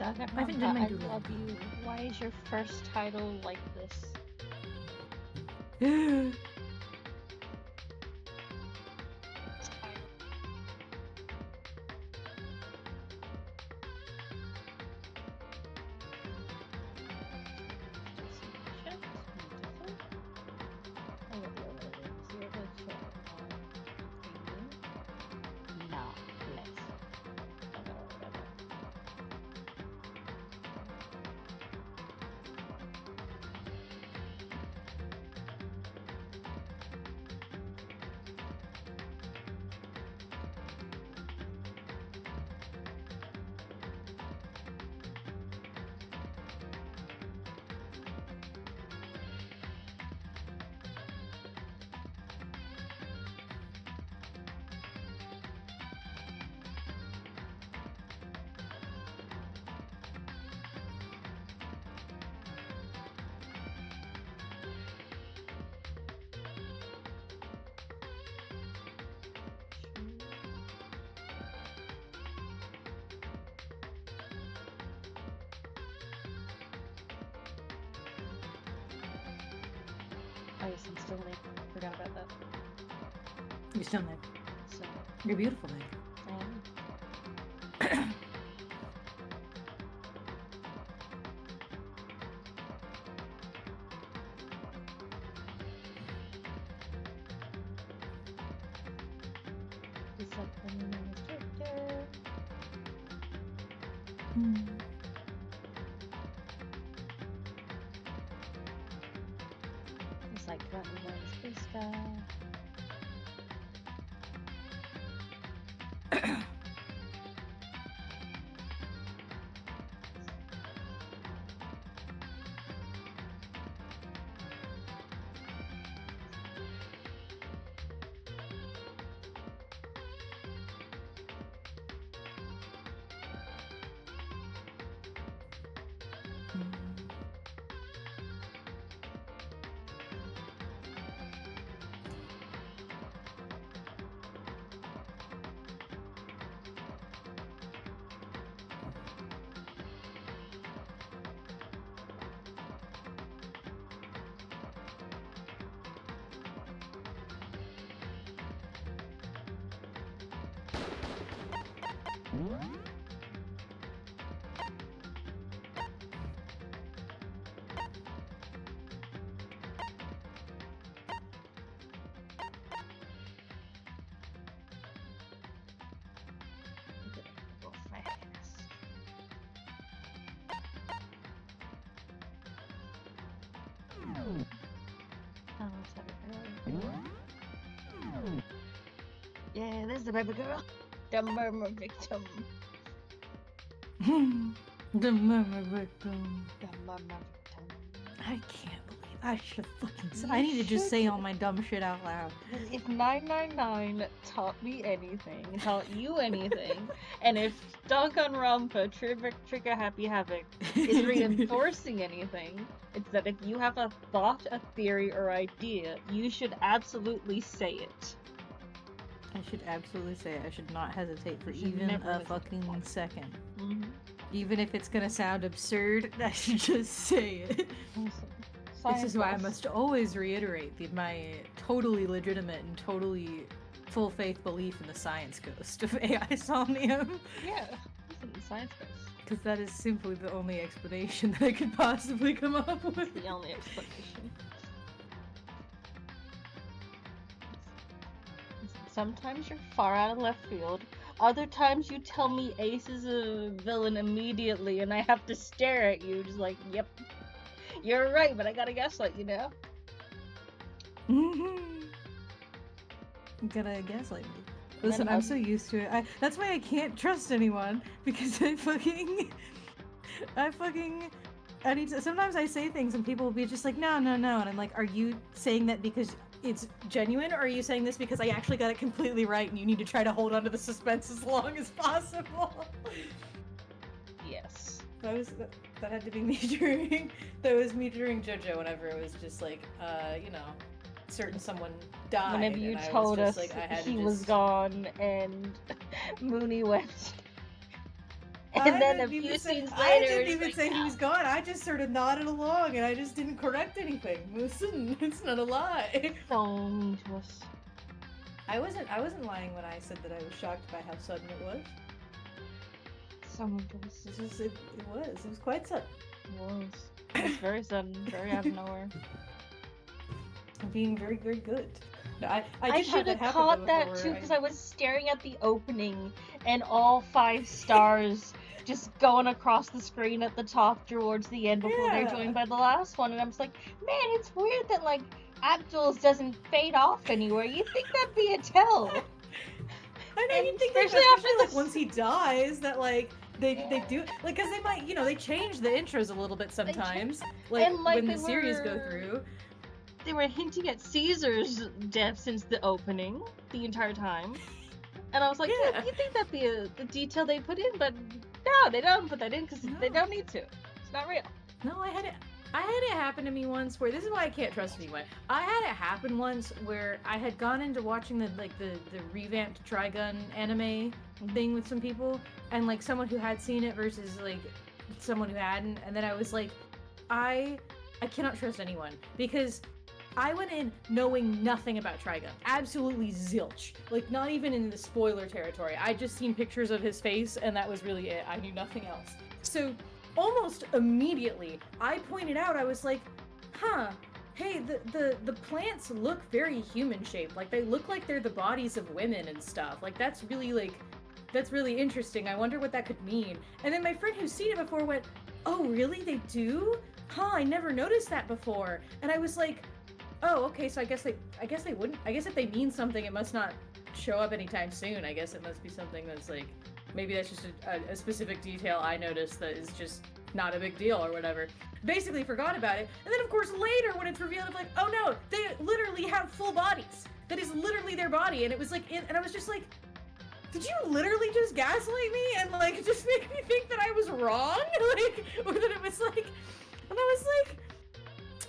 Okay, I haven't done my I doodle. love you. Why is your first title like this? No, less. Oh, yes, I'm still late. Forgot about that. You're still Nick. So, You're beautiful, Nick. It's like the name is Victor. It's like currently known as Blue Sky. Yeah, there's the baby girl. The murmur victim. The murmur victim. The murmur victim. I can't believe I should have fucking said. I need to just say all my dumb shit out loud. If 999 taught me anything, taught you anything, and if Dangan Ronpa Trigger Happy Havoc is reinforcing anything, it's that if you have a thought, a theory, or idea, you should absolutely say it. I should absolutely say it. I should not hesitate for You should even never a hesitate. fucking second. Mm-hmm. Even if it's gonna sound absurd, I should just say it. This is why I must always reiterate my totally legitimate and totally full faith belief in the science ghost of AI Somnium. Yeah, listen to science ghost. Because that is simply the only explanation that I could possibly come up with. It's the only explanation. Sometimes you're far out of left field. Other times you tell me Ace is a villain immediately and I have to stare at you just like, yep, you're right, but I gotta gaslight you now. You gotta gaslight me. Listen, I'm so used to it. That's why I can't trust anyone, because I need to, sometimes I say things and people will be just like, no, and I'm like, are you saying that because it's genuine, or are you saying this because I actually got it completely right and you need to try to hold on to the suspense as long as possible? Yes. That had to be me during JoJo, whenever it was just like, certain someone died. Whenever you and told I was us just, like, he was gone and Mooney wept. And then a few scenes later, I didn't even like, say he was gone. I just sort of nodded along, and I just didn't correct anything. Listen, it's not a lie. so mean to us. I wasn't lying when I said that I was shocked by how sudden it was. So mean to us. It was quite sudden. It was very sudden, very out of nowhere. Being very, very good. No, I should have caught that too, because I was staring at the opening and all 5 stars just going across the screen at the top towards the end before they're joined by the last one, and I was like, man, it's weird that like Abdul's doesn't fade off anywhere. You'd think that'd be a tell. I know, you'd think especially after like once he dies, that like they do like, because they might, you know, they change the intros a little bit sometimes, like when the series go through. They were hinting at Caesar's death since the opening the entire time. And I was like, yeah, you think that'd be the detail they put in, but no, they don't put that in because they don't need to. It's not real. No, I had it happen to me once where, this is why I can't trust anyone. I had it happen once where I had gone into watching the revamped Trigun anime thing with some people, and like someone who had seen it versus like someone who hadn't, and then I was like, I cannot trust anyone, because I went in knowing nothing about Trigun. Absolutely zilch. Like, not even in the spoiler territory. I'd just seen pictures of his face, and that was really it. I knew nothing else. So, almost immediately, I pointed out, I was like, hey, the plants look very human-shaped. Like, they look like they're the bodies of women and stuff. Like, that's really interesting. I wonder what that could mean. And then my friend who's seen it before went, oh, really? They do? I never noticed that before. And I was like, oh, okay, so I guess they wouldn't. I guess if they mean something, it must not show up anytime soon. I guess it must be something that's like, maybe that's just a specific detail I noticed that is just not a big deal or whatever. Basically forgot about it. And then of course later when it's revealed, I'm like, oh no, they literally have full bodies. That is literally their body. And it was like, and I was just like, did you literally just gaslight me and like just make me think that I was wrong? Like, or that it was like, and I was like,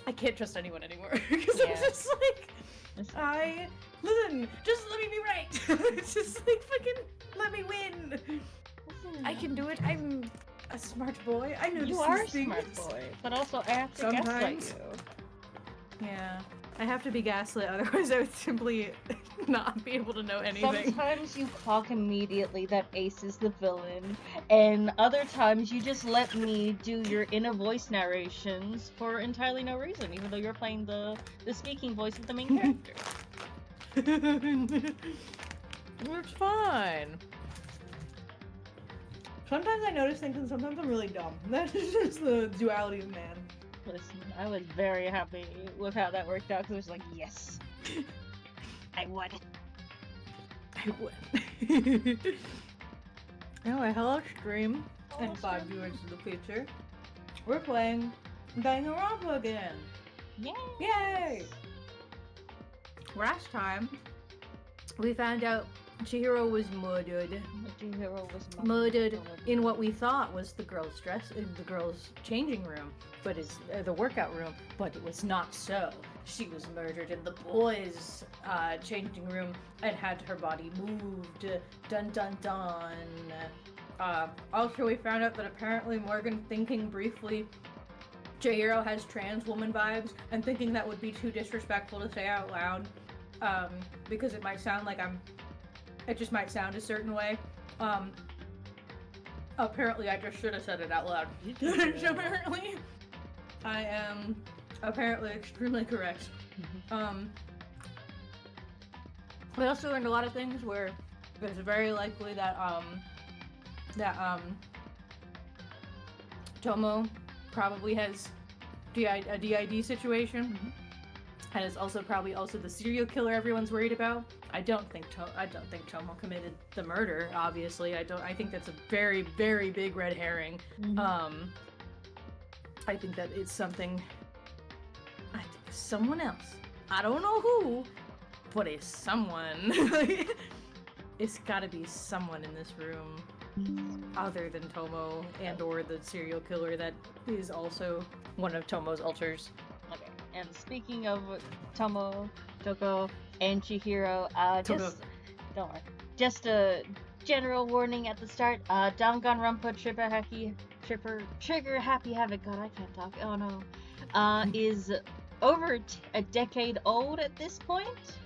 I can't trust anyone anymore, because I'm just like, listen, just let me be right. It's just like, fucking, let me win. I can do it. I'm a smart boy. I know you are a smart boy, but also I have to gaslight you. Yeah, I have to be gaslit, otherwise I would simply not be able to know anything. Sometimes you clock immediately that Ace is the villain, and other times you just let me do your inner voice narrations for entirely no reason, even though you're playing the speaking voice of the main character. It's fine. Sometimes I notice things and sometimes I'm really dumb. That's just the duality of man. Listen, I was very happy with how that worked out, because it was like, yes. I won. Anyway, hello stream and 5 viewers in the future. We're playing Dangan again. Yay! Yay! Last time, we found out Chihiro was murdered. Murdered in what we thought was the girls' the girls' changing room, but it's the workout room. But it was not so. She was murdered in the boys' changing room and had her body moved. Dun dun dun. Also, we found out that apparently Morgan, thinking briefly, Chihiro has trans woman vibes, and thinking that would be too disrespectful to say out loud, because it might sound like it just might sound a certain way. Apparently I just should have said it out loud. Apparently, I am extremely correct. We also learned a lot of things where it's very likely that Tomo probably has a DID situation, and is also probably the serial killer everyone's worried about. I don't think Tomo committed the murder. Obviously, I think that's a very, very big red herring. I think that it's something. I think someone else. I don't know who, but it's someone. It's got to be someone in this room other than Tomo and/or the serial killer that is also one of Tomo's alters. Okay. And speaking of Tomo, Toko, and Chihiro, don't worry. Just General warning at the start. Dangan, Ronpa, Trigger Happy Havoc. God, I can't talk. Oh no. Is over a decade old at this point.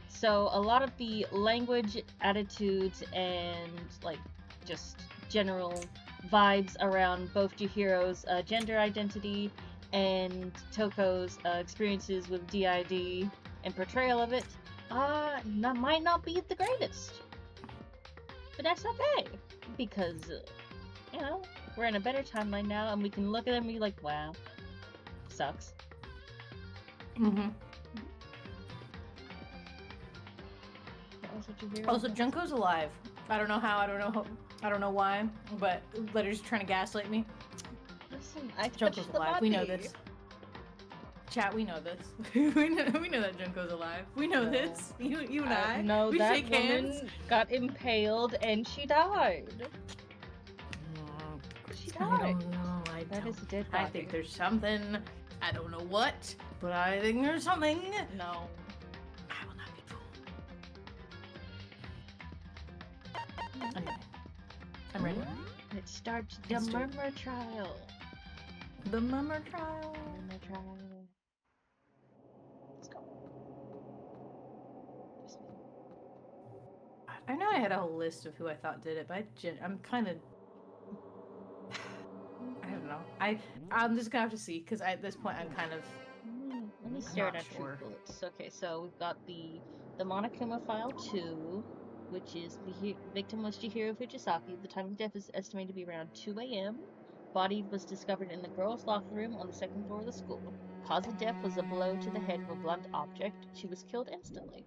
So a lot of the language, attitudes, and like just general vibes around both Chihiro's gender identity and Toko's experiences with DID and portrayal of it might not be the greatest. But that's okay, because, you know, we're in a better timeline now, and we can look at them and be like, wow, sucks. Mm-hmm. Also, Junko's alive. I don't know how, I don't know why, but Letter's trying to gaslight me. Listen, I Junko's alive. We know this. Chat, we know this. we know that Junko's alive. We know this. You and I. No, we that shake woman hands. got impaled and she died. She died. I don't know. That is a dead body. I think there's something. I don't know what, but I think there's something. No. I will not be fooled. Anyway, I'm ready. It starts the murmur trial. The murmur trial. Murmur trial. Let's go. I know I had a whole list of who I thought did it, but I'm kind of. I don't know. I'm just gonna have to see, because at this point I'm kind of. Let me stare at sure. true bullets. Okay, so we've got the Monokuma file 2, which is the victim was Chihiro Fujisaki. The time of death is estimated to be around 2 a.m. Body was discovered in the girls' locker room on the second floor of the school. Cause of death was a blow to the head of a blunt object. She was killed instantly.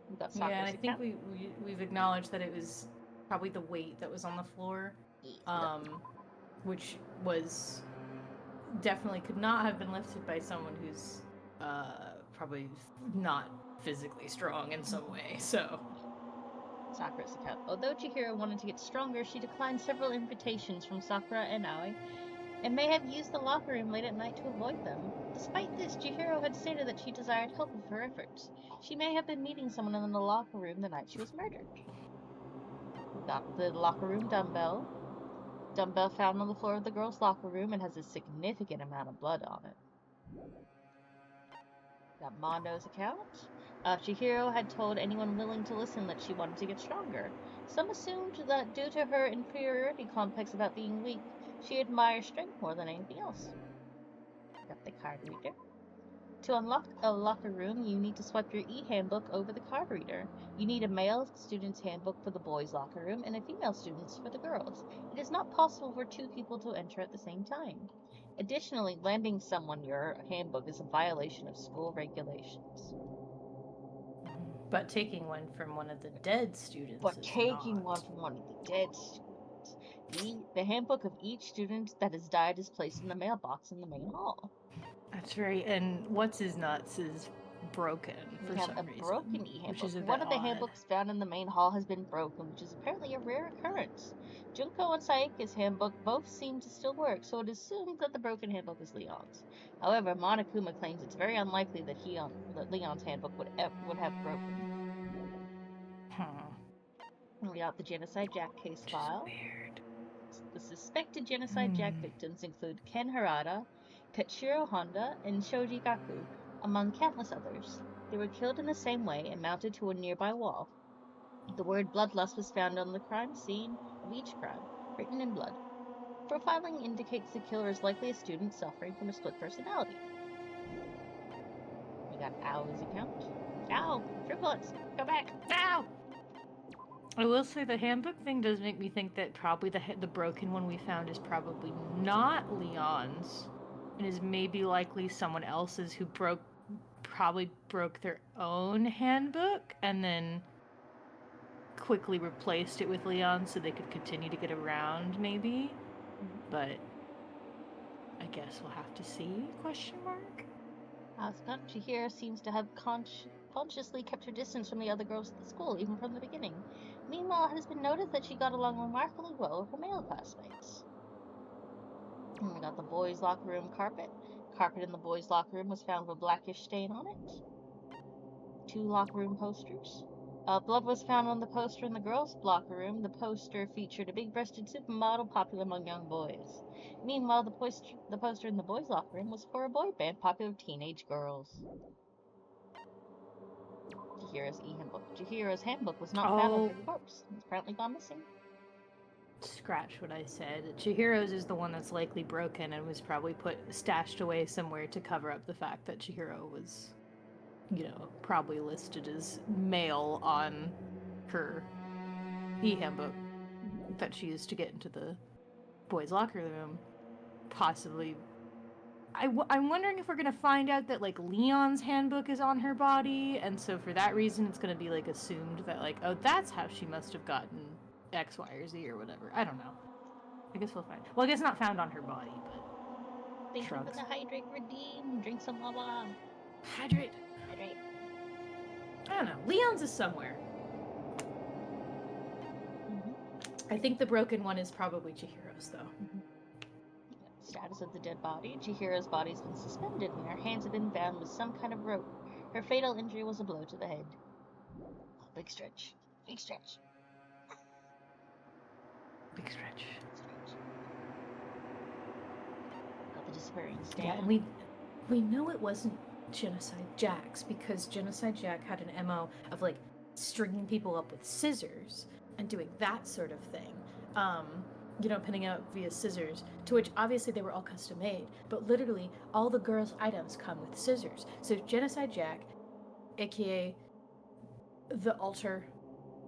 We've got Sakura's and I think account. we've acknowledged that it was probably the weight that was on the floor, which was definitely could not have been lifted by someone who's probably not physically strong in some way. So Sakura's account. Although Chihiro wanted to get stronger, she declined several invitations from Sakura and Aoi, and may have used the locker room late at night to avoid them. Despite this, Chihiro had stated that she desired help with her efforts. She may have been meeting someone in the locker room the night she was murdered. We got the locker room dumbbell. Dumbbell found on the floor of the girls' locker room and has a significant amount of blood on it. Got Mondo's account. Chihiro had told anyone willing to listen that she wanted to get stronger. Some assumed that due to her inferiority complex about being weak, she admires strength more than anything else. Got the card reader. To unlock a locker room, you need to swipe your e-handbook over the card reader. You need a male student's handbook for the boys' locker room and a female student's for the girls. It is not possible for two people to enter at the same time. Additionally, lending someone your handbook is a violation of school regulations. But taking one from one of the dead students But is taking not. one from one of the dead students. The handbook of each student that has died is placed in the mailbox in the main hall. That's right, and what's his nuts is broken for some reason. We have a broken e-handbook. Which is a bit one of the odd. handbooks found in the main hall has been broken, which is apparently a rare occurrence. Junko and Saika's handbook both seem to still work, so it is assumed that the broken handbook is Leon's. However, Monokuma claims it's very unlikely that Leon's handbook would have broken. We got the Genocide Jack case file. Weird. The suspected Genocide Jack victims include Ken Harada, Tetshiro Honda, and Shoji Gaku, among countless others. They were killed in the same way and mounted to a nearby wall. The word bloodlust was found on the crime scene of each crime, written in blood. Profiling indicates the killer is likely a student suffering from a split personality. We got Ao's account. Ow! Triplets! Go back! Ow! I will say the handbook thing does make me think that probably the broken one we found is probably not Leon's, and is maybe likely someone else's who probably broke their own handbook and then quickly replaced it with Leon so they could continue to get around, maybe. But I guess we'll have to see, question mark? Asuka Chihiro seems to have consciously kept her distance from the other girls at the school, even from the beginning. Meanwhile, it has been noted that she got along remarkably well with her male classmates. And we got the boys' locker room carpet. Carpet in the boys' locker room was found with a blackish stain on it. 2 locker room posters. Blood was found on the poster in the girls' locker room. The poster featured a big-breasted supermodel popular among young boys. Meanwhile, the poster in the boys' locker room was for a boy band popular with teenage girls. Chihiro's e-handbook. Chihiro's handbook was not found on her corpse. It's apparently gone missing. Scratch what I said. Chihiro's is the one that's likely broken and was probably stashed away somewhere to cover up the fact that Chihiro was, probably listed as male on her e-handbook that she used to get into the boys' locker room. Possibly. I'm wondering if we're gonna find out that Leon's handbook is on her body, and so for that reason it's gonna be assumed that oh, that's how she must have gotten X, Y, or Z or whatever. I don't know. I guess we'll find. Well, I guess not found on her body, but. Thank you for the hydrate redeem. Drink some lava. Hydrate. I don't know. Leon's is somewhere. I think the broken one is probably Chihiro's, though. Status of the dead body. Chihiro's body has been suspended and her hands have been bound with some kind of rope. Her fatal injury was a blow to the head. Big stretch. Big stretch. Big stretch. Got the disappearing stand. Yeah, and we know it wasn't Genocide Jack's because Genocide Jack had an MO of stringing people up with scissors and doing that sort of thing. Pinning out via scissors, to which obviously they were all custom made, but literally all the girls' items come with scissors. So if Genocide Jack, aka the alter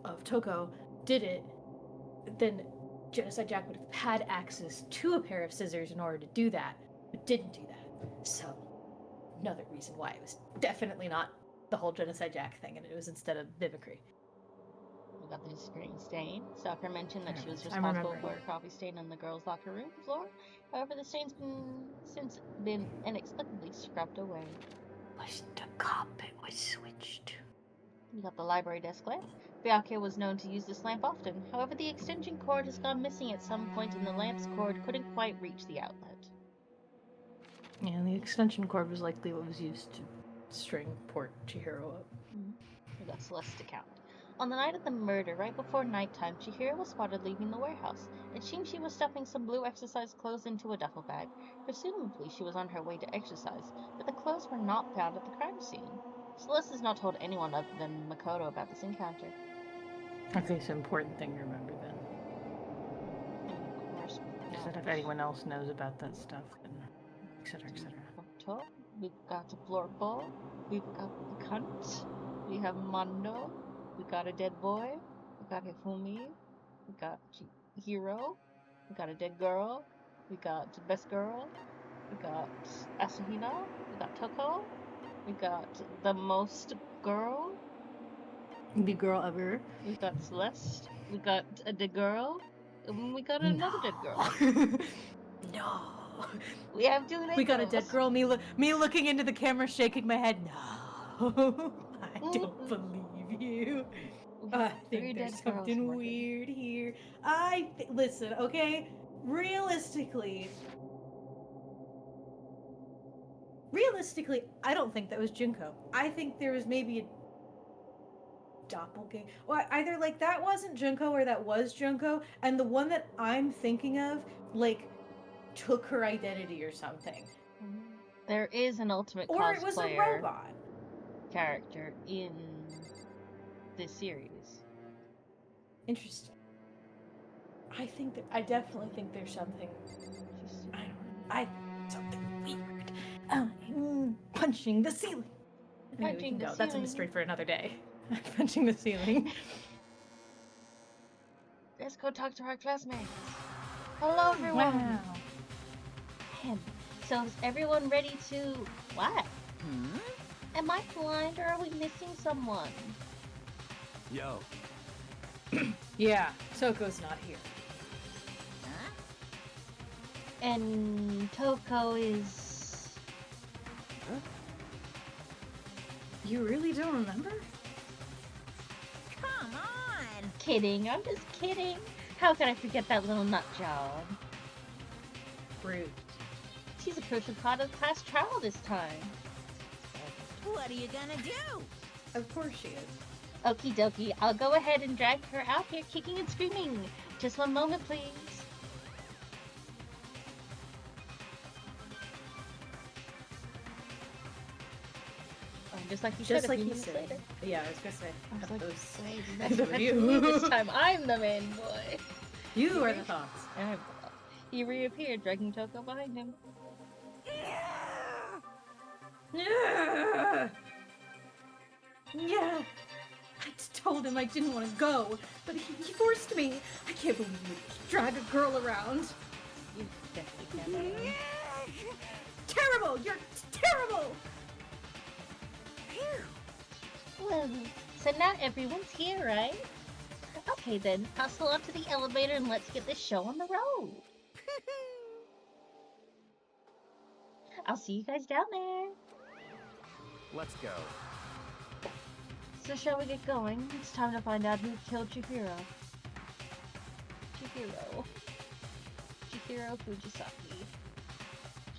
of Toko, did it, then Genocide Jack would have had access to a pair of scissors in order to do that, but didn't do that. So, another reason why it was definitely not the whole Genocide Jack thing, and it was instead of mimicry. We got the disappearing stain. Stalker mentioned that she was responsible for a coffee stain on the girls' locker room floor. However, the stain's since been inexplicably scrubbed away. The carpet was switched. We got the library desk lamp. Byakuya was known to use this lamp often. However, the extension cord has gone missing at some point and the lamp's cord couldn't quite reach the outlet. Yeah, the extension cord was likely what was used to string Port Chihiro up. We got Celeste's account. On the night of the murder, right before nighttime, Chihiro was spotted leaving the warehouse. It seemed she was stuffing some blue exercise clothes into a duffel bag. Presumably, she was on her way to exercise, but the clothes were not found at the crime scene. Celeste has not told anyone other than Makoto about this encounter. Okay, so important thing to remember then. And of course, that if anyone else knows about that stuff, and etc., etc. We've got a Florpo, we've got the cunt, we have Mondo, we got a dead boy, we got Hifumi, we got Hiro, we got a dead girl, we got the best girl, we got Asahina, we got Toko, we got the most girl. The girl ever. We got Celeste, we got a dead girl, and we got another dead girl. No. We have two dead We got girls. a dead girl, me looking into the camera, shaking my head. No. I don't believe you. I think there's something weird here. Listen, okay? Realistically, I don't think that was Junko. I think there was maybe a doppelganger. Well, either that wasn't Junko or that was Junko, and the one that I'm thinking of, took her identity or something. There is an ultimate cosplayer. Or it was a robot. Character in this series. Interesting. I definitely think there's something. Something weird. Punching the ceiling. That's a mystery for another day. Punching the ceiling. Let's go talk to our classmates. Hello, everyone. Wow. Man, so is everyone ready to what? Am I blind or are we missing someone? Yo. Yeah, Toko's not here. Huh? And Toko is... Huh? You really don't remember? Come on! Kidding, I'm just kidding. How can I forget that little nut job? Rude. She's a crucial part of the class trial this time. What are you gonna do? Of course she is. Okie dokie, I'll go ahead and drag her out here kicking and screaming. Just one moment, please. Oh, just like you said, a few minutes later. Yeah, I was gonna say. I was like, those... wait, That's that's you. me this time. I'm the main boy. You are the thoughts. He reappeared, dragging Toko behind him. Yeah. Yeah. I told him I didn't want to go, but he forced me. I can't believe you drag a girl around. You definitely can't. Terrible! You're terrible! Well, so now everyone's here, right? Okay then, hustle onto the elevator and let's get this show on the road. I'll see you guys down there. Let's go. So shall we get going? It's time to find out who killed Chihiro. Chihiro Fujisaki.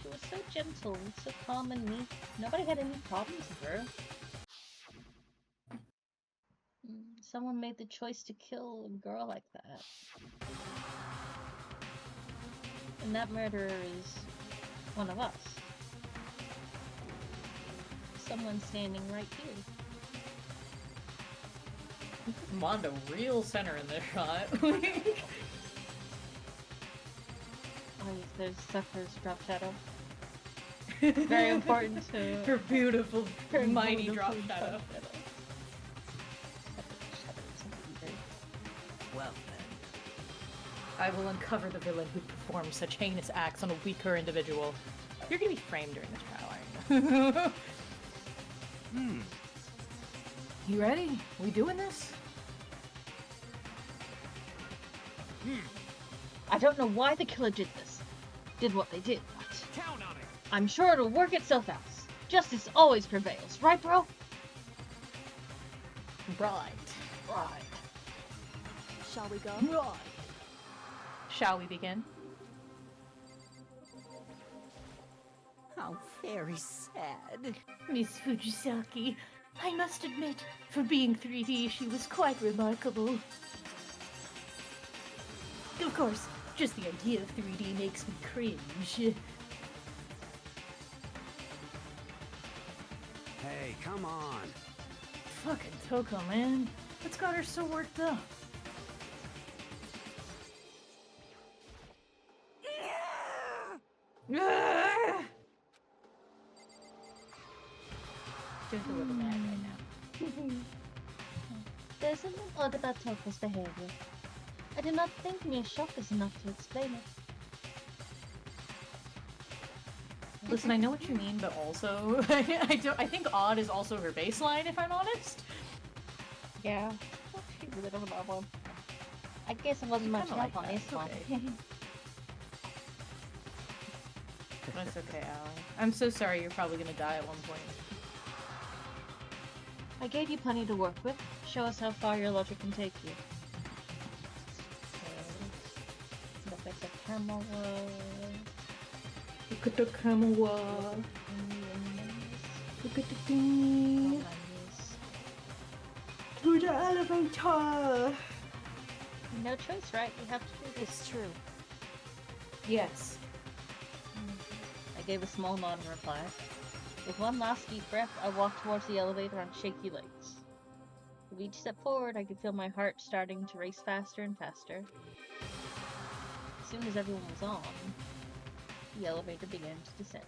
She was so gentle, so calm and meek. Nobody had any problems with her. Someone made the choice to kill a girl like that. And that murderer is one of us. Someone standing right here. Mondo real center in this shot. Oh, there's Sucker's drop shadow. Very important to her beautiful, her mighty beautiful drop shadow. Well then. I will uncover the villain who performed such heinous acts on a weaker individual. You're gonna be framed during this trial, aren't you? You ready? We doing this? I don't know why the killer did what they did, but Count on it. I'm sure it'll work itself out. Justice always prevails, right, bro? Right. Shall we go? Right. Shall we begin? How very sad. Miss Fujisaki, I must admit, for being 3D, she was quite remarkable. Of course, just the idea of 3D makes me cringe. Hey, come on. Fucking Toko, man. What's got her so worked up? Just a little mad right now. There's something odd about Toko's behavior. I do not think mere shock is enough to explain it. Listen, I know what you mean, but also, I think odd is also her baseline, if I'm honest. Yeah. She really doesn't have one. I guess it wasn't much help on this one. That's okay, Allie. I'm so sorry you're probably gonna die at one point. I gave you plenty to work with. Show us how far your logic can take you. Look like the camera. Look at the camera. Look at the thing. Through the elevator. No choice, right? We have to do this. It's true. Yes. I gave a small nod in reply. With one last deep breath, I walked towards the elevator on shaky legs. With each step forward, I could feel my heart starting to race faster and faster. As soon as everyone was on, the elevator began to descend.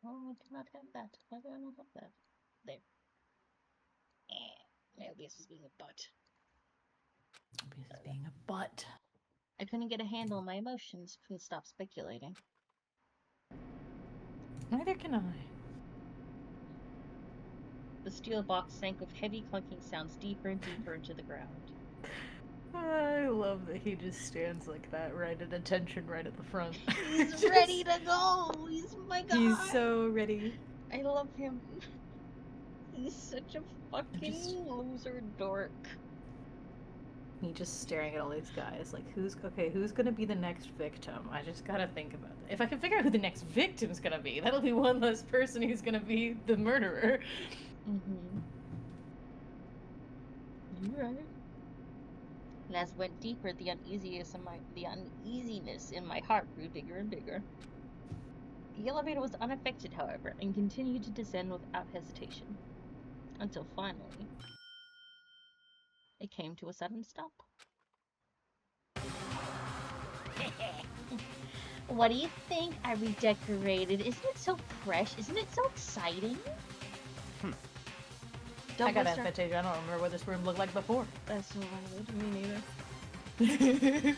Oh, I cannot have that. Why do I not have that? There. Mobius is being a butt. Mobius is being a butt. I couldn't get a handle on my emotions. Please stop speculating. Neither can I. The steel box sank with heavy clunking sounds deeper and deeper into the ground. I love that he just stands like that, right at attention, right at the front. He's ready to go! He's my god! He's so ready. I love him. He's such a fucking loser dork. Me just staring at all these guys, like, who's gonna be the next victim? I just gotta think about that. If I can figure out who the next victim's gonna be, that'll be one less person who's gonna be the murderer. Mm-hmm. You're right. And as went deeper, the uneasiness in my heart grew bigger and bigger. The elevator was unaffected, however, and continued to descend without hesitation, until finally it came to a sudden stop. What do you think? I redecorated. Isn't it so fresh? Isn't it so exciting? I gotta admit, I don't remember what this room looked like before. That's so weird. Me neither.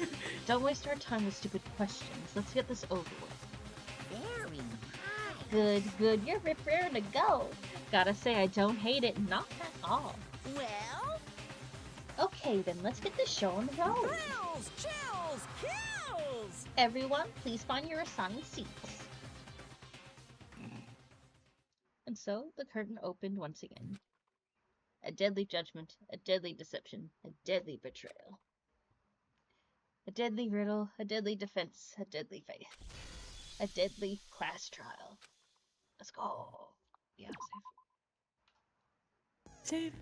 Don't waste our time with stupid questions. Let's get this over with. Very nice. Good, good. You're raring to go. Gotta say, I don't hate it. Not at all. Well? Okay, then let's get the show on the road. Thrills, chills, kills! Everyone, please find your assigned seats. And so, the curtain opened once again. A deadly judgment, a deadly deception, a deadly betrayal. A deadly riddle, a deadly defense, a deadly faith. A deadly class trial. Let's go. Yeah, Save.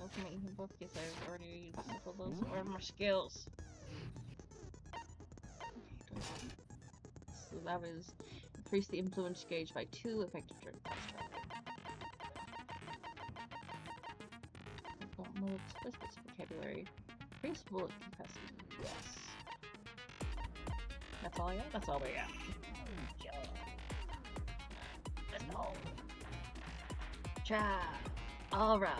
Open my even book because I've already used all those armor skills. So that was increase the influence gauge by 2, effective during class trial. More explicit vocabulary. Increase bullet capacity. Yes. That's all I got? That's all we got. Let's go. Try. Alright.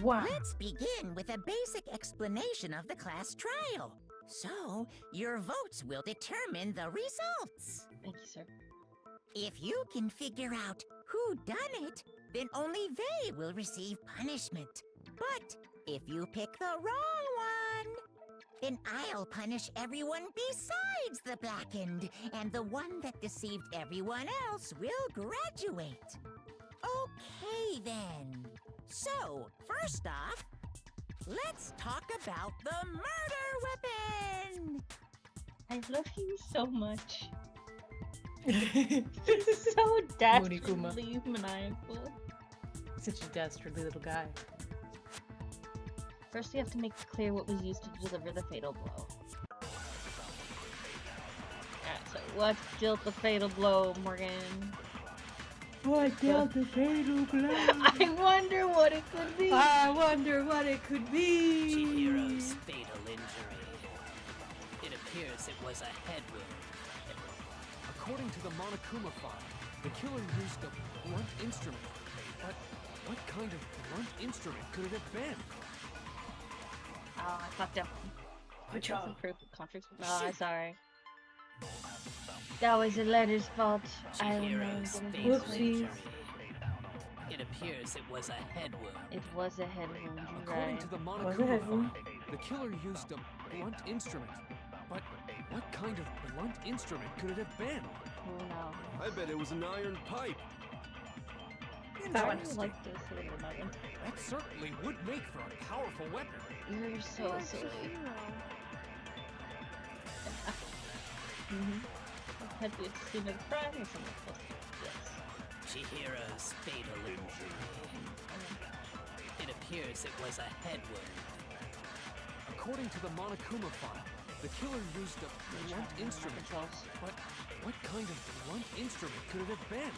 Wow. Let's begin with a basic explanation of the class trial. So, your votes will determine the results. Thank you, sir. If you can figure out who done it, then only they will receive punishment. But if you pick the wrong one, then I'll punish everyone besides the blackened, and the one that deceived everyone else will graduate. Okay, then. So, first off, let's talk about the murder weapon! I love you so much. This is so dastardly maniacal. Such a dastardly little guy. First, we have to make clear what was used to deliver the fatal blow. Alright, so what dealt the fatal blow, Morgan? What dealt the fatal blow? I wonder what it could be. I wonder what it could be. Chihiro's fatal injury. It appears it was a head wound. According to the Monokuma file, the killer used a blunt instrument. But what kind of blunt instrument could it have been? Oh, I fucked up. Good That's a proof of contracts. No, I'm sorry. That was the letter's fault. I Chihiro's remember. fatal Whoopsies. injury. It appears it was a head wound. It was a head wound, you're According right. to the Was it Monokuma head file, wound? the killer used a blunt instrument. But what kind of blunt instrument could it have been? Who knows? I bet it was an iron pipe. That I one. really like this little nugget. That certainly would make for a powerful weapon. You're so silly. Had to be a scene of crime or something close to it. Yes. Chihiro's fatal injury. It appears it was a head wound. According to the Monokuma file, the killer used a blunt instrument. But what kind of blunt instrument could it have been?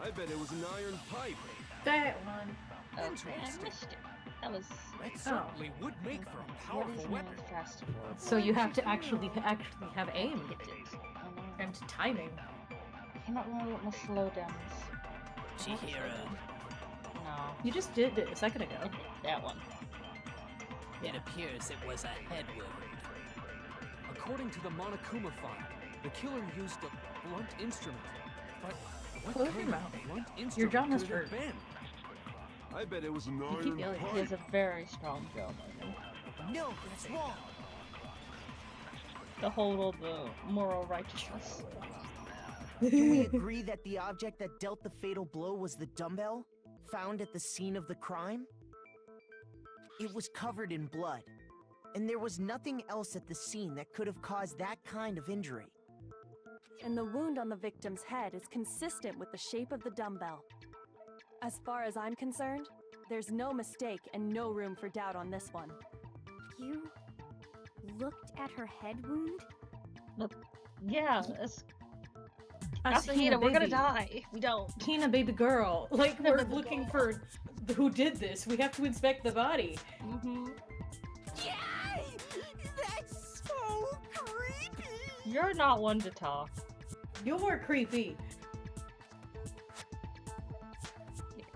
I bet it was an iron pipe. That one. Okay, I missed it. That was. That certainly would make for a What powerful is weapon. known as fast forward? So you have to actually have aim Hit it. I know. and timing. I cannot remember what my slowdown is. Chihiro. No. You just did it a second ago. That one. It appears it was a head wound. According to the Monokuma file, the killer used a blunt instrument. But what Close your kind mouth. of blunt Your instrument jaw could must it have hurt. been? I bet it was an You keep yelling. He has a very strong jaw. No, that's wrong. The whole of the moral righteousness. Can we agree that the object that dealt the fatal blow was the dumbbell, found at the scene of the crime? It was covered in blood, and there was nothing else at the scene that could have caused that kind of injury. and the wound on the victim's head is consistent with the shape of the dumbbell. As far as I'm concerned, there's no mistake and no room for doubt on this one. You looked at her head wound? Yeah, Us Hina, we're gonna baby. die. We don't. Hina, baby girl. Like, Hina, we're baby looking girl. for who did this. We have to inspect the body. Mm-hmm. Yay! That's so creepy! You're not one to talk. You're creepy.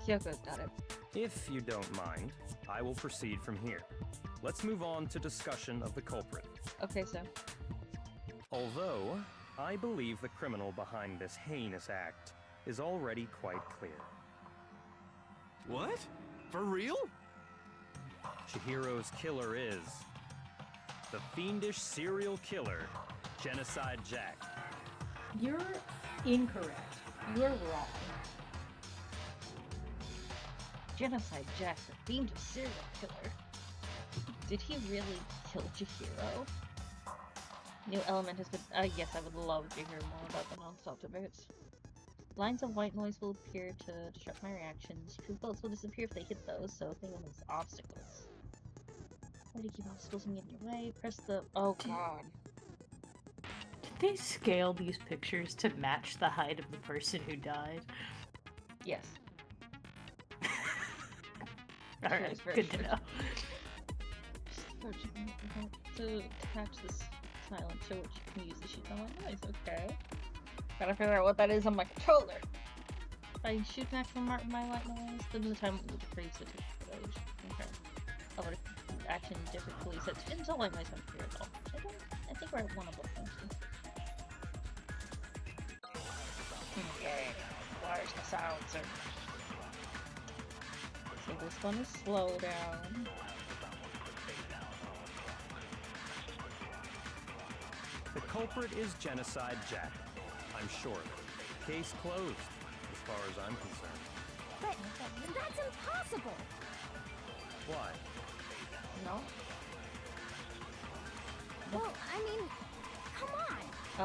Kyoko's got it. If you don't mind, I will proceed from here. Let's move on to discussion of the culprit. Okay, so. Although, I believe the criminal behind this heinous act is already quite clear. What? For real? Chihiro's killer is the fiendish serial killer, Genocide Jack. You're incorrect. You're wrong. Genocide Jack, the fiendish serial killer. Did he really kill Chihiro? New element has been. Yes, I would love to hear more about the non-stop debates. Lines of white noise will appear to disrupt my reactions. True bullets will disappear if they hit those, so think of them as obstacles. How do you keep obstacles from getting in your way? Press the. Oh god. Did they scale these pictures to match the height of the person who died? Yes. Alright, Very good to true. know. To attach this silent show which you can use to shoot on my noise, okay. Gotta figure out what that is on my controller. If I shoot an actual mark my light noise, then the time will freeze to take footage. Okay. I'll action difficulty set to until light noise won't appear at all. I think we're at one of those things. Okay. Where's the sound, sir? So this one is slow down. The culprit is Genocide Jack. I'm sure. Case closed, as far as I'm concerned. But that's impossible! Why? No? Well, I mean, come on!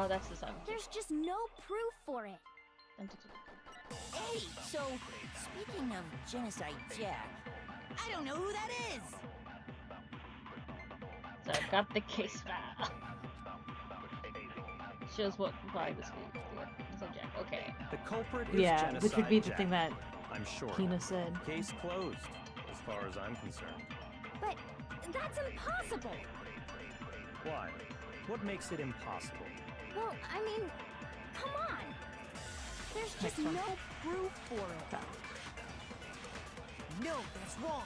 Oh, that's the sound. There's just no proof for it. Hey, so speaking of Genocide Jack, I don't know who that is. So I've got the case file. Shows why this week. Jack. Okay. The culprit is Yeah, Genocide which would be the Jack. thing that I'm sure. Hina said. Case closed, as far as I'm concerned. But that's impossible! Why? What makes it impossible? Well, I mean, come on! There's just Next one. no proof for it. No, that's wrong.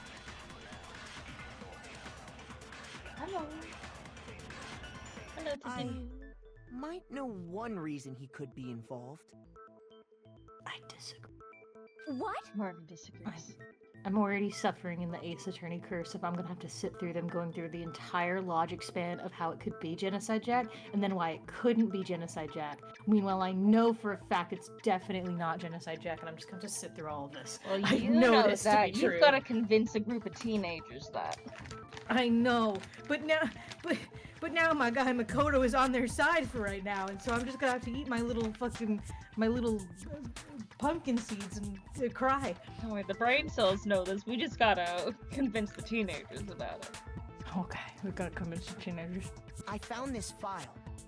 Hello. Hello, I Tiffany. might know one reason he could be involved. I disagree. What? Martin disagrees. I'm already suffering in the Ace Attorney curse if I'm gonna have to sit through them going through the entire logic span of how it could be Genocide Jack, and then why it couldn't be Genocide Jack. Meanwhile, I know for a fact it's definitely not Genocide Jack, and I'm just gonna have to sit through all of this. Well, I you know know this to that. be You've true. got to convince a group of teenagers that. I know, but now my guy Makoto is on their side for right now, and so I'm just gonna have to eat my little pumpkin seeds and cry. Oh wait, the brain cells know this. We just gotta convince the teenagers about it. Okay, we gotta convince the teenagers. I found this file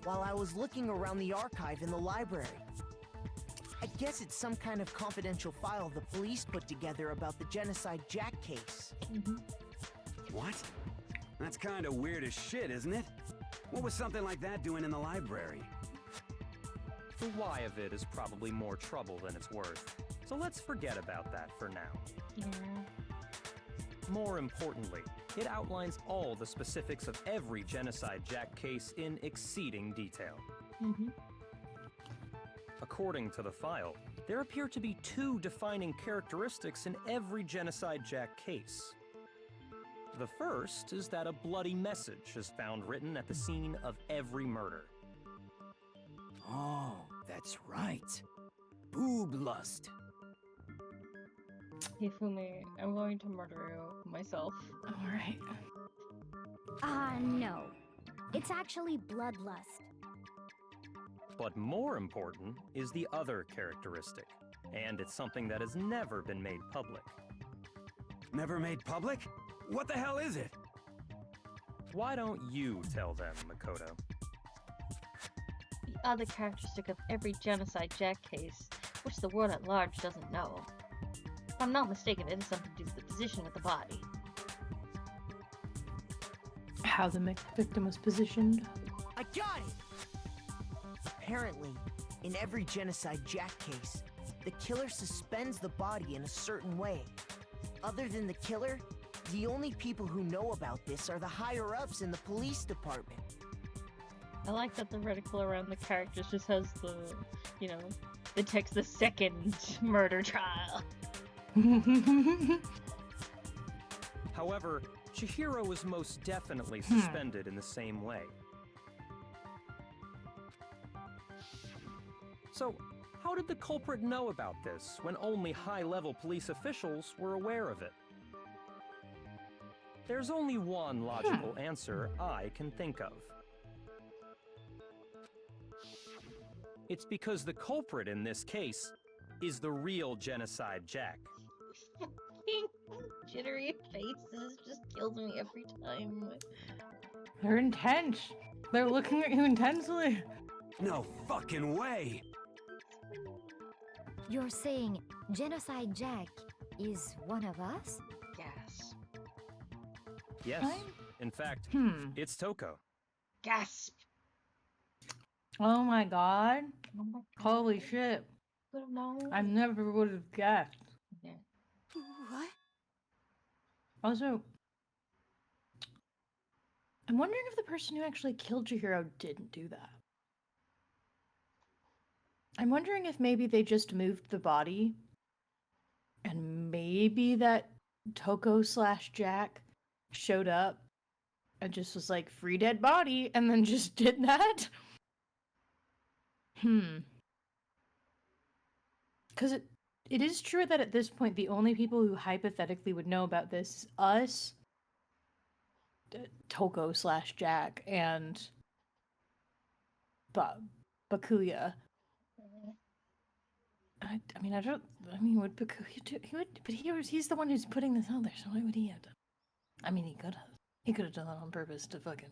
while I was looking around the archive in the library. I guess it's some kind of confidential file the police put together about the Genocide Jack case. What? That's kind of weird as shit, isn't it? What was something like that doing in the library? The why of it is probably more trouble than it's worth. So let's forget about that for now. Yeah. More importantly, it outlines all the specifics of every Genocide Jack case in exceeding detail. According to the file, there appear to be two defining characteristics in every Genocide Jack case. The first is that a bloody message is found written at the scene of every murder. Oh, that's right. Boob lust. Hifumi, I'm going to murder you myself. Alright. No. It's actually bloodlust. But more important is the other characteristic, and it's something that has never been made public. Never made public? What the hell is it? Why don't you tell them, Makoto? The other characteristic of every Genocide Jack case, which the world at large doesn't know. If I'm not mistaken, it has something to do with the position of the body. How the victim was positioned. I got it! Apparently, in every Genocide Jack case, the killer suspends the body in a certain way. Other than the killer, the only people who know about this are the higher-ups in the police department. I like that the reticle around the characters just has the, you know, it takes the second murder trial. However, Chihiro was most definitely suspended in the same way. So, how did the culprit know about this when only high-level police officials were aware of it? There's only one logical answer I can think of. It's because the culprit in this case is the real Genocide Jack. Jittery faces just kills me every time. They're intense. They're looking at you intensely. No fucking way! You're saying Genocide Jack is one of us? Gas. Yes, in fact, it's Toko. Gasp! Oh my god. Oh my god. Holy shit. Could have known. I never would have guessed. Yeah. What? Also, I'm wondering if the person who actually killed Chihiro didn't do that. I'm wondering if maybe they just moved the body, and maybe that Toko/Jack showed up and just was like, free dead body, and then just did that. Because it is true that at this point, the only people who hypothetically would know about this is us, Toko/Jack, and Byakuya. Would Byakuya do? He would, but he's the one who's putting this out there, so why would he have done? I mean, he could have. He could have done that on purpose to fucking.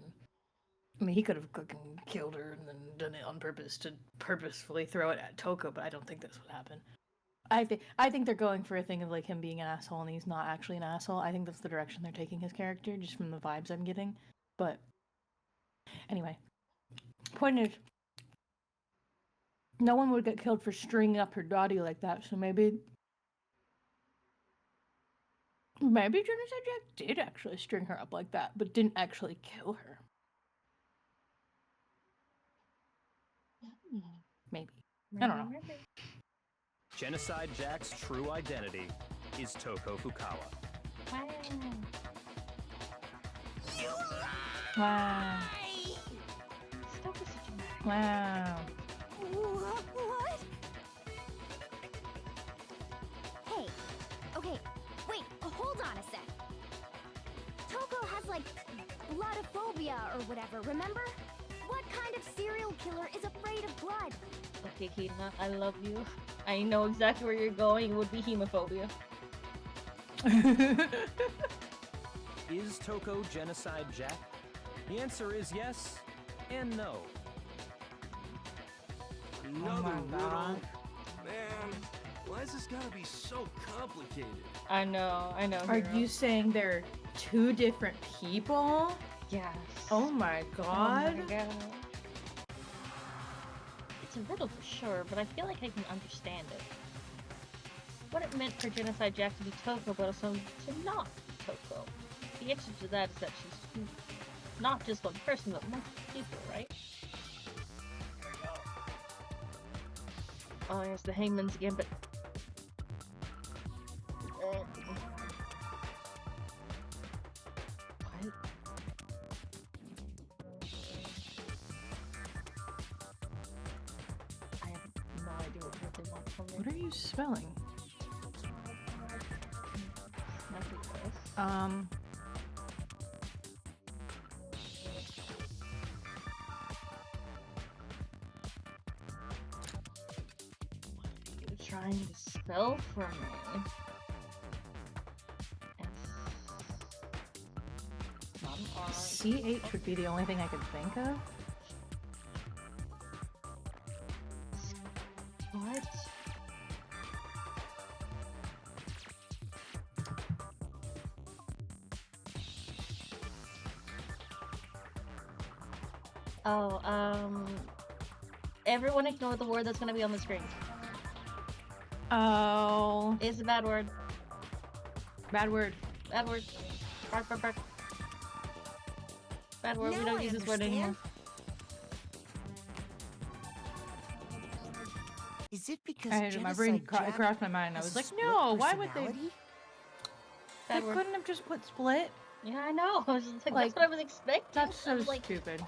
I mean, he could have fucking killed her and then done it on purpose to purposefully throw it at Toko, but I don't think that's what happened. I think they're going for a thing of like him being an asshole and he's not actually an asshole. I think that's the direction they're taking his character, just from the vibes I'm getting. But anyway, point is, no one would get killed for stringing up her body like that. So maybe Genocide Jack did actually string her up like that, but didn't actually kill her. Maybe. I don't know. Genocide Jack's true identity is Toko Fukawa. Wow. You Wow. Stop with such a mess. Wow. What? Hey, okay, wait, hold on a sec. Toko has like bloodophobia or whatever, remember? What kind of serial killer is afraid of blood? Okay, Kina, I love you. I know exactly where you're going. It would be hemophobia. Is Toko Genocide Jack? The answer is yes and no. Another riddle? God. Man, why has this gotta be so complicated? I know. Are Hero. you saying they're two different people? Yes. Oh my god. Oh my god. It's a riddle for sure, but I feel like I can understand it. What it meant for Genocide Jack to be Toko, but also to not be Toko. The answer to that is that she's not just one person, but multiple people, right? Oh, there's the Hangman's again, but... What? I have no idea what they want from me. What are you spelling? Nothing else. trying to spell for me. Not an R. CH would be the only thing I could think of. What? Oh, everyone ignore the word that's gonna be on the screen. Oh. It's a bad word. Bad word. Bad word. Bark, bark, bark. Bad word, we don't use this word anymore. Is it because my brain Jack crossed my mind. I has was a like, split no, why would they? personality? They couldn't have just put split. Yeah, I know. I was just like, that's what I was expecting. That's so like, stupid.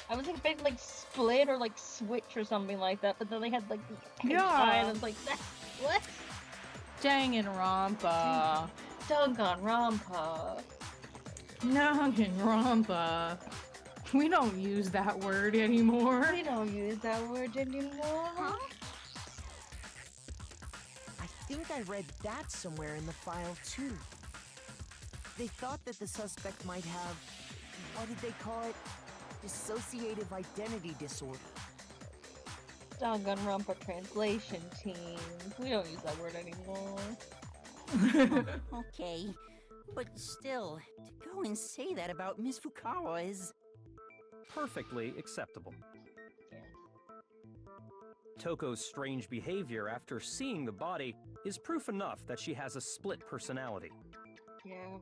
I was expecting like split or like switch or something like that, but then they had like the Yeah. and I was like, that's what? Dangan Ronpa. Dangan Ronpa. Dangan Ronpa. We don't use that word anymore. We don't use that word anymore. Huh? I think I read that somewhere in the file too. They thought that the suspect might have, what did they call it? Dissociative identity disorder. Dangan Ronpa translation team. We don't use that word anymore. Okay, but still, to go and say that about Miss Fukawa is... Perfectly acceptable. Yeah. Toko's strange behavior after seeing the body is proof enough that she has a split personality. Yeah.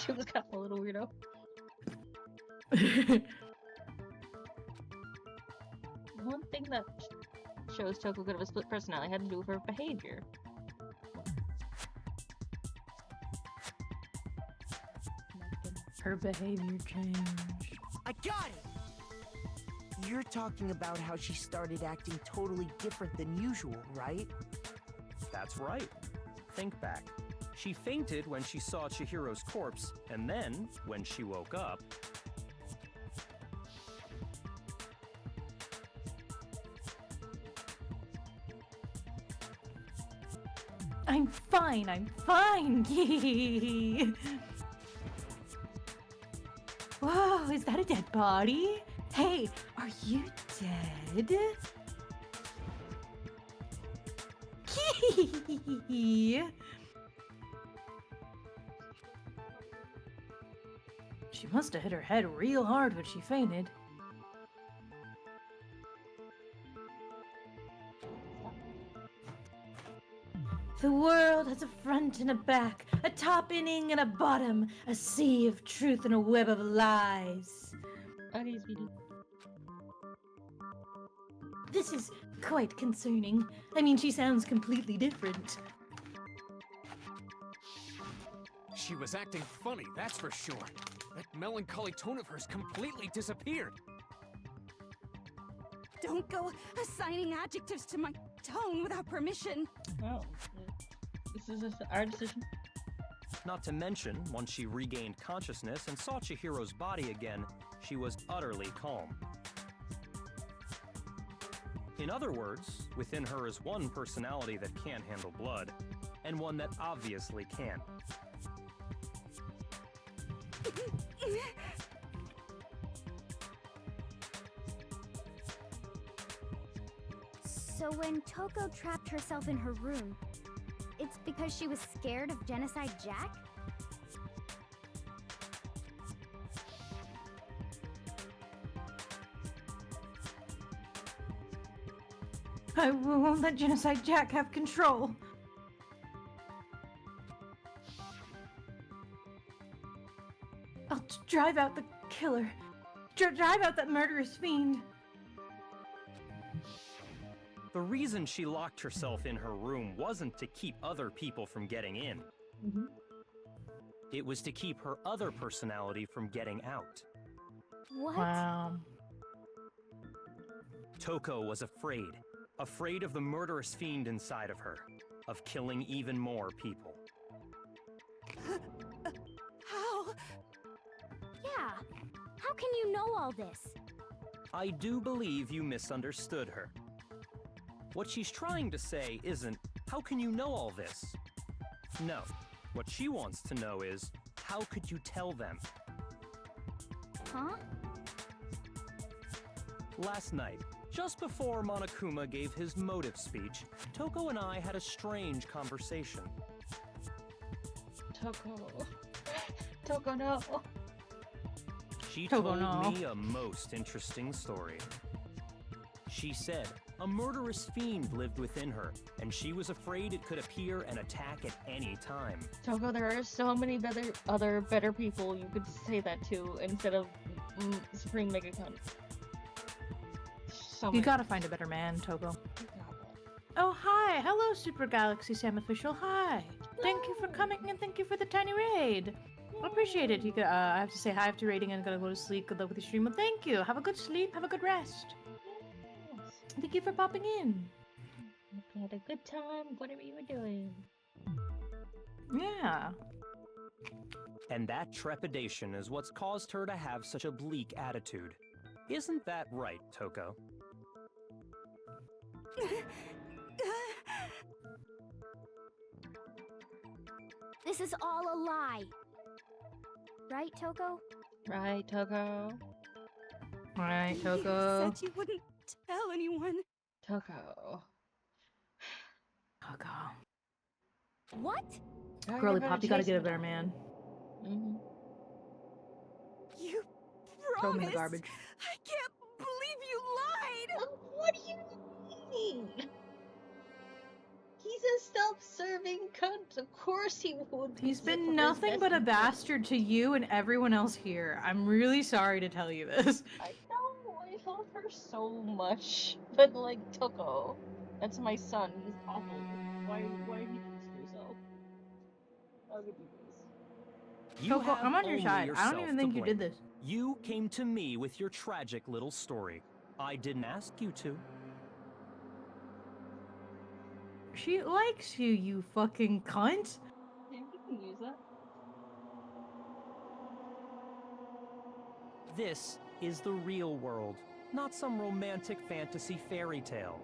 She was kind of a little weirdo. One thing that shows Toko could have a split personality had to do with her behavior. Her behavior changed. I got it! You're talking about how she started acting totally different than usual, right? That's right. Think back. She fainted when she saw Chihiro's corpse, and then, when she woke up... I'm fine, I'm fine! Whoa, is that a dead body? Hey, are you dead? She must have hit her head real hard when she fainted. The world has a front and a back, a top inning and a bottom, a sea of truth and a web of lies. Okay, sweetie. This is quite concerning. I mean, she sounds completely different. She was acting funny, that's for sure. That melancholy tone of hers completely disappeared. Don't go assigning adjectives to my tone without permission. Oh. This is just our decision. Not to mention, once she regained consciousness and saw Chihiro's body again, she was utterly calm. In other words, within her is one personality that can't handle blood, and one that obviously can. So when Toko trapped herself in her room, it's because she was scared of Genocide Jack? I won't let Genocide Jack have control. I'll drive out the killer. Drive out that murderous fiend. The reason she locked herself in her room wasn't to keep other people from getting in. It was to keep her other personality from getting out. What? Wow. Toko was afraid of the murderous fiend inside of her, of killing even more people. How? Yeah. How can you know all this? I do believe you misunderstood her. What she's trying to say isn't, how can you know all this? No. What she wants to know is, how could you tell them? Huh? Last night, just before Monokuma gave his motive speech, Toko and I had a strange conversation. Toko. Toko, no. She Toko, told no. me a most interesting story. She said a murderous fiend lived within her, and she was afraid it could appear and attack at any time. Toko, there are so many better people you could say that to instead of Supreme Mega Cunt. So You many. gotta find a better man, Togo. Oh, hi! Hello, Super Galaxy Sam Official. Hi! Thank you for coming and thank you for the tiny raid. I appreciate it. I have to say hi after raiding and gotta go to sleep. Good luck with your stream. Well, thank you. Have a good sleep. Have a good rest. Thank you for popping in. Hope you had a good time, whatever you were doing. Yeah. And that trepidation is what's caused her to have such a bleak attitude. Isn't that right, Toko? This is all a lie. Right, Toko? Right, Toko? Alright, Togo. You said you wouldn't tell anyone. Toko. Togo. What? Girly Pop, you gotta get a better man. Mm-hmm. You Throw him in promised. the garbage. I can't believe you lied. What do you mean? He's a self-serving cunt. Of course he would. He's use it been for his nothing best but a interest. bastard to you and everyone else here. I'm really sorry to tell you this. I know. I love her so much, but like Toko, that's my son. He's awful. Why did you do this to yourself? How could you do this? You Toko, have I'm on your only side. I don't yourself even to think you blame. did this. You came to me with your tragic little story. I didn't ask you to. She likes you, you fucking cunt. Yeah, you can use that. This is the real world, not some romantic fantasy fairy tale.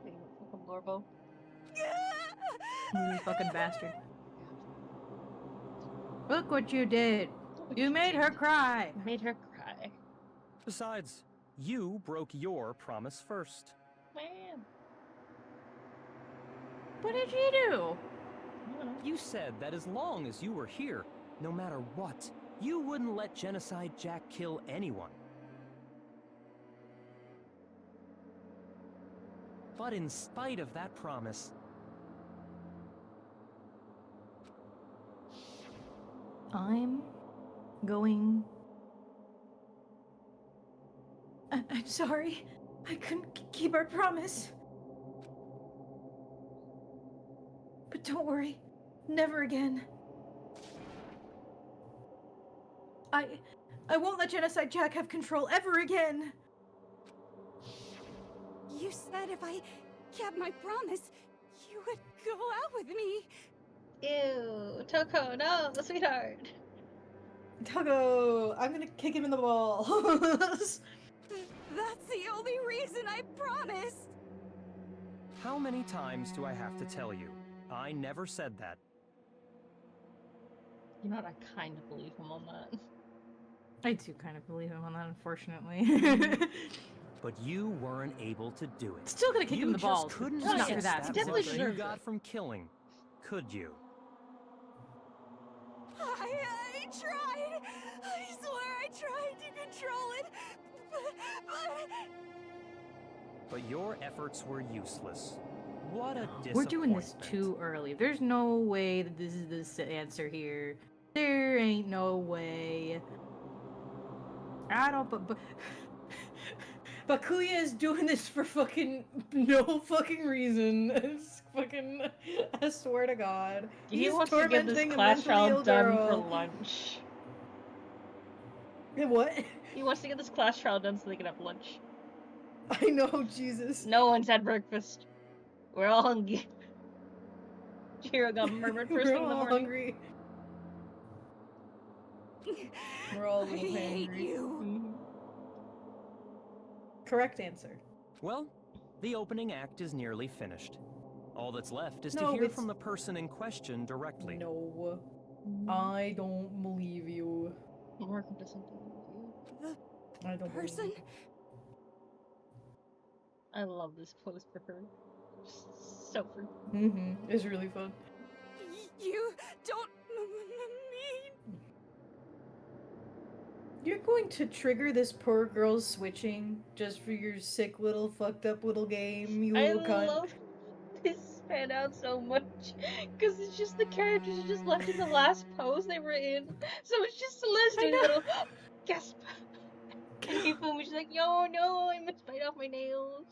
Fucking Lorbo. You fucking bastard. Look what you did. You made her cry. Made her cry. Besides, you broke your promise first. Man. What did she do? You said that as long as you were here, no matter what, you wouldn't let Genocide Jack kill anyone. But in spite of that promise, I'm going... I'm sorry. I couldn't keep our promise. But don't worry. Never again. I won't let Genocide Jack have control ever again. You said if I kept my promise, you would go out with me. Ew. Toko, no, sweetheart. Togo, I'm gonna kick him in the balls. That's the only reason I promised. how many times do I have to tell you? I never said that. You know what? I kind of believe him on that. I do kind of believe him on that, unfortunately. But you weren't able to do it. Still gonna kick him in the You balls. just couldn't Just not for resist that that definitely rush you deserved got it. from killing, could you? I tried. I swear I tried to control it. But... But your efforts were useless. What a disappointment. We're doing this too early. There's no way that this is the answer here. There ain't no way. I don't, but Byakuya is doing this for fucking no fucking reason. It's fucking, I swear to God. He He's wants to get this tormenting a class mentally trial ill done girl. for lunch. What? He wants to get this class trial done so they can have lunch. I know, Jesus. No one's had breakfast. We're all hungry. Chiro got murdered first We're thing in the all morning. hungry. We're all a I little hate hangry. you. correct answer. Well, the opening act is nearly finished. All that's left is to No, hear it's- from the person in question directly. No. I don't believe you. Markham doesn't believe you. I don't believe Person? you. I love this pose for her. So fun. It's really fun. You don't mean... You're going to trigger this poor girl's switching just for your sick little fucked up little game, you I little cunt. love this fan out so much because it's just the characters are just left in the last pose they were in, so it's just Celeste doing a little gasp. And Hifumi's like, "Yo, no, I must bite off my nails."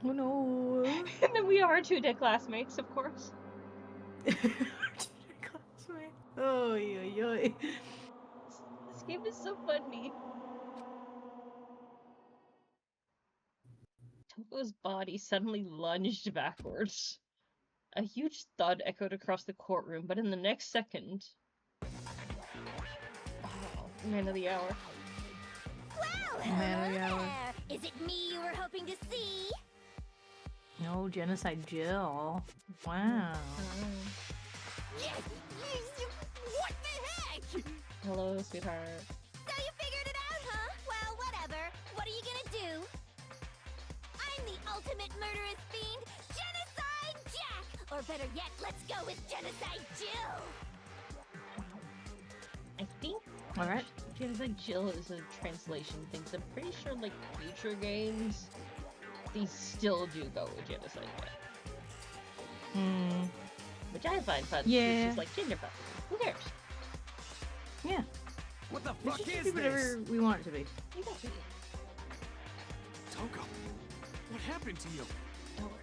Oh no. And then we have our 2 dead classmates, of course. Oh, yoy. This game is so funny. Toko's body suddenly lunged backwards. A huge thud echoed across the courtroom, but in the next second... Oh, man of the hour. Well, Man of the hello hour. there. Is it me you were hoping to see? No, Genocide Jill. Wow. Yes, what the heck? Hello, sweetheart. So you figured it out, huh? Well, whatever. What are you gonna do? I'm the ultimate murderous fiend, Genocide Jack! Or better yet, let's go with Genocide Jill! I think Alright. Genocide Jill is a translation thing, 'cause I'm pretty sure, like, future games, they still do go with Genocide Jack. Which I find fun. Yeah. It's just like gender buffering. Who cares? Yeah. What the It fuck should is just be whatever this? we want it to be. You got me. Toko, what happened to you? Don't worry.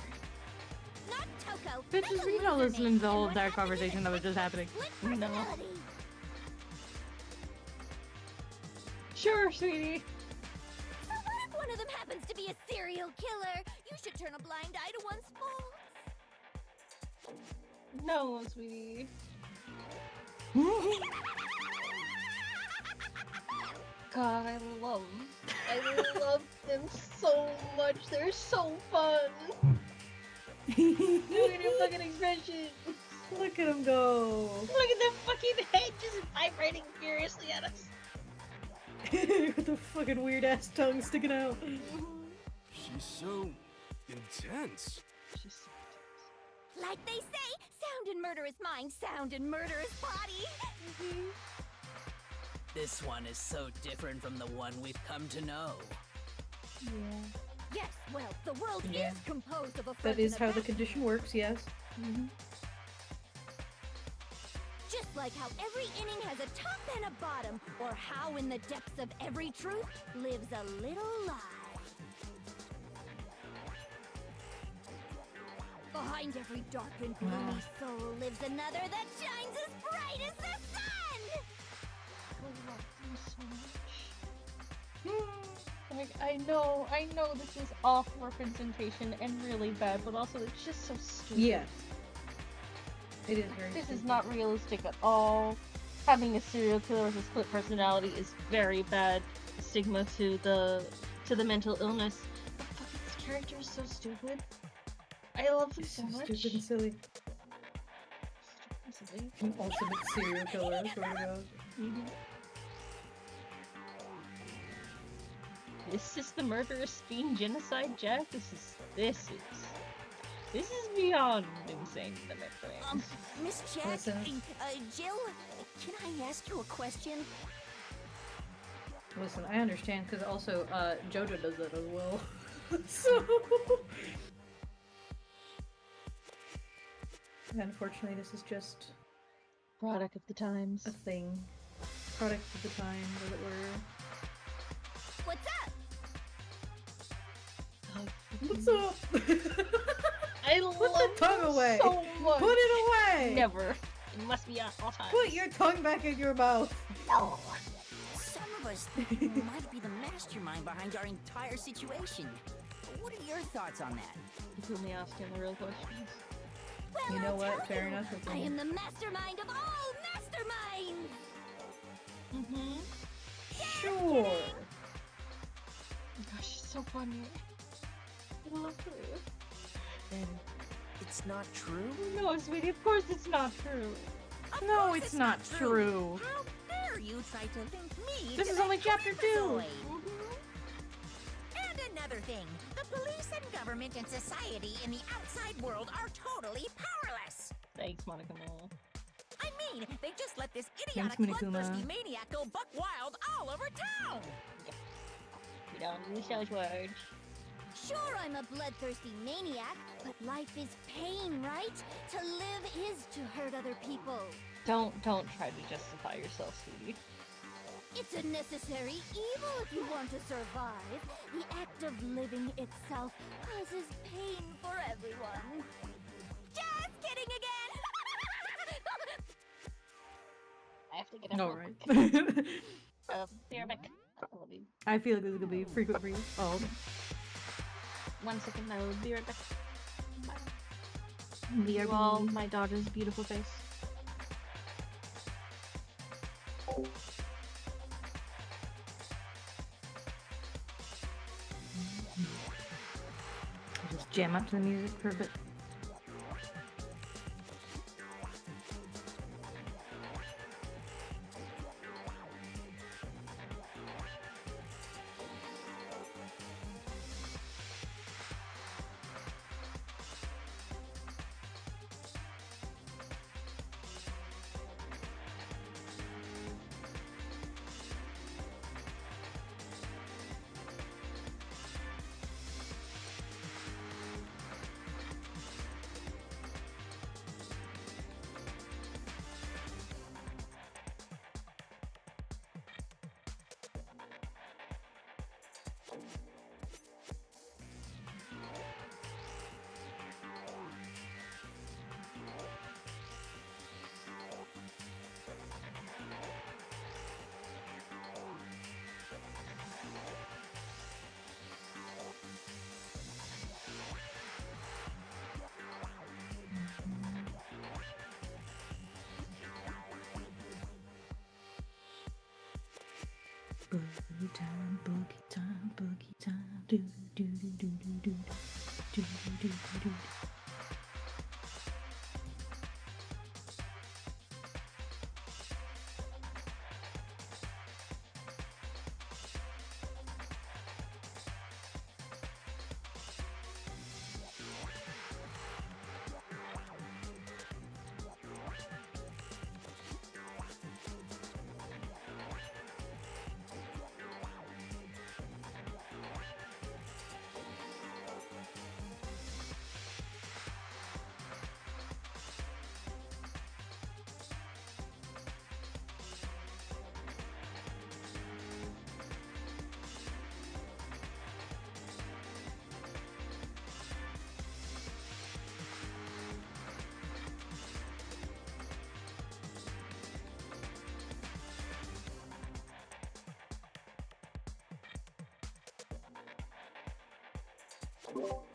Not Toko. Bitches, that's a we don't loser listen name. to the whole And entire what happened conversation is that was just happening. Split No. personality. Sure, sweetie. So what if one of them happens to be a serial killer? You should turn a blind eye to one's faults. No, sweetie. God, I love them so much. They're so fun. Look at their fucking expression. Look at him go. Look at their fucking head just vibrating furiously at us. With the fucking weird ass tongue sticking out. She's so intense. She's so Like they say, sound in murderous mind, sound in murderous body. This one is so different from the one we've come to know. yeah. Yes, well, the world Yeah. is composed of a That front is and a how the back. condition works, yes. Just like how every inning has a top and a bottom, or how in the depths of every truth lives a little lie. Behind every dark and gloomy soul lives another that shines as bright as the sun! I love them so much. Like, I know this is off representation and really bad, but also it's just so stupid. Yes. It is very This stupid. is not realistic at all. Having a serial killer with a split personality is very bad stigma to the mental illness. But fucking this character is so stupid. I love him It's so so much. stupid and silly. Stupid and silly. An ultimate serial killer, I swear to God. This is the murderous fiend Genocide Jack. This is beyond insane to my brain. Miss Jack, Listen. Jill, can I ask you a question? Listen, I understand, because also, Jojo does that as well. So... Unfortunately, this is just Product of the times. a thing. Product of the time, as it were. What's up? What's up? I Put love the tongue him away! so much. Put it away! Never. It must be at all times. Put your tongue back in your mouth! No. Some of us might be the mastermind behind our entire situation. What are your thoughts on that? You put me asking the real questions. Well, You know I'll what? tell Fair you, enough. I am the mastermind of all masterminds! Mm-hmm. Sure. Gosh, she's so funny. I love it. And it's not true? No, sweetie, of course it's not true. No, it's not true. How dare you try to link me This to is that only chapter 2. Zoid? And another thing, the police and government and society in the outside world are totally powerless. Thanks, Monokuma. I mean, they just let this Thanks, idiotic Monokuma. bloodthirsty maniac go buck wild all over town. We don't use those words. Sure, I'm a bloodthirsty maniac, but life is pain, right? To live is to hurt other people. Don't try to justify yourself, sweetie. It's a necessary evil if you want to survive. The act of living itself causes pain for everyone. Just kidding again. I have to get up. All right. Be right back. I feel like this is gonna be frequent for you. Oh, okay. 1 second, I will be right back. The You all, my daughter's beautiful face. Just jam up to the music for a bit. Boogie time, boogie time, boogie time. Do do do do do do do do do do.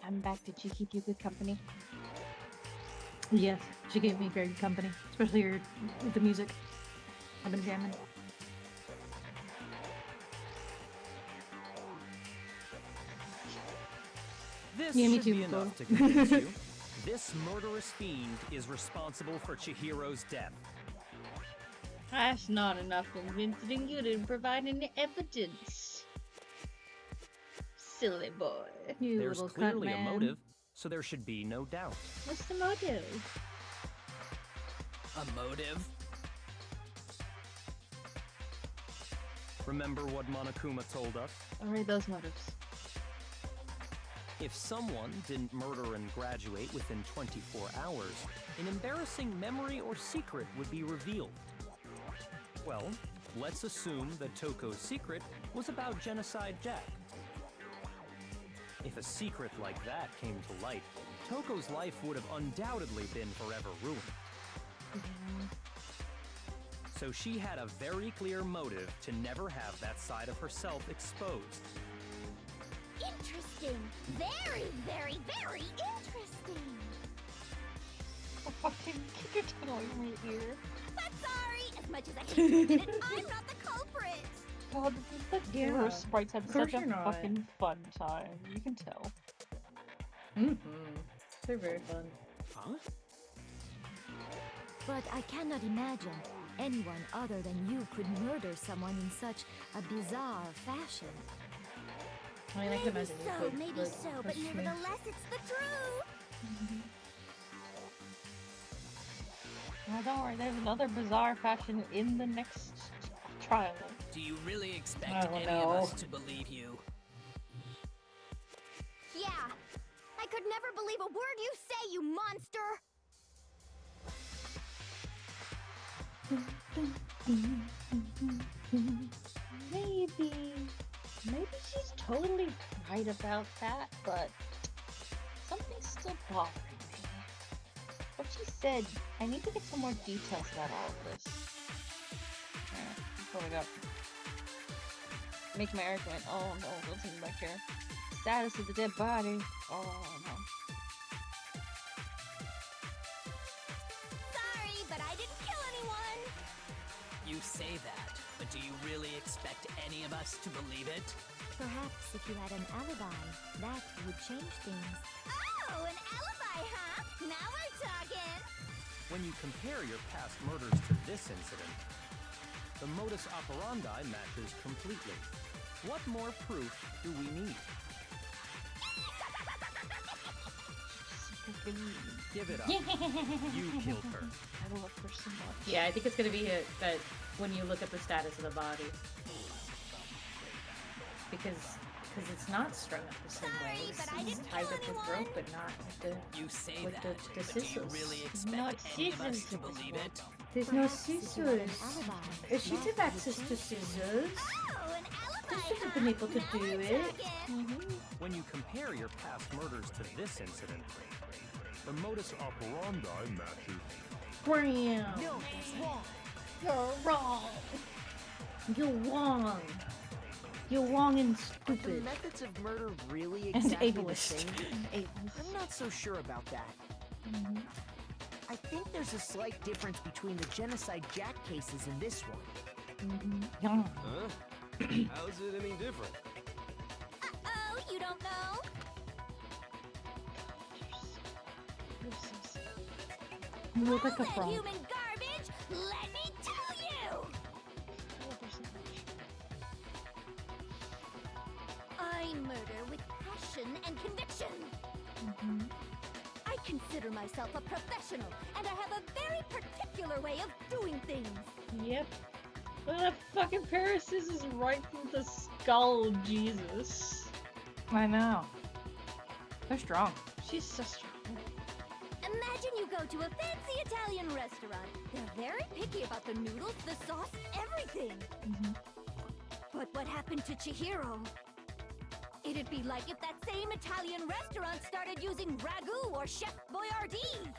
I'm back. Did she keep you good company? Yes, she gave me very good company, especially her with the music. I've been jamming. This Yeah, me should too, be Nicole. enough to convince you. This murderous fiend is responsible for Chihiro's death. That's not enough convincing. You didn't provide any evidence. Silly boy. You There's little clearly cunt a man. motive, so there should be no doubt. What's the motive? A motive? Remember what Monokuma told us? What are those motives? If someone didn't murder and graduate within 24 hours, an embarrassing memory or secret would be revealed. Well, let's assume that Toko's secret was about Genocide Jack. If a secret like that came to light, Toko's life would have undoubtedly been forever ruined. So she had a very clear motive to never have that side of herself exposed. Interesting. Very, very, very interesting. Oh, fucking keep your tongue away from your ear. But sorry, as much as I hate to admit it, I'm not the culprit. God, the Yeah, sprites have of course such a you're not. fucking fun time. You can tell. They're very fun. Huh? But I cannot imagine anyone other than you could murder someone in such a bizarre fashion. I mean, I can imagine you could. Maybe so, but nevertheless, it's the truth. Now, don't worry, there's another bizarre fashion in the next trial. Do you really expect I don't any know. of us to believe you? Yeah, I could never believe a word you say, you monster! Maybe she's totally right about that, but something's still bothering me. What she said, I need to get some more details about all of this. Pull it up. Make my argument. Oh no, what's in back here? Status of the dead body. Oh no. Sorry, but I didn't kill anyone! You say that, but do you really expect any of us to believe it? Perhaps if you had an alibi, that would change things. Oh, an alibi, huh? Now we're talking! When you compare your past murders to this incident, the modus operandi matches completely. What more proof do we need? Give it up. You killed her. I love her so much. Yeah, I think it's gonna be that when you look at the status of the body, because it's not strung up the same way. It's tied up with rope, but not with the You say with that, the but do you scissors. really expect Not any of us scissors to in this believe world. it? There's no Perhaps if you had an scissors. alibi, She'd have that access would to change things. scissors. Oh, an alibi, She should have huh? been able to Now do we're it. talking. When you compare your past murders to this incident, the modus operandi matches. Bram! No, that's wrong. You're wrong! You're wrong! You're wrong and Are the stupid. methods of murder really And exactly the ableist. same? I'm not so sure about that. I think there's a slight difference between the Genocide Jack cases and this one. Yeah. Huh? How's it any different? Uh-oh, you don't know? You look like a Well then, frog. human garbage, let me tell you! I murder with passion and conviction. I consider myself a professional, and I have a very particular way of doing things. Yep. Look at that fucking pair of scissors right through the skull of Jesus. I know. They're strong. She's so strong. Imagine you go to a fancy Italian restaurant. They're very picky about the noodles, the sauce, everything. But what happened to Chihiro? It'd be like if that same Italian restaurant started using ragu or Chef Boyardee.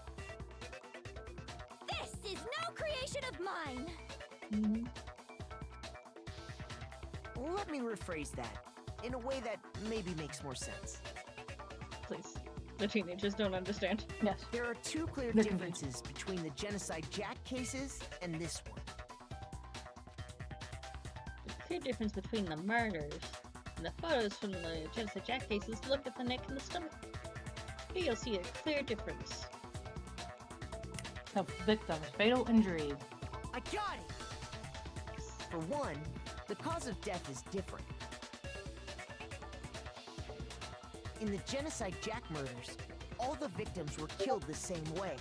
This is no creation of mine. Let me rephrase that in a way that maybe makes more sense. Please. The teenagers don't understand. Yes. There are two clear They're differences between the Genocide Jack cases and this one. The clear difference between the murders and the photos from the Genocide Jack cases, look at the neck and the stomach. Here you'll see a clear difference. The victim's fatal injury. I got it! For one, the cause of death is different. In the Genocide Jack murders, all the victims were killed the same way.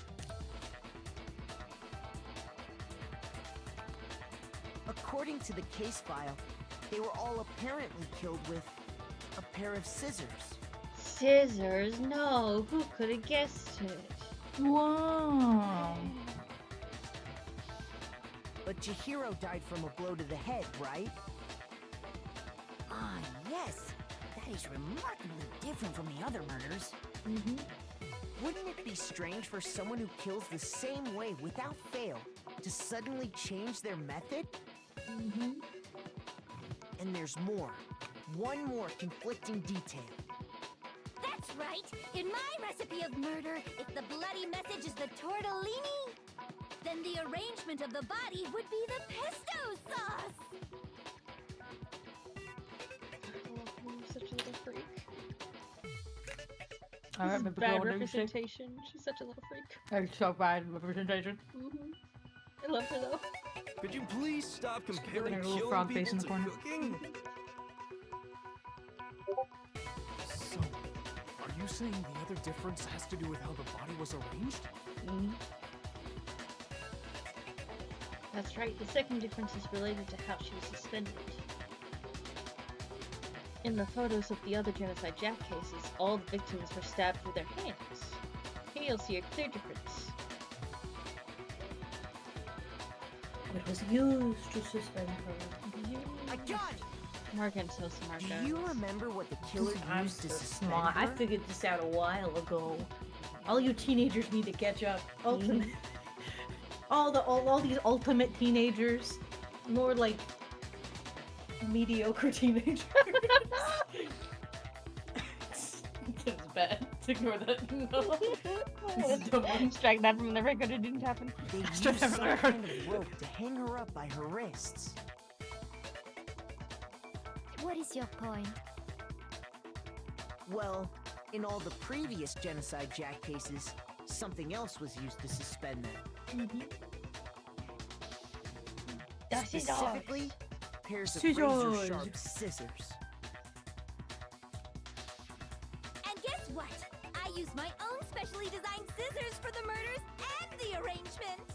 According to the case file, they were all apparently killed with a pair of scissors. Scissors? No, who could have guessed it? Wow. But Chihiro died from a blow to the head, right? Ah, yes. That is remarkably different from the other murders. Wouldn't it be strange for someone who kills the same way without fail to suddenly change their method? And there's more. One more conflicting detail. That's right. In my recipe of murder, if the bloody message is the tortellini, then the arrangement of the body would be the pesto sauce. I This is remember bad going to sick. representation. She's such a little freak. It's so bad representation. I love her though. Could you please stop comparing her little killing frog face people in the to corner. cooking? So, are you saying the other difference has to do with how the body was arranged? That's right. The second difference is related to how she was suspended. In the photos of the other Genocide Jack cases, all the victims were stabbed with their hands. Here you'll see a clear difference. It was used to suspend her. I got it! Morgan's so smart, Do guys. you remember what the killer I'm used to so suspend smart. I her? figured this out a while ago. All you teenagers need to catch up. Ultimate. all these ultimate teenagers. More like mediocre teenagers. It's bad. Ignore that. No. It's dumb. Strike that from the record. It didn't happen. They used Straight some from the kind of rope to hang her up by her wrists. What is your point? Well, in all the previous Genocide Jack cases, something else was used to suspend them. Specifically, pairs of razor-sharp scissors. And guess what? I used my own specially designed scissors for the murders and the arrangement.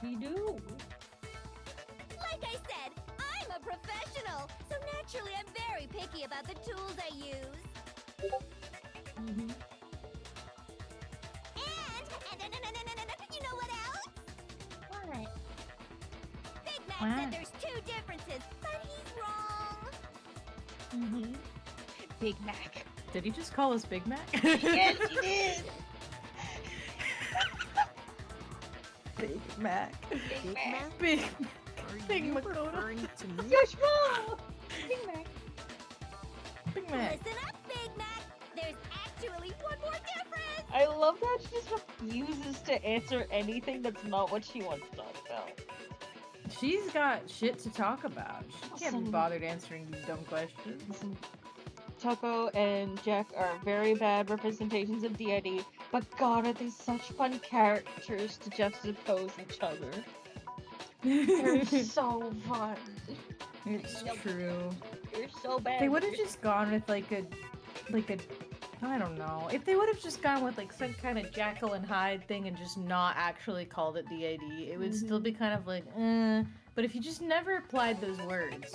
We do. Like I said, I'm a professional, so naturally I'm very picky about the tools I use. And you know what else? What? Big Mac Wow. said there's two differences, but he's wrong. Big Mac. Did he just call us Big Mac? Yes, he did. Big Mac. Big Mac? Big Mac. Are Big you Mac. referring to me? Yes, wrong. Big Mac. Big Mac. Listen up, Big Mac. There's actually one more difference. I love that she just refuses to answer anything that's not what she wants to talk about. She's got shit to talk about. She can't be Awesome. bothered answering these dumb questions. Listen, Toko and Jack are very bad representations of DID, but god, are they such fun characters to juxtapose each other. They're so fun. It's true. They're so bad. They would have just gone with like a, I don't know. If they would have just gone with like some kind of Jekyll and Hyde thing and just not actually called it DID, it would still be kind of like, But if you just never applied those words,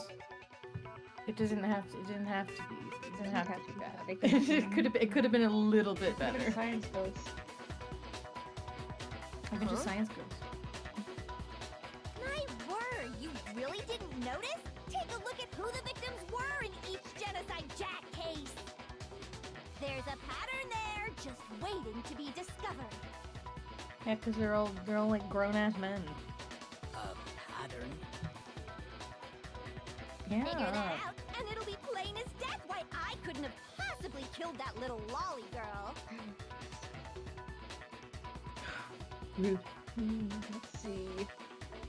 it didn't have to be bad. It could have been a little bit better. Science goes. Like just science goes. My word, you really didn't notice? Take a look at who the victims were in each Genocide Jack case. There's a pattern there, just waiting to be discovered. Yeah, because they're all like grown ass men. Pattern. Yeah. Figure that out, and it'll be plain as death why I couldn't have possibly killed that little lolly girl. Rude. Let's see.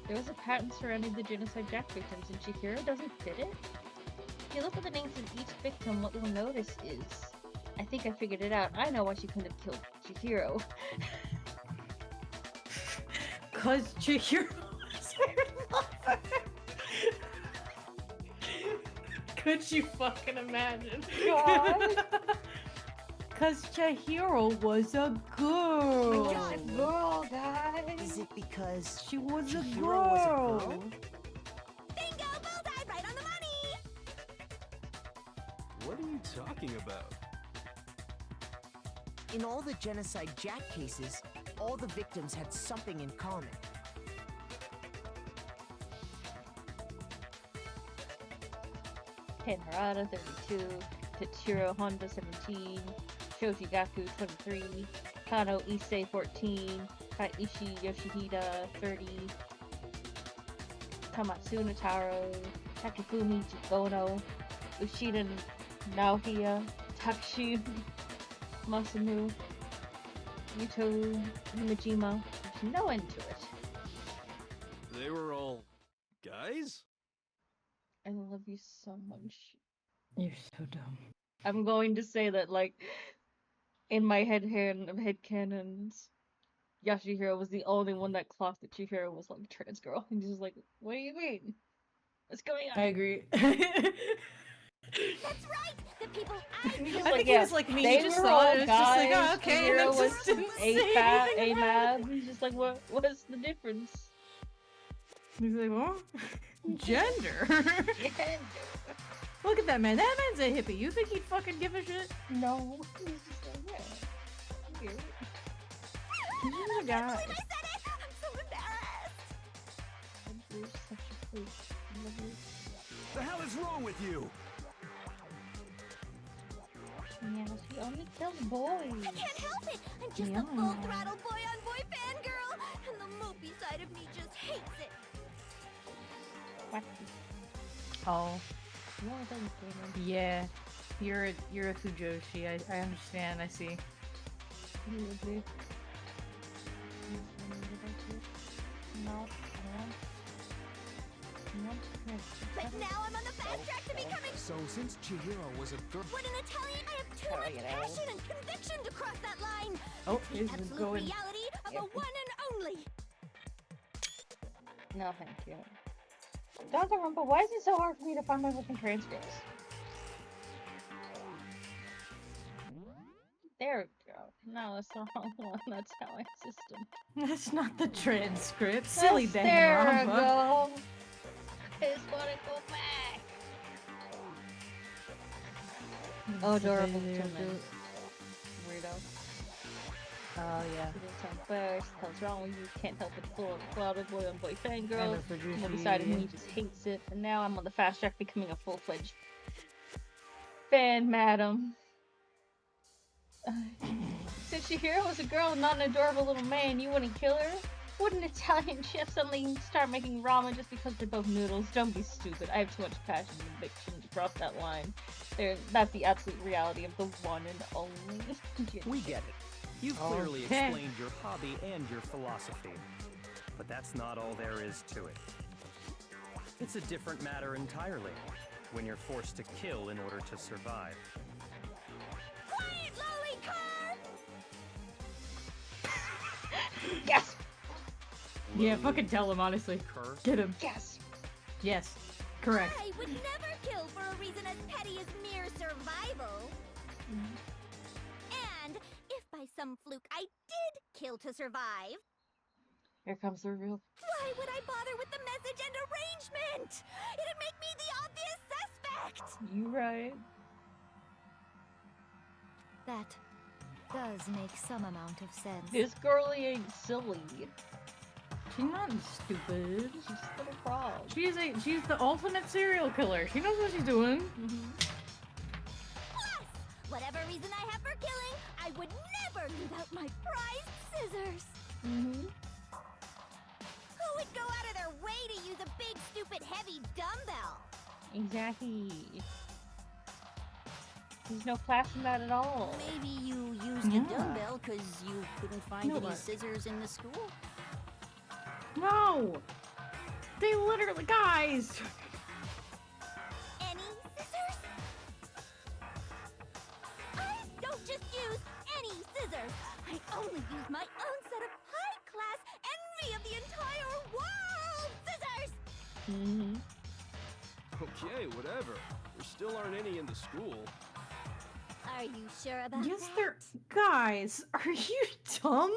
There was a pattern surrounding the Genocide Jack victims, and Chihiro doesn't fit it? If you look at the names of each victim, what you'll notice is... I think I figured it out. I know why she couldn't have killed Chihiro. Cause Chihiro was her lover. Could you fucking imagine? God. Cause Chihiro was a girl. Girl, guys. Is it because She was a Chihiro girl. was a girl? Bingo, bullseye, right on the money! What are you talking about? In all the Genocide Jack cases, all the victims had something in common. Ken Harada, 32. Tetsuro Honda, 17. Shoji Gaku, 23. Kano Issei, 14. Kaiichi Yoshihida, 30. Kamatsu Nataro. Takefumi Jigono. Ushida Naohia. Takashi Masamu. Yuto Himajima. There's no end to it. They were all guys? I love you so much. You're so dumb. I'm going to say that, like, in my headcanons, Yashihiro was the only one that clocked that Chihiro was like trans girl. And he's just like, what do you mean? What's going on? I agree. That's right! The people I He's I like, think yeah, he was like me. they He just were saw all it. It was just like, guys. oh, okay. Chihiro And then was just didn't say anything about it. He's just like, what's the difference? He's like, well, gender. Gender. Look at that man. That man's a hippie. You think he'd fucking give a shit? No. He's just like, yeah. Weird. He's just a guy. I said it! I'm so embarrassed! You're such a freak. I love you. The hell is wrong with you? Yeah, she only kills boys. I can't help it! I'm just a full-throttle boy-on-boy fangirl! And the mopey side of me just hates it! What? Oh, No, it doesn't say yeah. You're a Fujoshi. I understand. I see. no. But now I'm on the fast track to becoming— So since Chihiro was a girl... What an Italian! I have too much passion and conviction to cross that line! Oh, The he's absolute going. reality of a one and only! No, thank you. Dangan, why is it so hard for me to find my fucking transcripts? There we go. No, that's the wrong one. That's how I system. That's not the transcript. Silly There we Danganronpa. go. I just want to go back. Oh, adorable gentleman. Weirdo. Oh yeah. First, what's wrong with you? Can't help but pull a cloud of boy on boy fangirl. And the And beside Fujoshi. him, he just hates it. And now I'm on the fast track becoming a full-fledged fan madam. Since Chihiro was a girl and not an adorable little man, you wouldn't kill her? Would an Italian chef suddenly start making ramen just because they're both noodles? Don't be stupid. I have too much passion and conviction to cross that line. That's the absolute reality of the one and only. We get it. You've clearly explained your hobby and your philosophy. But that's not all there is to it. It's a different matter entirely, when you're forced to kill in order to survive. Quiet, lolicon! Yes! Yeah, fucking tell him honestly. Cur? Get him. Yes! Yes. Correct. I would never kill for a reason as petty as mere survival. And if by some fluke I did kill to survive, Here comes the reveal. why would I bother with the message and arrangement? It'd make me the obvious suspect! You right. That does make some amount of sense. This girlie ain't silly. She's not stupid. She's just a little frog. She's the ultimate serial killer. She knows what she's doing. Plus, whatever reason I have for killing, I would never leave out my prized scissors. Who would go out of their way to use a big, stupid, heavy dumbbell? Exactly. There's no class in that at all. Maybe you used a dumbbell because you couldn't find any scissors in the school? No! They literally, guys! Any scissors? I don't just use any scissors. I only use my own set of high-class, envy of the entire world scissors! Okay, whatever. There still aren't any in the school. Are you sure about Yes, that? there. Guys, are you dumb?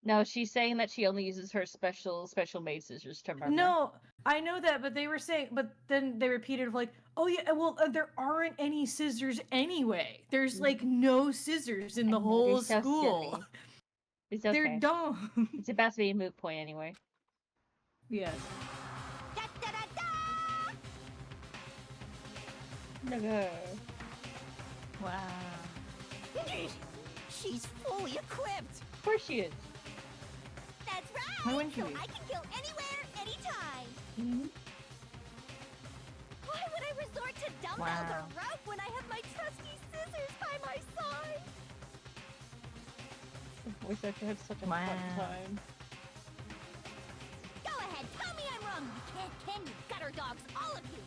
No, she's saying that she only uses her special made scissors to remember. No, I know that, but they were saying, but then they repeated like, oh yeah, well, there aren't any scissors anyway. There's like no scissors in the whole They're so school. silly. It's okay. They're dumb. It's about to be a moot point anyway. Yes. No. Wow. She's fully equipped. Of course she is. That's Why right! wouldn't So you be? I can kill anywhere, anytime! Why would I resort to dumbbells Wow. or rope when I have my trusty scissors by my side? The voice actor had such a Wow. fun time. Go ahead, tell me I'm wrong! You can't ken, you gutter dogs, all of you!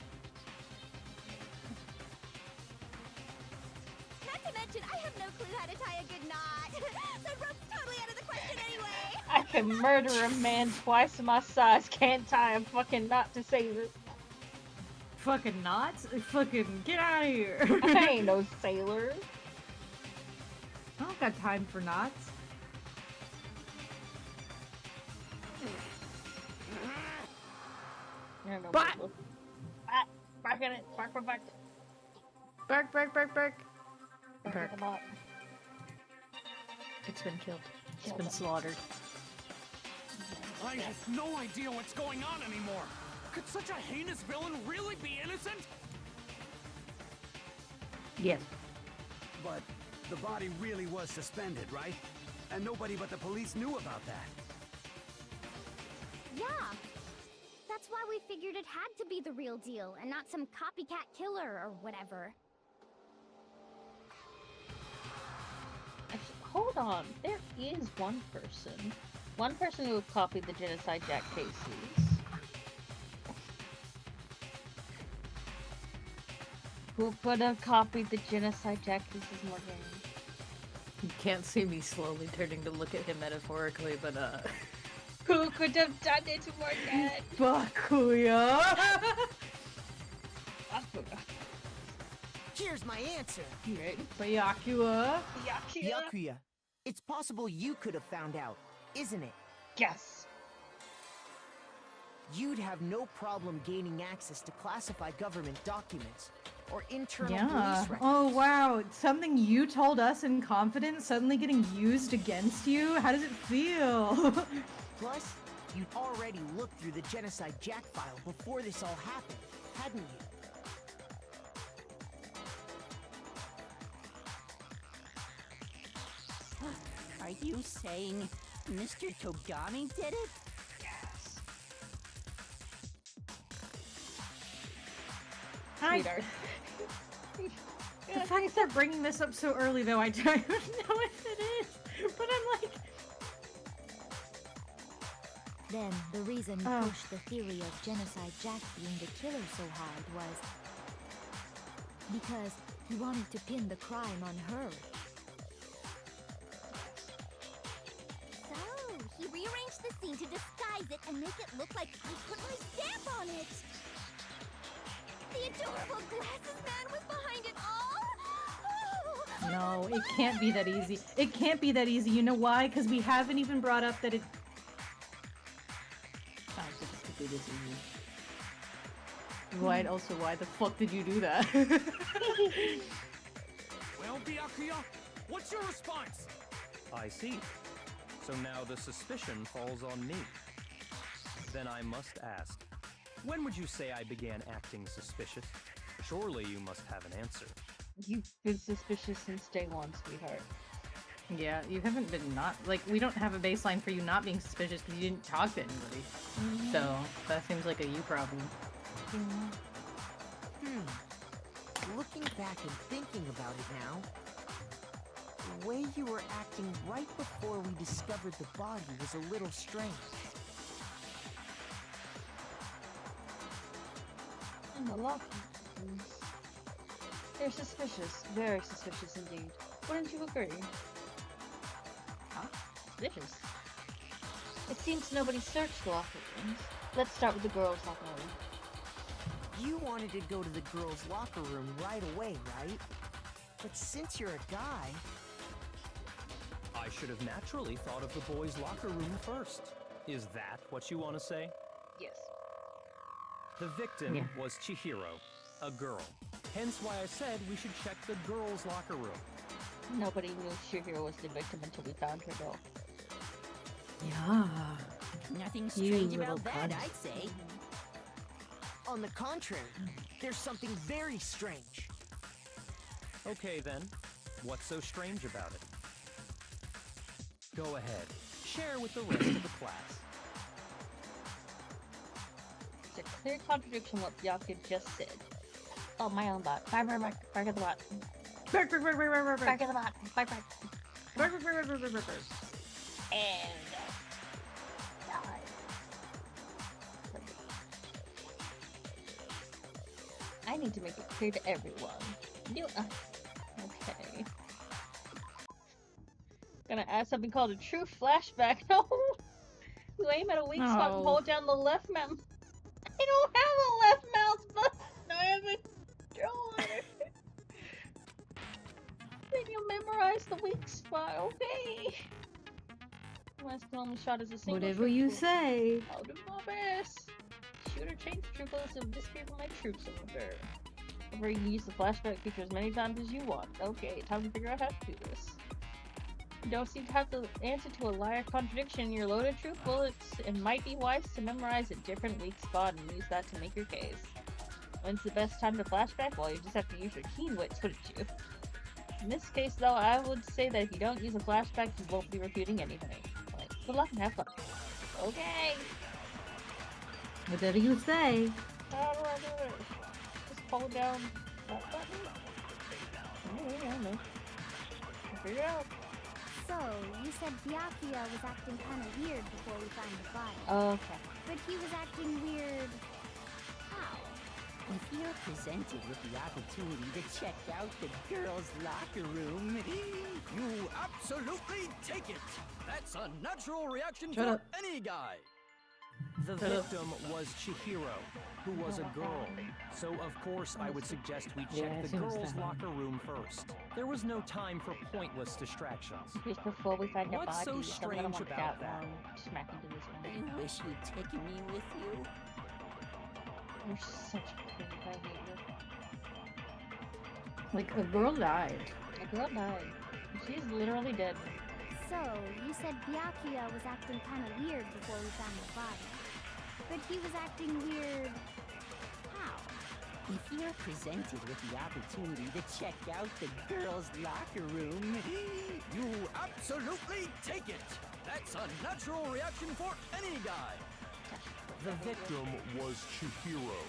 That's to mention, I have no clue how to tie a good knot. So rope's totally out of the question anyway. I can murder a man twice my size, can't tie a fucking knot to save it. Fucking knots? Fucking get out of here. I ain't no sailor. I don't got time for knots. Back in it. Back. Bark. Bark. It's been killed. It's been slaughtered. I have no idea what's going on anymore. Could such a heinous villain really be innocent? Yes. But the body really was suspended, right? And nobody but the police knew about that. Yeah. That's why we figured it had to be the real deal and not some copycat killer or whatever. Actually, hold on. There is one person who copied the Genocide Jack cases. Who could have copied the Genocide Jack cases, Morgan? You can't see me slowly turning to look at him metaphorically, but Who could have done it, Morgan? Byakuya! Here's my answer. Byakuya. Byakuya. It's possible you could have found out, isn't it? Yes. You'd have no problem gaining access to classified government documents or internal Yeah. police records. Oh wow, something you told us in confidence suddenly getting used against you? How does it feel? Plus, you'd already looked through the Genocide Jack file before this all happened, hadn't you? Are you saying Mr. Togami did it? Yes. Sweetheart. The fact that they're bringing this up so early, though, I don't know if it is. But I'm like... Then, the reason you pushed the theory of Genocide Jack being the killer so hard was because he wanted to pin the crime on her. So, he rearranged the scene to disguise it and make it look like I put my stamp on it. The adorable glasses man was behind it all. No, it can't be that easy. It can't be that easy. You know why? Because we haven't even brought up that it... I don't think it could be this easy. Why? Also, why the fuck did you do that? Well, Byakuya, what's your response? I see. So now the suspicion falls on me. Then I must ask, when would you say I began acting suspicious? Surely you must have an answer. You've been suspicious since day one, sweetheart. Yeah, you haven't been not... Like, we don't have a baseline for you not being suspicious because you didn't talk to anybody. So, that seems like a you problem. Looking back and thinking about it now, the way you were acting right before we discovered the body was a little strange. And a lot of things. They're suspicious. Very suspicious indeed. Wouldn't you agree? Huh? Suspicious? It seems nobody searched the locker rooms. Let's start with the girls' locker room. You wanted to go to the girls' locker room right away, right? But since you're a guy... I should have naturally thought of the boys' locker room first. Is that what you want to say? Yes. The victim was Chihiro, a girl. Hence why I said we should check the girls' locker room. Nobody knew Chihiro was the victim until we found her, though. Yeah. Nothing strange about that, I'd say. On the contrary, there's something very strange. Okay then, what's so strange about it? Go ahead, share with the rest of the class. It's a clear contradiction what Byakuya just said. Oh, my own bot. Back at the bot. Back at the bot. Back. And die. I need to make it clear to everyone. Okay. Gonna add something called a true flashback. No! You aim at a weak spot and hold down the left mouse. I don't have a left mouse button! I have a control on it. Then you memorize the weak spot, okay? Last only shot is a single Whatever you say. I'll do my best. Shoot or change troop list and disappear from my troop cylinder. Or you can use the flashback feature as many times as you want. Okay, time to figure out how to do this. You don't seem to have the answer to a liar contradiction in your loaded troop bullets. It might be wise to memorize a different weak spot and use that to make your case. When's the best time to flashback? Well, you just have to use your keen wits, wouldn't you? In this case, though, I would say that if you don't use a flashback, you won't be refuting anything. Like, good luck and have fun. Okay! Whatever you say. How do I do it? Just hold down that button? I don't know. Figure it out. So, you said Byakuya was acting kinda weird before we found the body. Okay. But he was acting weird... how? If you're presented with the opportunity to check out the girls' locker room, You absolutely take it! That's a natural reaction Shut for up. any guy! The victim was Chihiro, who was a girl. So, of course, I would suggest we check the girls' locker room first. There was no time for pointless distractions. Just before we find the body, What's so I'm gonna strange want about that that? one smack into this one. I wish you'd taken me with you. You're such a creep, I hate you. Like, a girl died. A girl died. She's literally dead. So, you said Byakuya was acting kinda weird before we found the body. But he was acting weird... how? If you're presented with the opportunity to check out the girls' locker room, You absolutely take it! That's a natural reaction for any guy! The victim was Chihiro,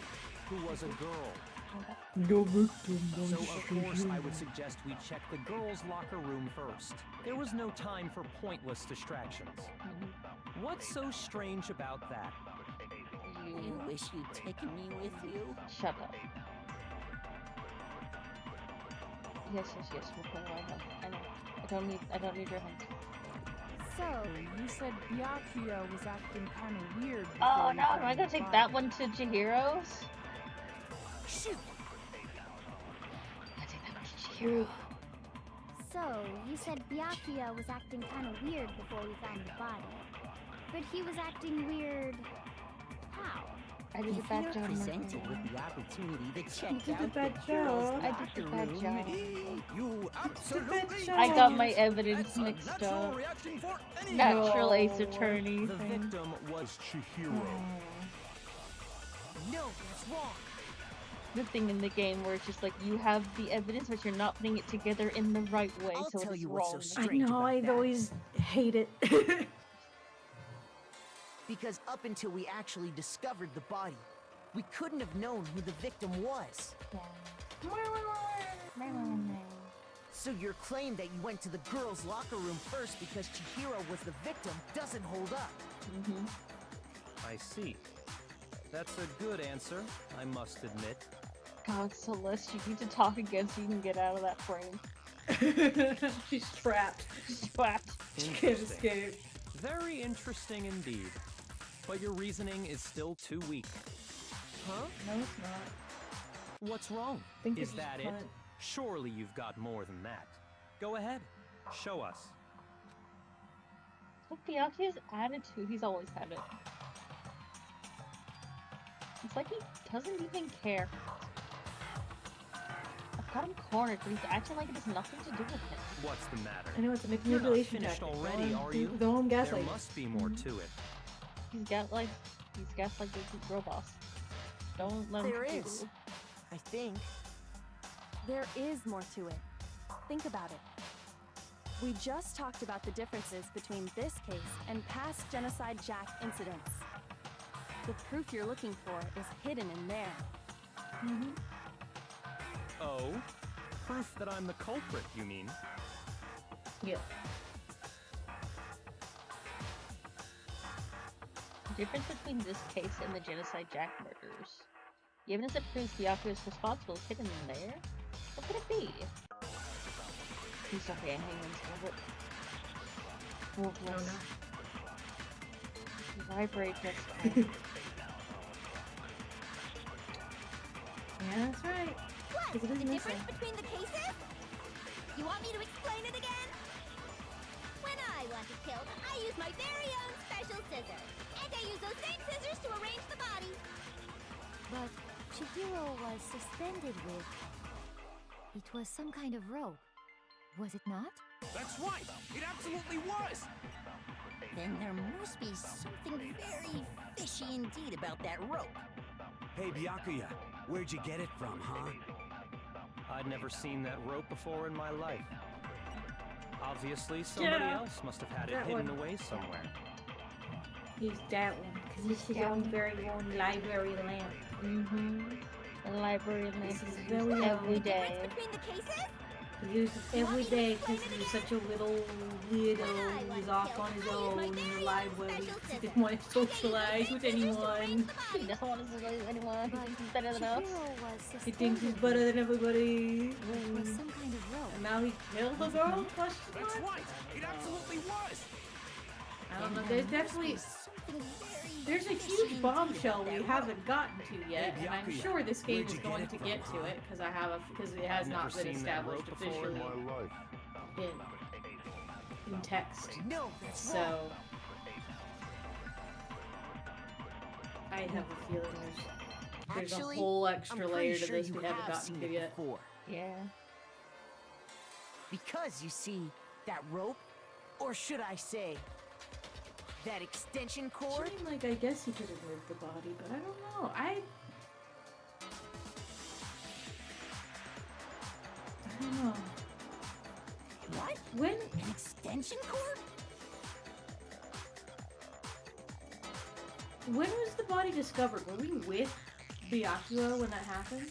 who was a girl. No victim. So, of course, I would suggest we check the girls' locker room first. There was no time for pointless distractions. What's so strange about that? I wish you'd taken me with you. Shut up. Yes, we'll play I know. I don't need your hints. So, You said Byakuya was acting kind of weird. Oh no, am I gonna take that one to Chihiro's? Shoot! I take that one to Chihiro. So, you said Byakuya was acting kinda weird before we found the body. But he was acting weird... how? I did a If bad you're job. presented with the opportunity to check did a out bad the girls' job. I locker did a bad room, job. You absolutely I got my evidence That's a mixed natural up. reaction for any Natural guy! Ace Attorney The thing. victim was Chihiro. No, that's wrong. The thing in the game where it's just like you have the evidence, but you're not putting it together in the right way, I'll so tell it's you what's so wrong. strange. I know, about I'd that. always hate it. Because up until we actually discovered the body, we couldn't have known who the victim was. So your claim that you went to the girls' locker room first because Chihiro was the victim doesn't hold up. I see. That's a good answer, I must admit. God, Celeste, you need to talk again so you can get out of that frame. She's trapped. She's trapped. She can't escape. Very interesting indeed. But your reasoning is still too weak. Huh? No, it's not. What's wrong? Think Is it's that just it? fun. Surely you've got more than that. Go ahead. Show us. Look, Byakuya's attitude, he's always had it. It's like he doesn't even care. I've got him cornered, but he's acting like it has nothing to do with him. What's the matter? I know it's a You're not manipulation finished tactic. already, are you? Go home There gaslight. must be more to it. He's got like the girl boss. Don't let him There do is. it. I think. There is more to it. Think about it. We just talked about the differences between this case and past Genocide Jack incidents. The proof you're looking for is hidden in there. Oh? Proof that I'm the culprit, you mean? Yeah. The difference between this case and the Genocide Jack murders. The evidence that proves Byakuya is responsible is hidden in there? What could it be? Please don't be a hangman's Oh no. Vibrate this time. Yeah, that's right. What? Because it is The difference missing. between the cases? You want me to explain it again? When I want to kill, I use my very own special scissors. And I use those same scissors to arrange the body. But Chihiro was suspended with... It was some kind of rope. Was it not? That's right! It absolutely was! Then there must be something very fishy indeed about that rope. Hey, Byakuya, where'd you get it from, huh? I'd never seen that rope before in my life. Obviously, somebody else must have had it hidden away somewhere. Use that one, because it's his own very own library lamp. The library lamp This is is very used every day. Between the cases? He uses it every day because he's such a little weirdo. He's off on his own in the library. He didn't want to socialize with anyone. He doesn't want to socialize with anyone. He's better than us. He thinks he's better than everybody. It was some kind of rope. And now he killed the girl? That's right! It absolutely was! I don't know. There's definitely... There's a huge bombshell we haven't gotten to yet, and I'm sure this game is going to get to it because it has not been established officially in text. So I have a feeling there's a whole extra layer to this we haven't gotten to yet. Yeah. Because you see, that rope, or should I say, that extension cord? I mean, like, I guess he could have moved the body, but I don't know. I don't know. What? When? An extension cord? When was the body discovered? Were we with Byakuya when that happened?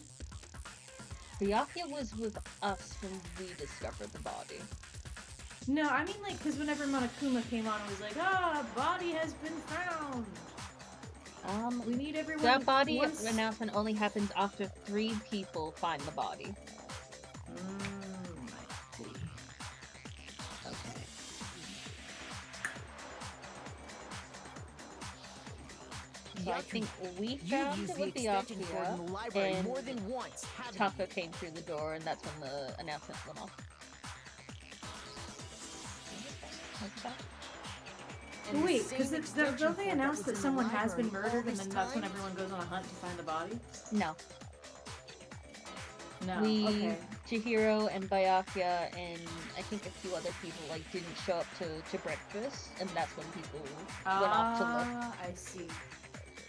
Byakuya was with us when we discovered the body. No, I mean, like, because whenever Monokuma came on, it was like, body has been found. We need everyone. That body announcement only happens after 3 people find the body. I see. Okay. So I think we found it with Byakuya, and more than once, Taka came through the door, and that's when the announcement went off. Wait, because don't they announce that someone has been murdered and then that's when everyone goes on a hunt to find the body? No. No, okay. Chihiro and Byakuya and I think a few other people like didn't show up to breakfast, and that's when people went off to look. I see.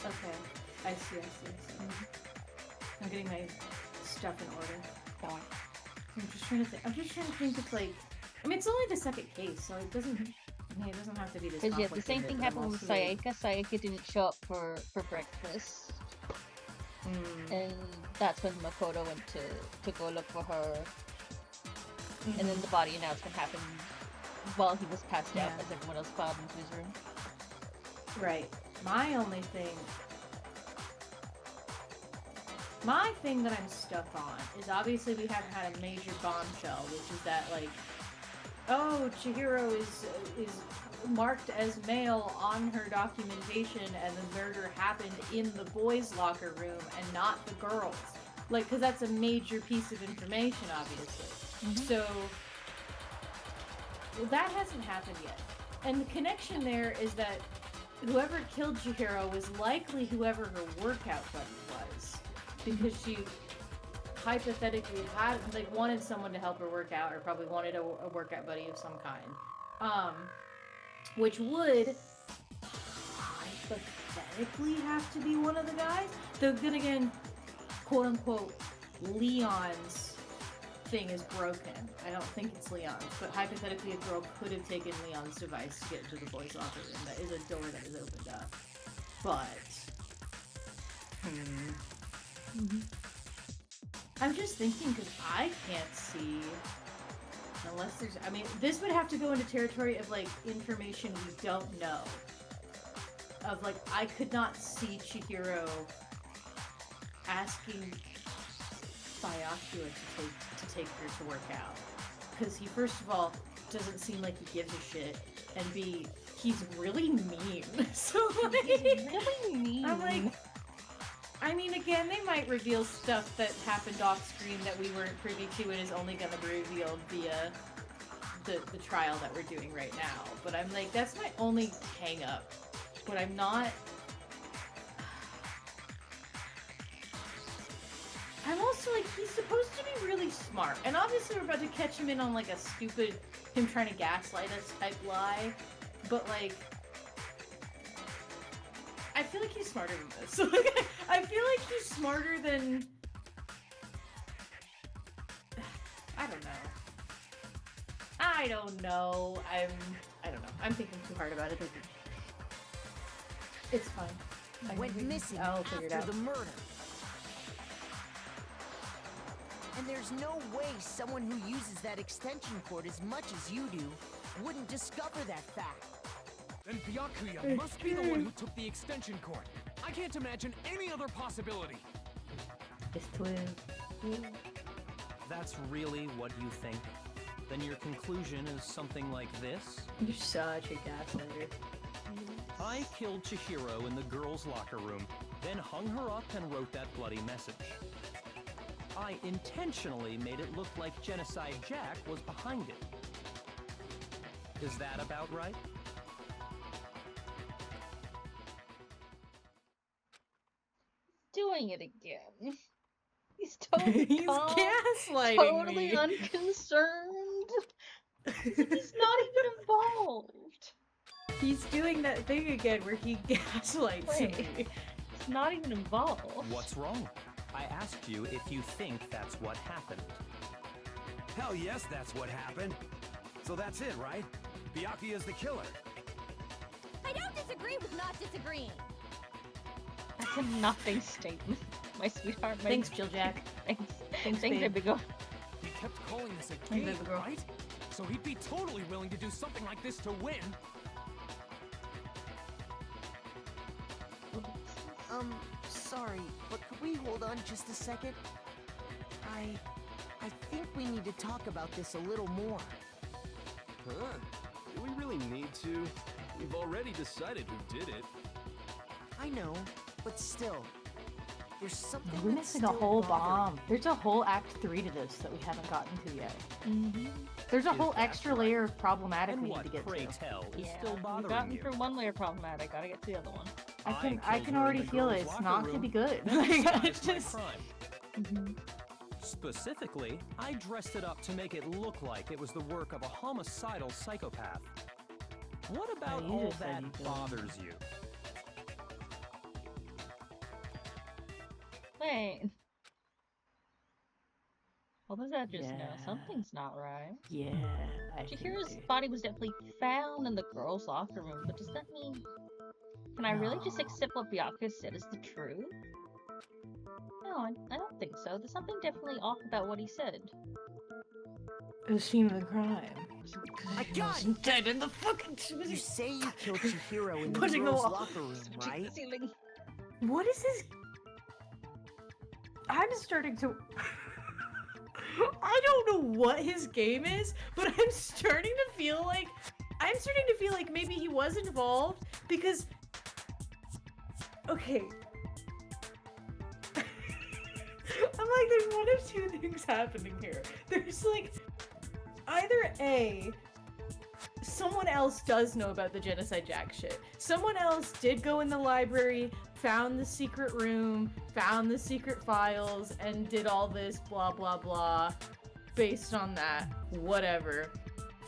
Okay. I see. I'm getting my stuff in order. I'm just trying to think if, like, I mean, it's only the second case, so it doesn't have to be this Because the same complicated, thing but happened I'm with also like- Sayaka. Sayaka didn't show up for breakfast. And that's when Makoto went to go look for her. And then the body announcement happened while he was passed out as everyone else filed into his room. Right. My thing that I'm stuck on is obviously we haven't had a major bombshell, which is that, like, oh, Chihiro is marked as male on her documentation and the murder happened in the boys' locker room and not the girls'. Like, because that's a major piece of information, obviously. So, well, that hasn't happened yet. And the connection there is that whoever killed Chihiro was likely whoever her workout buddy was. Because she hypothetically had, like, wanted someone to help her work out, or probably wanted a workout buddy of some kind. Which would hypothetically have to be one of the guys. Though then again, quote unquote, Leon's thing is broken. I don't think it's Leon's, but hypothetically a girl could have taken Leon's device to get into the boys' locker room. That is a door that is opened up. But I'm just thinking because I can't see, unless there's, I mean, this would have to go into territory of, like, information we don't know. Of, like, I could not see Chihiro asking Byakuya to take her to work out. Because he, first of all, doesn't seem like he gives a shit, and B, he's really mean. So like, he's really mean. I'm like, I mean, again, they might reveal stuff that happened off screen that we weren't privy to and is only going to be revealed via the trial that we're doing right now. But I'm like, that's my only hang up. But I'm not. I'm also like, he's supposed to be really smart, and obviously we're about to catch him in on like a stupid, him trying to gaslight us type lie, but like, I feel like he's smarter than this. Like, I feel like he's smarter than, I don't know. I don't know. I'm thinking too hard about it. It's fine. He went missing I'll figure it after out. the murder. And there's no way someone who uses that extension cord as much as you do wouldn't discover that fact. Then Byakuya must be the one who took the extension cord. I can't imagine any other possibility. It's twin. That's really what you think? Then your conclusion is something like this? You're such a gaslighter. I killed Chihiro in the girls' locker room, then hung her up and wrote that bloody message. I intentionally made it look like Genocide Jack was behind it. Is that about right? Doing it again. He's totally He's calm, gaslighting totally me. unconcerned. He's not even involved. He's doing that thing again where he gaslights me. He's not even involved. What's wrong? I asked you if you think that's what happened. Hell yes, that's what happened. So that's it, right? Byakuya's the killer. I don't disagree with not disagreeing. That's a nothing statement, my sweetheart. My Thanks, Jill Jack. Thanks, Thanks, baby babe. girl. He kept calling this a Hey, game, baby girl. right? So he'd be totally willing to do something like this to win. Sorry, but could we hold on just a second? I think we need to talk about this a little more. Huh? Do we really need to? We've already decided who did it. I know, but still, there's something We're that's missing a still whole bothering bomb. There's a whole act 3 to this that we haven't gotten to yet. Mm-hmm. There's a Is whole that extra right? layer of problematic And we need what, to get pray to. tell, is Yeah, still we've bothering gotten you? through one layer problematic. Gotta get to the other one. I killed can her in already the feel girls' it. It's locker not gonna room. be good. That Like, disguised it's my just. crime. Specifically, I dressed it up to make it look like it was the work of a homicidal psychopath. What about you all just said that you did. bothers you? Wait. Well, does that just know Yeah. something's not right? Yeah. Chihiro's body was definitely found in the girls' locker room, but does that mean... Can I really just accept what Byakuya said is the truth? No, I don't think so. There's something definitely off about what he said. The scene of the crime. I got Wasn't dead in the fucking. You say you killed Chihiro in the Pushing the girls' wall. locker room, right? What is this? I'm starting to. I don't know what his game is, but I'm starting to feel like maybe he was involved because. Okay. I'm like, there's one of two things happening here. There's like, either A, someone else does know about the Genocide Jack shit. Someone else did go in the library, found the secret room, found the secret files, and did all this blah blah blah based on that. Whatever.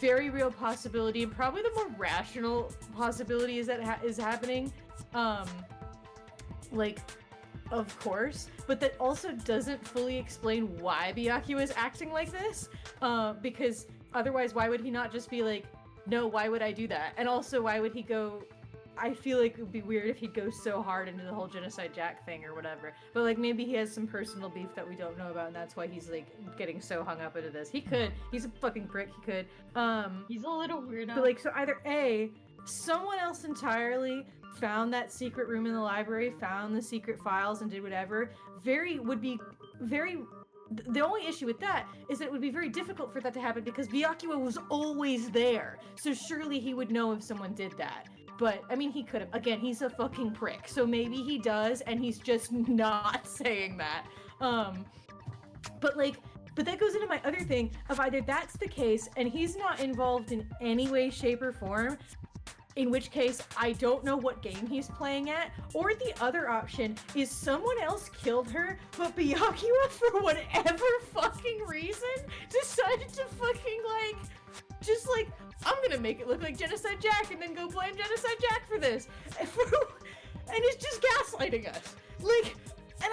Very real possibility, and probably the more rational possibility is that is happening. Like, of course, but that also doesn't fully explain why Byakuya is acting like this, because otherwise why would he not just be like, no, why would I do that? And also why would he go, I feel like it would be weird if he'd go so hard into the whole Genocide Jack thing or whatever, but like maybe he has some personal beef that we don't know about and that's why he's like getting so hung up into this. He could, he's a fucking prick, he could. He's a little weirdo. But like, so either A, someone else entirely found that secret room in the library, found the secret files, and did whatever, would be very the only issue with that is that it would be very difficult for that to happen because Byakuya was always there. So surely he would know if someone did that. But, I mean, he could have. Again, he's a fucking prick. So maybe he does, and he's just not saying that. But that goes into my other thing of either that's the case, and he's not involved in any way, shape, or form, in which case I don't know what game he's playing at, or the other option is someone else killed her, but Byakuya, for whatever fucking reason, decided to fucking, I'm gonna make it look like Genocide Jack and then go blame Genocide Jack for this. And it's just gaslighting us.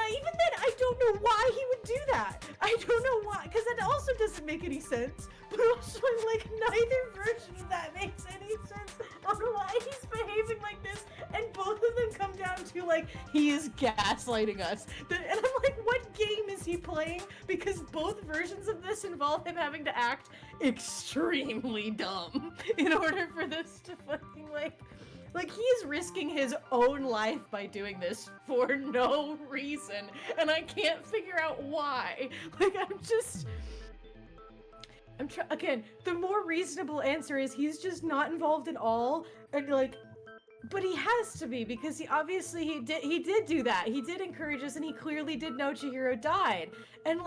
Even then, I don't know why he would do that. I don't know why, because that also doesn't make any sense. But also, neither version of that makes any sense on why he's behaving like this. And both of them come down to, he is gaslighting us. And I'm like, what game is he playing? Because both versions of this involve him having to act extremely dumb in order for this to fucking, he is risking his own life by doing this for no reason, and I can't figure out why. Again, the more reasonable answer is he's just not involved at all, and but he has to be, because he did do that. He did encourage us, and he clearly did know Chihiro died, and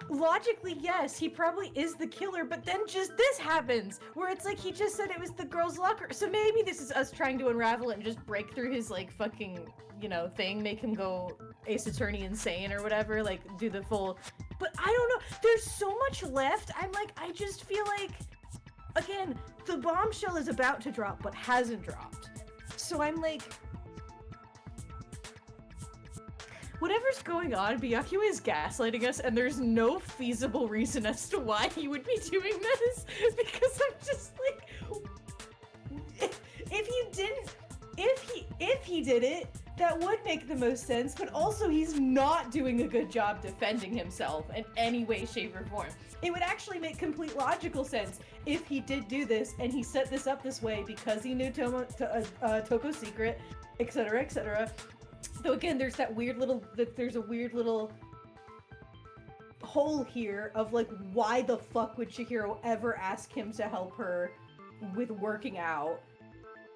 logically, yes, he probably is the killer, but then just this happens, where it's he just said it was the girl's locker. So maybe this is us trying to unravel it and just break through his, fucking, thing, make him go Ace Attorney insane or whatever, do the full... But I don't know, there's so much left, I just feel again, the bombshell is about to drop, but hasn't dropped. So I'm whatever's going on, Byakuya is gaslighting us, and there's no feasible reason as to why he would be doing this, because I'm just if he did it, that would make the most sense, but also he's not doing a good job defending himself in any way, shape, or form. It would actually make complete logical sense if he did do this, and he set this up this way because he knew Toko's secret, etc., etc. Though again, there's a weird little hole here of why the fuck would Chihiro ever ask him to help her with working out?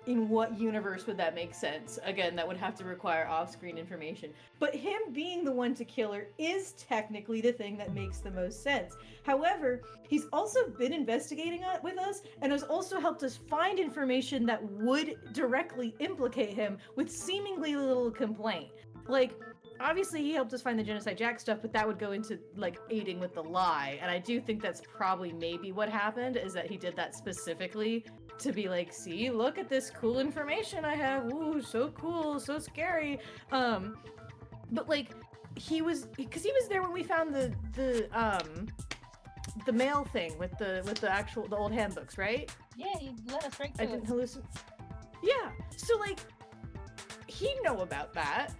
In what universe would that make sense? Again, that would have to require off-screen information. But him being the one to kill her is technically the thing that makes the most sense. However, he's also been investigating with us and has also helped us find information that would directly implicate him with seemingly little complaint. Obviously he helped us find the Genocide Jack stuff, but that would go into, aiding with the lie. And I do think that's probably maybe what happened, is that he did that specifically to be see, look at this cool information I have. Ooh, so cool, so scary. But he was there when we found the mail thing with the old handbooks, right? Yeah, he led us right to I didn't hallucinate. Yeah, so he'd know about that.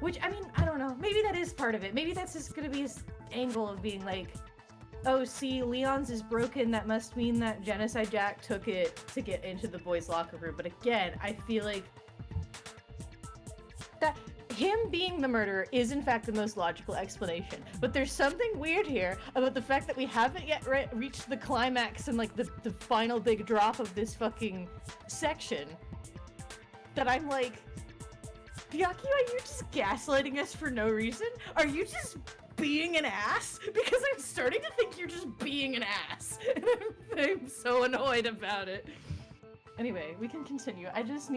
Which, I don't know, maybe that is part of it. Maybe that's just gonna be his angle of being oh, see, Leon's is broken, that must mean that Genocide Jack took it to get into the boys' locker room. But again, I feel that him being the murderer is in fact the most logical explanation. But there's something weird here about the fact that we haven't yet reached the climax and the final big drop of this fucking section, that I'm Byakuya, are you just gaslighting us for no reason? Are you just being an ass? Because I'm starting to think you're just being an ass. And I'm so annoyed about it. Anyway, we can continue. I'm just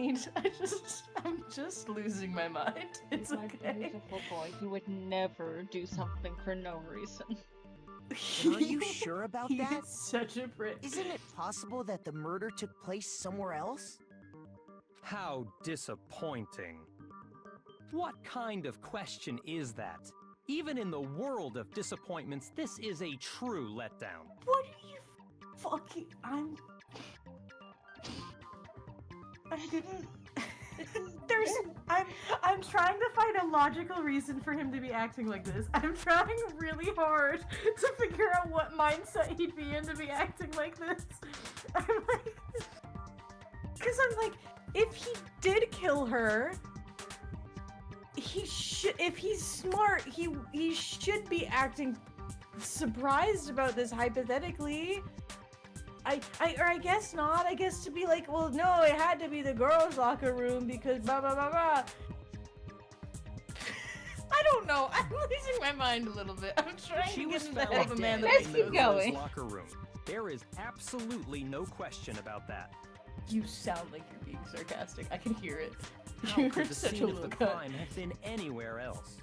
losing my mind. It's okay. Beautiful boy, he would never do something for no reason. Are you sure about that? He's such a prick. Isn't it possible that the murder took place somewhere else? How disappointing. What kind of question is that? Even in the world of disappointments, this is a true letdown. What are you fucking... I didn't... I'm trying to find a logical reason for him to be acting like this. I'm trying really hard to figure out what mindset he'd be in to be acting like this. Because I'm if he did kill her, he should, if he's smart, he should be acting surprised about this hypothetically. I guess not. I guess to be like, well, no, it had to be the girls' locker room because blah blah blah blah. I don't know. I'm losing my mind a little bit. I'm trying to get in the head of a man that Let's knows. keep going. Locker room. There is absolutely no question about that. You sound like you're being sarcastic. I can hear it. How You're could the such a scene of the look up. crime have been anywhere else?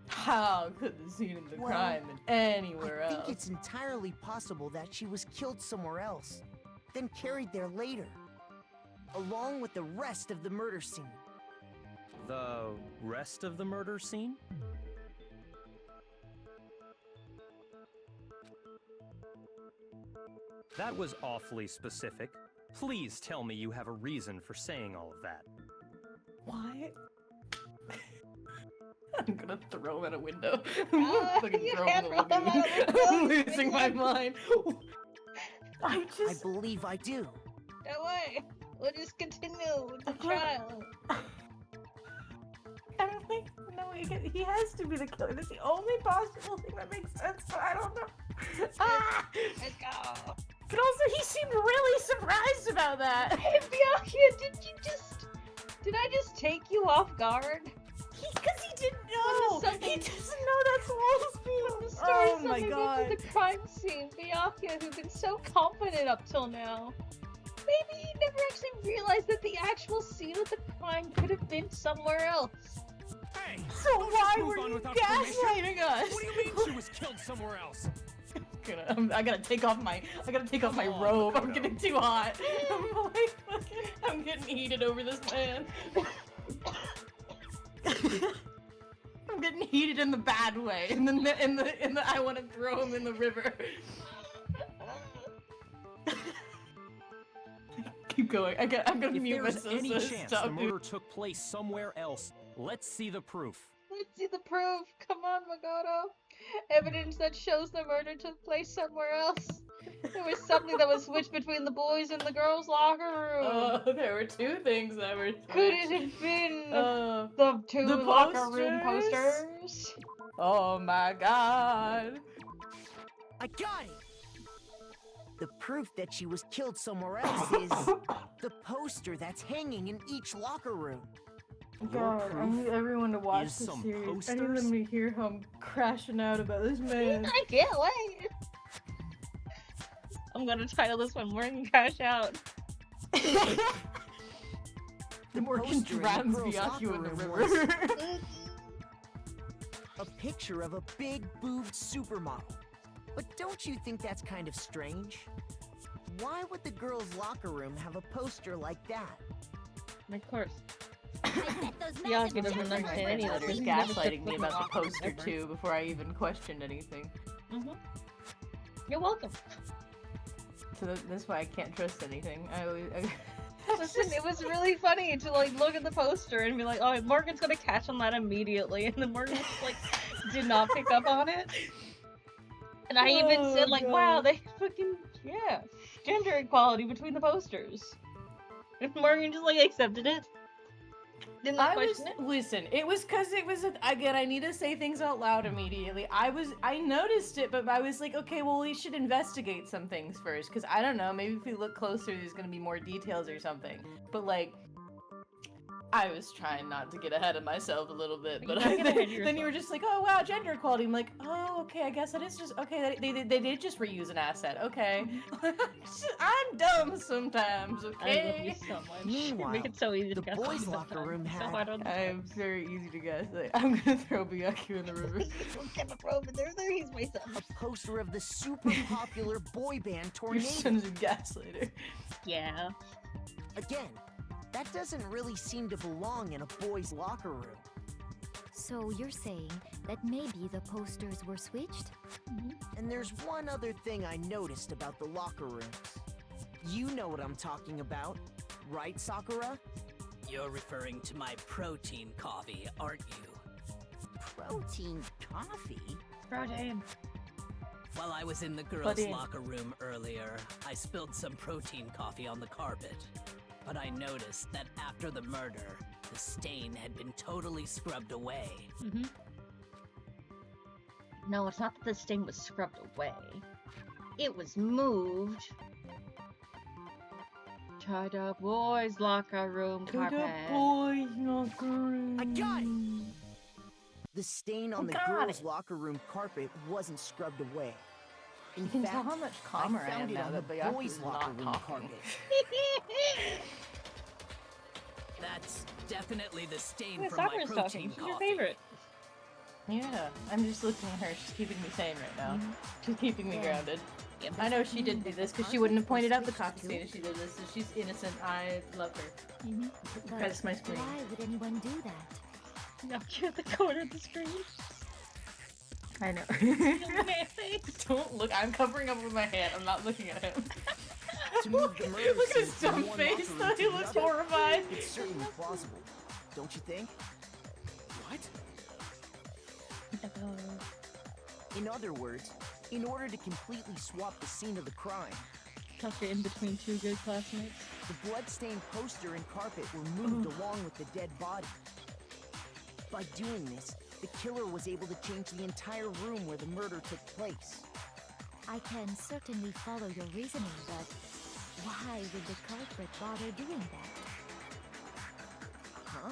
How could the scene of the Well, crime been anywhere I else? think it's entirely possible that she was killed somewhere else, then carried there later, along with the rest of the murder scene. The rest of the murder scene? That was awfully specific. Please tell me you have a reason for saying all of that. What? I'm gonna throw him out a window. You can't throw him out a window. I'm losing my mind. I believe I do. No way. We'll just continue with the trial. I don't think, no, he has to be the killer. That's the only possible thing that makes sense, but I don't know. Let's go. But also, he seemed really surprised about that. Hey, Byakuya, did I just take you off guard? Because he didn't know. He doesn't know that's Wolfspeed. The story Oh my god. Into the crime scene. Byakuya, who's been so confident up till now. Maybe he never actually realized that the actual scene of the crime could have been somewhere else. Hey! So why move were on you without gaslighting permission? us? What do you mean she was killed somewhere else? I gotta take off my robe. I'm getting too hot. I'm getting heated over this man. I'm getting heated in the bad way. In the I want to throw him in the river. Keep going. I'm gonna If mute there's myself. any So chance stop, the murder dude. took place somewhere else, let's see the proof. Let's see the proof. Come on, Magoto. Evidence that shows the murder took place somewhere else. There was something that was switched between the boys and the girls' locker room. Oh, there were two things that were switched. Could it have been the two the locker room posters? posters? Oh my god. I got it! The proof that she was killed somewhere else is the poster that's hanging in each locker room. God, I need everyone to watch is this some series. I need posters? them to hear how I'm crashing out about this man. I can't wait. I'm gonna title this one "Morgan Crash Out." The Morgan poster in the drowns girls' Byakuya in the locker river. room a picture of a big boobed supermodel. But don't you think that's kind of strange? Why would the girls' locker room have a poster like that? Of course. Byakuya doesn't understand any of He was this. gaslighting me about the poster too before I even questioned anything. You're welcome. So that's why I can't trust anything. Listen, it was really funny to like look at the poster and be like, "Oh, Morgan's gonna catch on that immediately," and then Morgan just like did not pick up on it. And I even said like, "Wow, they fucking gender equality between the posters." And Morgan just like accepted it. Didn't question it. Listen, it was because it was again. I need to say things out loud immediately. I noticed it, but I was like, okay, well, we should investigate some things first, because I don't know. Maybe if we look closer, there's gonna be more details or something. But like, I was trying not to get ahead of myself a little bit, but then you were just like, oh wow, gender equality. I'm like, oh okay, I guess that is just okay. They did just reuse an asset. Okay, I'm dumb sometimes. Okay. I love you so much. Meanwhile, Make it so easy to the gaslight boys' me locker sometimes. room So had- hard on the I'm very easy to gaslight. I'm gonna throw Byakuya in the river. There he's my son. A poster of the super popular boy band Your Tornado. son's a gaslighter. Yeah. Again, that doesn't really seem to belong in a boy's locker room. So you're saying that maybe the posters were switched? And there's one other thing I noticed about the locker rooms. You know what I'm talking about, right, Sakura? You're referring to my protein coffee, aren't you? Protein coffee? Protein. While I was in the girls' Protein. locker room earlier, I spilled some protein coffee on the carpet. But I noticed that after the murder, the the stain had been totally scrubbed away. No, it's not that the stain was scrubbed away. It was moved to the boys' locker room carpet. boys' locker room. I got it! The stain on the girls' locker room carpet wasn't scrubbed away. In You can fact, tell how much calmer I I am found it now on that the Byakuya's boys' not locker room talking. carpet. That's definitely the stain Yeah, from my Sakura's protein talking. She's your coffee. favorite. Yeah, I'm just looking at her. She's keeping me sane right now. She's keeping me Yeah. grounded. Yep. I know she didn't do this because she wouldn't have pointed out the coffee stain if she did this. So she's innocent. I love her. Press my screen. Why would anyone do that? Knock you at the corner of the screen. I know. Face. Don't look. I'm covering up with my hand. I'm not looking at him. To move the murder Look at his scene from dumb one face, locker room though. to He looks another. horrified. It's certainly plausible, don't you think? What? In other words, in order to completely swap the scene of the crime, Tuck it in between two good classmates. the bloodstained poster and carpet were moved along with the dead body. By doing this, the killer was able to change the entire room where the murder took place. I can certainly follow your reasoning, but why would the culprit bother doing that? Huh?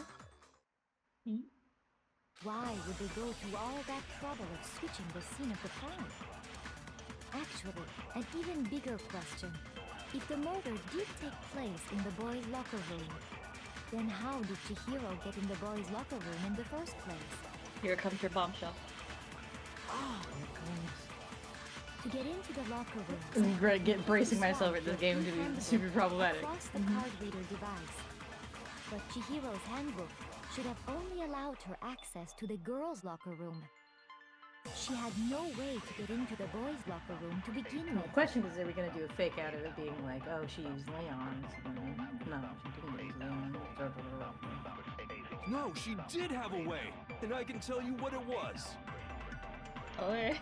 Why would they go to all that trouble of switching the scene of the crime? Actually, an even bigger question. If the murder did take place in the boys' locker room, then how did Chihiro get in the boys' locker room in the first place? Here comes your bombshell. To get into the locker room, I'm bracing myself at this game to be super problematic. across the card reader device. But Chihiro's handbook should have only allowed her access to the girls' locker room. She had no way to get into the boys' locker room to begin The with. question is, are we going to do a fake out of it being like, oh, she used Leon's? No, she didn't use Leon's. No, she did have a way, and I can tell you what it was. Oh, yeah.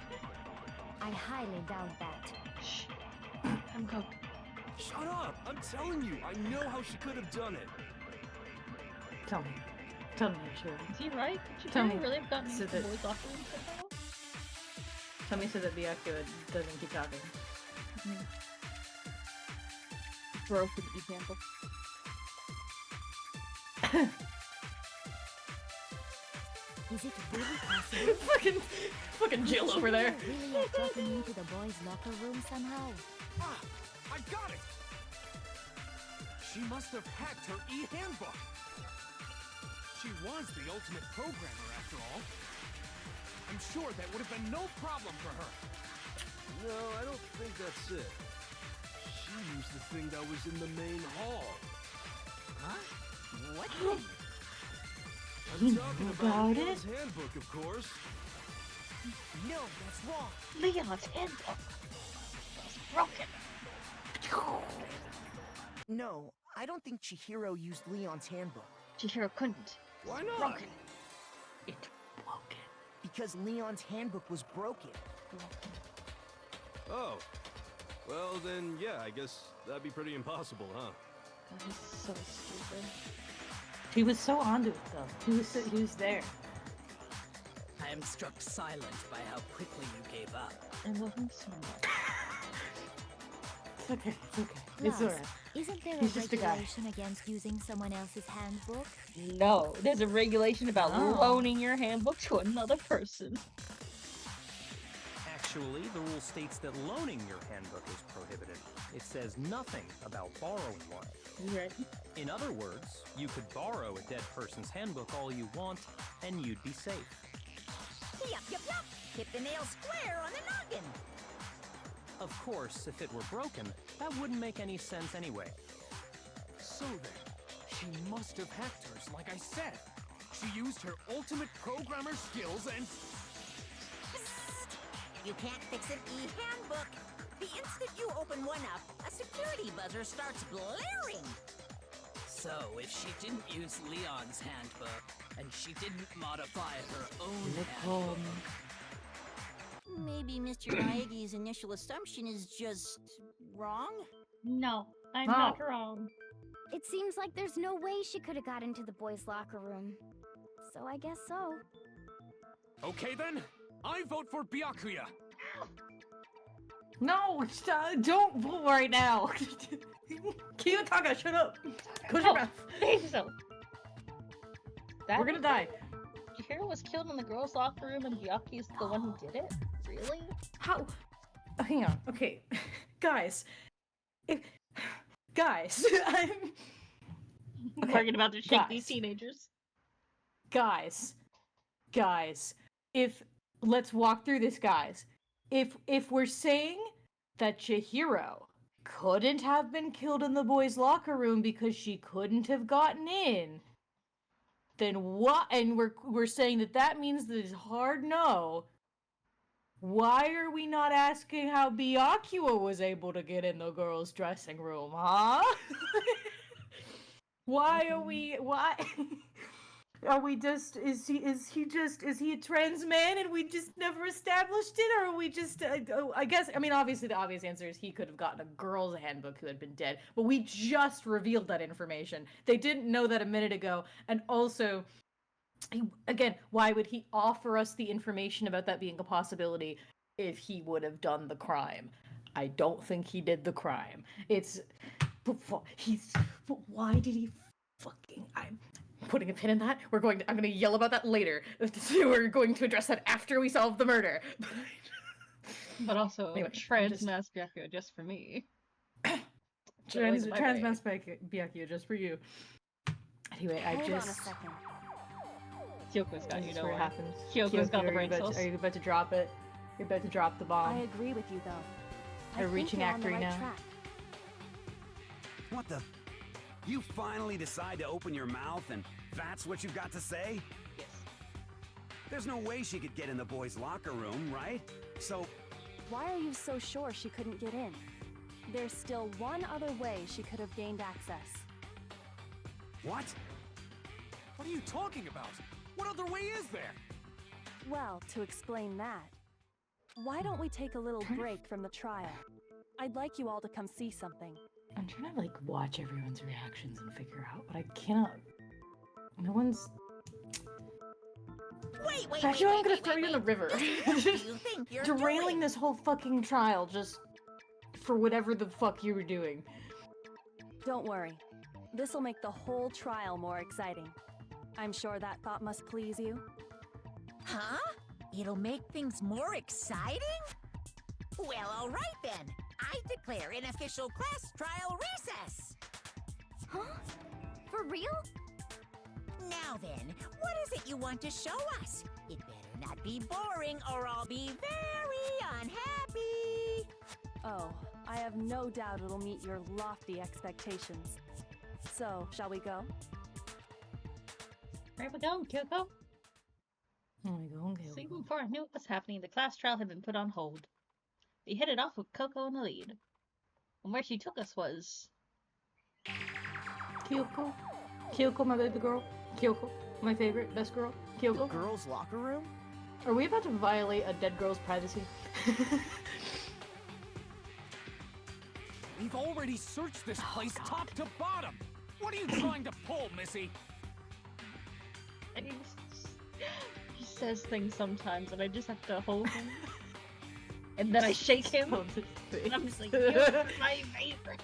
I highly doubt that. Shh. I'm going. Shut up! I'm telling you, I know how she could have done it. Tell me. Tell me, sure. Is he right? Could Tell you me. really have gotten So into the that- boys' locker room somehow? Tell me so that Byakuya doesn't keep talking. Broken e-handbook. Is it really possible? fucking Jill over there. Could Chihiro really have gotten into the boys' locker room somehow? Ah! I got it! She must have hacked her e-handbook. She was the ultimate programmer, after all. I'm sure that would have been no problem for her. No, I don't think that's it. She used the thing that was in the main hall. Huh? What? I'm talking about about it? Leon's handbook, of course. No, that's wrong. Leon's handbook was broken. No, I don't think Chihiro used Leon's handbook. Chihiro couldn't. Why not? Broken. It's broken. Because Leon's handbook was broken. Oh. Well, then, yeah, I guess that'd be pretty impossible, huh? God, he's so stupid. He was so onto it, though. He was there. I am struck silent by how quickly you gave up. I love him so much. It's okay. It's okay. It's Plus, alright. isn't there He's a just a guy. regulation against using someone else's handbook? No, there's a regulation about Oh. loaning your handbook to another person. Actually, the rule states that loaning your handbook is prohibited. It says nothing about borrowing one. Right. In other words, you could borrow a dead person's handbook all you want, and you'd be safe. Yup, yup, yup. Hit the nail square on the noggin. Of course, if it were broken, that wouldn't make any sense anyway. So then, she must have hacked hers, like I said. She used her ultimate programmer skills and... You can't fix an e-handbook. The instant you open one up, a security buzzer starts blaring. So, if she didn't use Leon's handbook, and she didn't modify her own handbook, Maybe Mr. Naegi's initial assumption is just wrong? No, I'm Oh. not wrong. It seems like there's no way she could have got into the boys' locker room. So I guess so. Okay then, I vote for Byakuya. No, don't vote right now. Kiyotaka, shut up. Close your mouth. So. We're gonna die. Chihiro was killed in the girls' locker room and Byakuya's the one who did it? Really? How? Oh, hang on. Okay. Guys. Guys. I'm... Okay. Talking about to shake these teenagers. Guys. Let's walk through this, guys. If we're saying that Chihiro couldn't have been killed in the boys' locker room because she couldn't have gotten in, then what? And we're saying that means that it's hard no. Why are we not asking how Byakuya was able to get in the girls' dressing room, huh? Why are we? Why? Are we just? Is he a trans man and we just never established it, or are we just? I guess. I mean, obviously, the obvious answer is he could have gotten a girl's handbook who had been dead, but we just revealed that information. They didn't know that a minute ago, and also. Again, why would he offer us the information about that being a possibility if he would have done the crime? I don't think he did the crime. Why did he fucking... I'm putting a pin in that. I'm going to yell about that later. We're going to address that after we solve the murder. But also, anyway, trans-mass Byakuya just for me. Trans-mass Byakuya just for you. Anyway, Hold on a second. Kyoko's got you know what happens. Kyoko's got the brain cells. Are you about to drop it? You're about to drop the bomb. I agree with you, though. We're reaching Act 3 now. Track. What the? You finally decide to open your mouth and that's what you've got to say? Yes. There's no way she could get in the boys' locker room, right? So... Why are you so sure she couldn't get in? There's still one other way she could have gained access. What? What are you talking about? What other way is there? Well, to explain that, why don't we take a little break from the trial? I'd like you all to come see something. I'm trying to, watch everyone's reactions and figure out, but I cannot... No one's... Wait, Actually, I'm gonna throw you in the river. What do you think you're Derailing doing? this whole fucking trial just for whatever the fuck you were doing. Don't worry. This'll make the whole trial more exciting. I'm sure that thought must please you. Huh? It'll make things more exciting? Well, all right then. I declare an official class trial recess. Huh? For real? Now then, what is it you want to show us? It better not be boring or I'll be very unhappy. Oh, I have no doubt it'll meet your lofty expectations. So, shall we go? Where we going, Kyoko? Okay. So before I knew what was happening, the class trial had been put on hold. We headed off with Coco in the lead. And where she took us was... Kyoko? Kyoko, my baby girl. Kyoko, my favorite, best girl. Kyoko. The girls' locker room? Are we about to violate a dead girl's privacy? We've already searched this place top to bottom. What are you trying to pull, Missy? He says things sometimes and I just have to hold him. And then I shake him. And I'm just like, you're my favorite.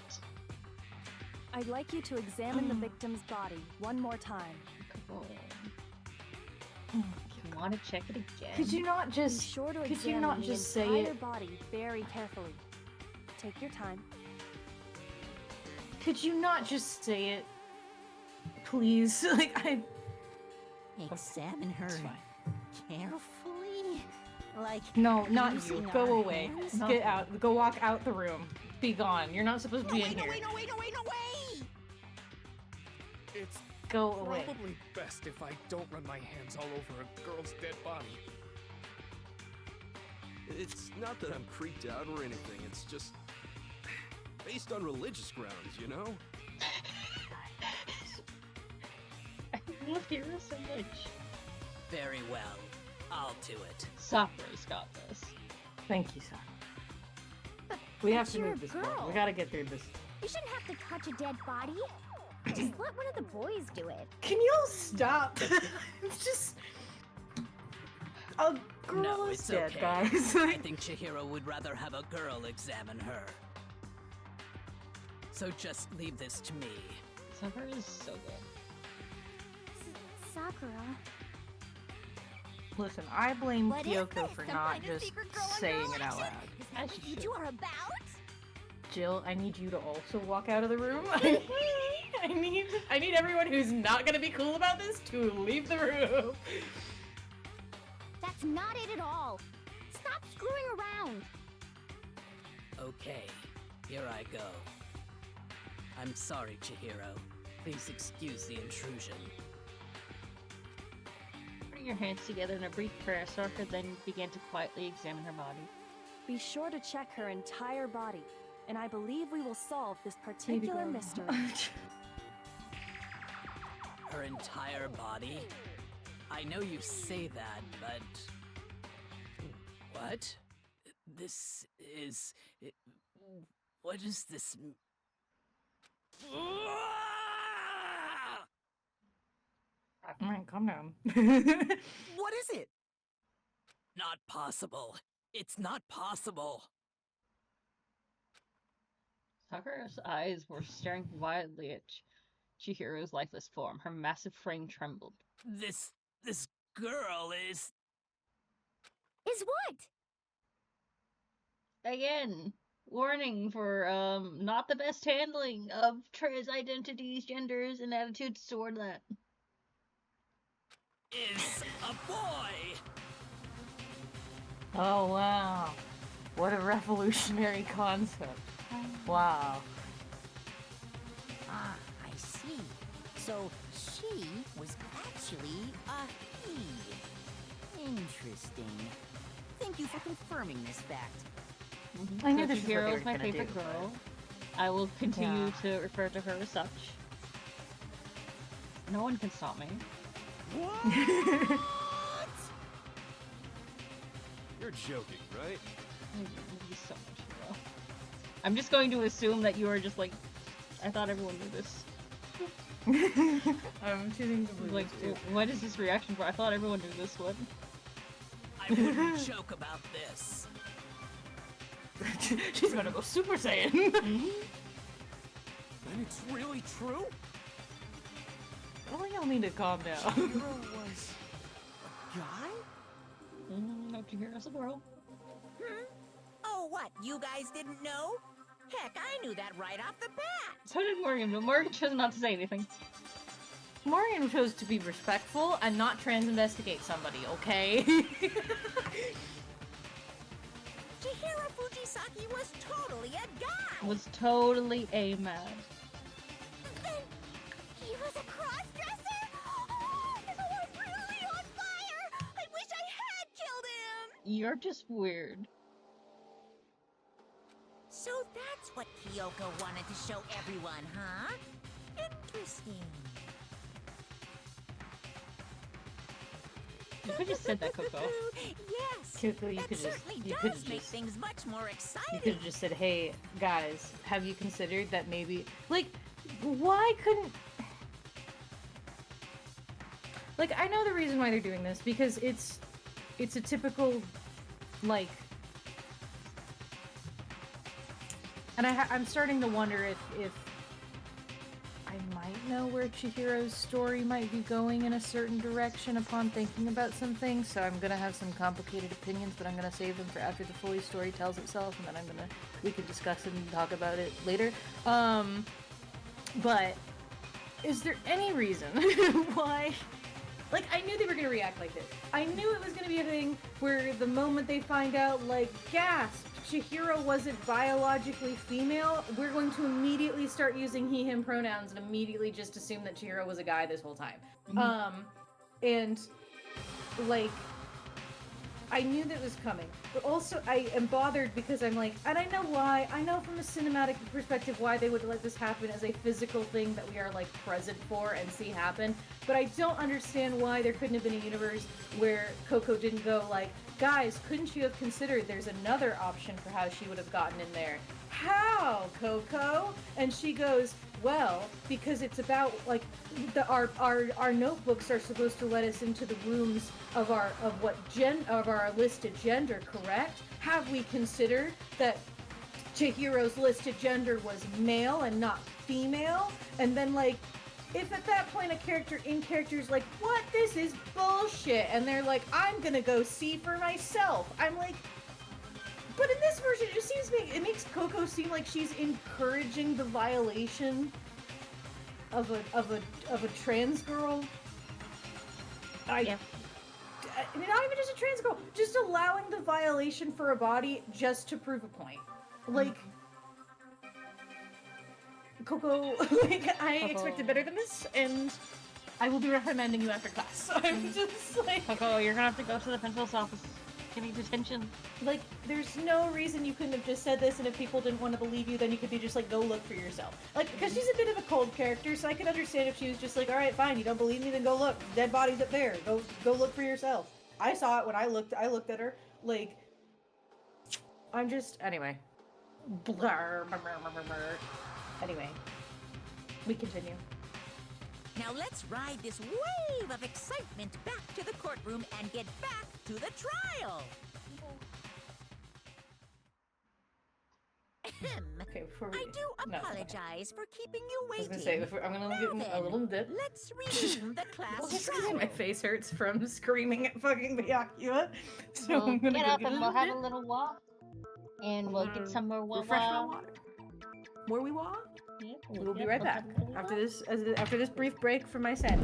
I'd like you to examine the victim's body one more time. You want to check it again? Could you not just? Be sure to could you not examine just the say entire it? body very carefully. Take your time. Could you not just say it, please? Examine her carefully. Like no, not you. using Go our away. hands? Get out. Go walk out the room. Be gone. You're not supposed to be in here. No way! It's Go away. probably best if I don't run my hands all over a girl's dead body. It's not that I'm freaked out or anything, it's just based on religious grounds, you know? I love Hero so much. Very well. I'll do it. Sakura's got this. Thank you, Sakura. We have to you're move a this girl. forward. We gotta get through this. You shouldn't have to touch a dead body. Just let one of the boys do it. Can you all stop? It's just... A girl No, is it's dead, okay. guys. I think Chihiro would rather have a girl examine her. So just leave this to me. Sakura is so good. Sakura. Listen, I blame What is Kyoko this? for Some not kind of just secret girl on saying girl it out action? loud. Is that what you two are about? Jill, I need you to also walk out of the room. I need everyone who's not gonna be cool about this to leave the room. That's not it at all. Stop screwing around. Okay, here I go. I'm sorry, Chihiro. Please excuse the intrusion. Putting your hands together in a brief prayer, Sakura then began to quietly examine her body. Be sure to check her entire body, and I believe we will solve this particular mystery. Her entire body? I know you say that, but... What? This is... What is this... Alright, calm down. What is it? Not possible. It's not possible. Sakura's eyes were staring wildly at Chihiro's lifeless form. Her massive frame trembled. This girl is... Is what? Again, warning for not the best handling of trans identities, genders, and attitudes toward that. Is a boy! Oh, wow. What a revolutionary concept. Wow. Ah, I see. So she was actually a he. Interesting. Thank you for confirming this fact. I knew So this is what they Chihiro were is my gonna favorite do, girl. I will continue to refer to her as such. No one can stop me. What? You're joking, right? I love you so much, Chihiro. I'm just going to assume that you are just like, I thought everyone knew this. I'm choosing to believe Like, it too. what is this reaction for? I thought everyone knew this one. I wouldn't joke about this. She's gonna go Super Saiyan. And it's really true? Well, y'all need to calm down. Chihiro was a guy? No, Chihiro's a girl. Oh, what? You guys didn't know? Heck, I knew that right off the bat. So did Morgan, but Morgan chose not to say anything. Morgan chose to be respectful and not trans-investigate somebody, okay? Chihiro Fujisaki was totally a guy. Was totally a man. Then he was a cross-dresser? Oh, this was really on fire! I wish I had killed him! You're just weird. So that's what Kyoko wanted to show everyone, huh? Interesting. You could just said that, Coco. Yes. Kyoko, you that could just certainly you does could have make just things much more exciting. you could have just said, "Hey guys, have you considered that maybe like why couldn't like I know the reason why they're doing this because it's a typical like and I'm starting to wonder if I might know where Chihiro's story might be going in a certain direction upon thinking about some things, so I'm gonna have some complicated opinions, but I'm gonna save them for after the fully story tells itself, and then we can discuss it and talk about it later. But is there any reason why? Like, I knew they were gonna react like this. I knew it was gonna be a thing where the moment they find out, like, gasp, Chihiro wasn't biologically female, we're going to immediately start using he, him pronouns and immediately just assume that Chihiro was a guy this whole time. And, like, I knew that was coming, but also I am bothered because I'm like, and I know why, I know from a cinematic perspective why they would let this happen as a physical thing that we are, like, present for and see happen, but I don't understand why there couldn't have been a universe where Coco didn't go, like, guys, couldn't you have considered there's another option for how she would have gotten in there? How, Coco? And she goes, Well, because it's about like our notebooks are supposed to let us into the rooms of our listed gender, correct? Have we considered that Chihiro's listed gender was male and not female? And then like, if at that point a character is like, what? This is bullshit, and they're like, I'm gonna go see for myself. I'm like, but in this version, it makes Coco seem like she's encouraging the violation of a trans girl. Not even just a trans girl, just allowing the violation for a body just to prove a point. Like, Coco, like, I expected better than this, and I will be reprimanding you after class. So I'm just like, Coco, you're gonna have to go to the principal's office. Getting detention. Like, there's no reason you couldn't have just said this, and if people didn't want to believe you, then you could be just like, go look for yourself. Like, because she's a bit of a cold character, so I could understand if she was just like, alright, fine, you don't believe me, then go look. Dead body's up there. Go look for yourself. I saw it when I looked at her. Like, I'm just, anyway. Anyway. We continue. Now let's ride this wave of excitement back to the courtroom and get back to the trial. Okay, I do apologize for keeping you I was waiting. gonna say, I'm gonna get a little bit. Let's resume the class trial. My face hurts from screaming at fucking Byakuya. So We'll I'm gonna get go up get and a we'll little have a little walk. And we'll get some more water. Refresh my water. More we walk? Yeah, We'll be right back after this brief break from my set.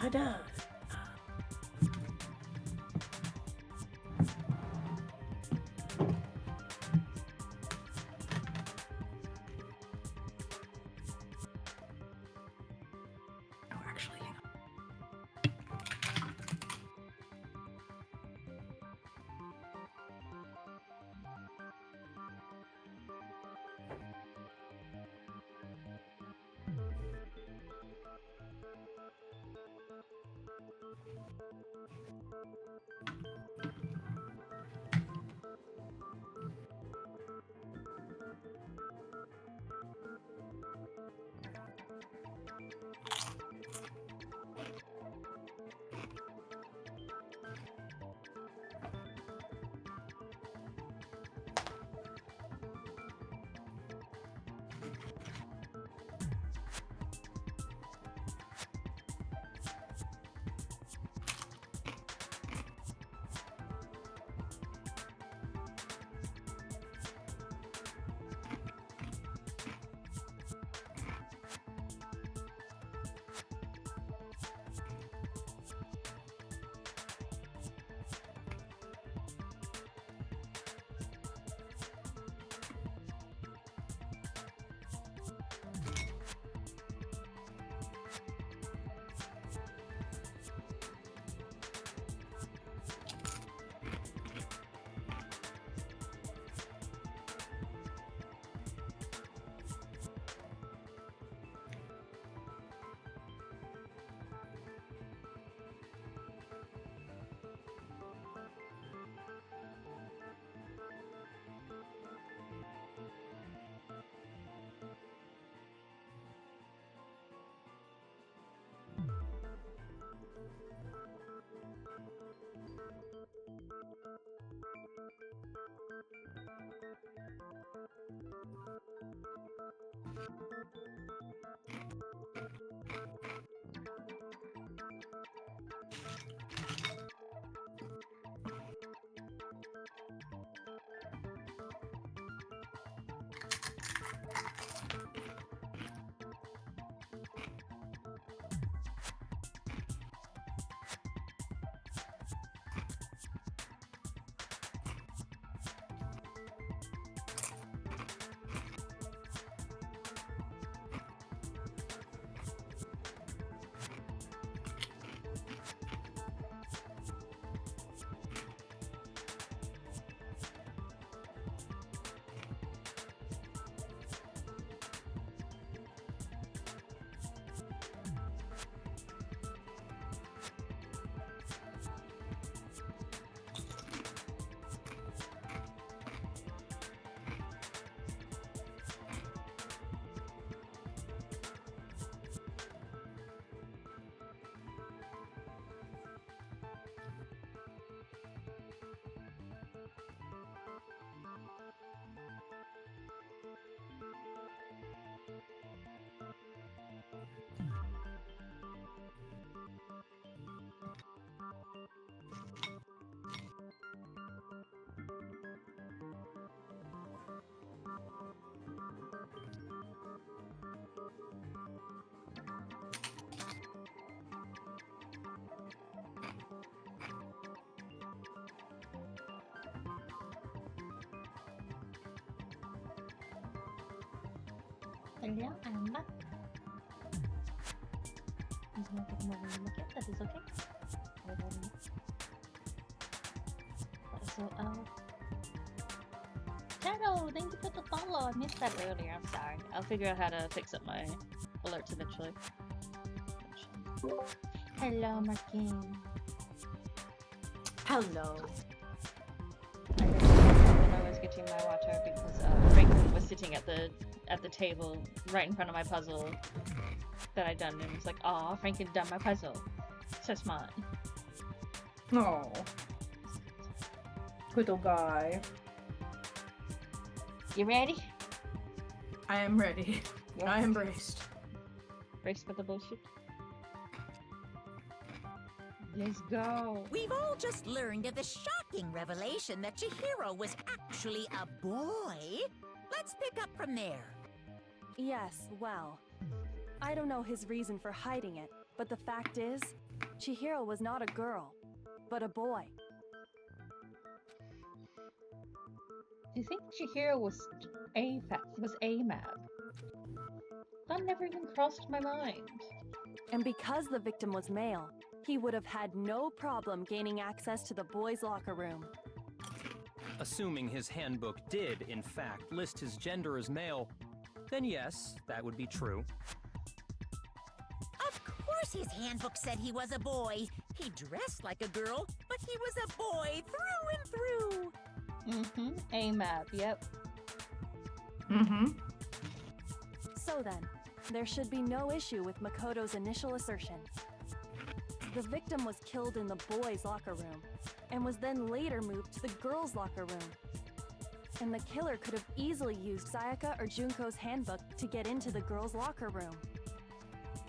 Tada! Oh, actually, hang on. Hello, Anna. He's not getting over the look at that is okay. So, Shadow, thank you for the follow. I missed that earlier. I'm sorry. I'll figure out how to fix up my alerts eventually. Hello, Markin. Hello. When I was getting my water because Franklin was sitting at the table right in front of my puzzle that I done, and it was like, "Aw, Franklin done my puzzle." So smart. Oh, little guy. You ready? I am ready. I am braced. Braced for the bullshit. Let's go. We've all just learned of the shocking revelation that Chihiro was actually a boy. Let's pick up from there. Yes, well, I don't know his reason for hiding it, but the fact is, Chihiro was not a girl, but a boy. Do you think Chihiro was AMAB? That never even crossed my mind. And because the victim was male, he would have had no problem gaining access to the boys' locker room. Assuming his handbook did, in fact, list his gender as male, then yes, that would be true. Of course his handbook said he was a boy. He dressed like a girl, but he was a boy through and through. Mm-hmm. AMAB, yep. Mm-hmm. So then, there should be no issue with Makoto's initial assertion. The victim was killed in the boys' locker room, and was then later moved to the girls' locker room. And the killer could have easily used Sayaka or Junko's handbook to get into the girls' locker room.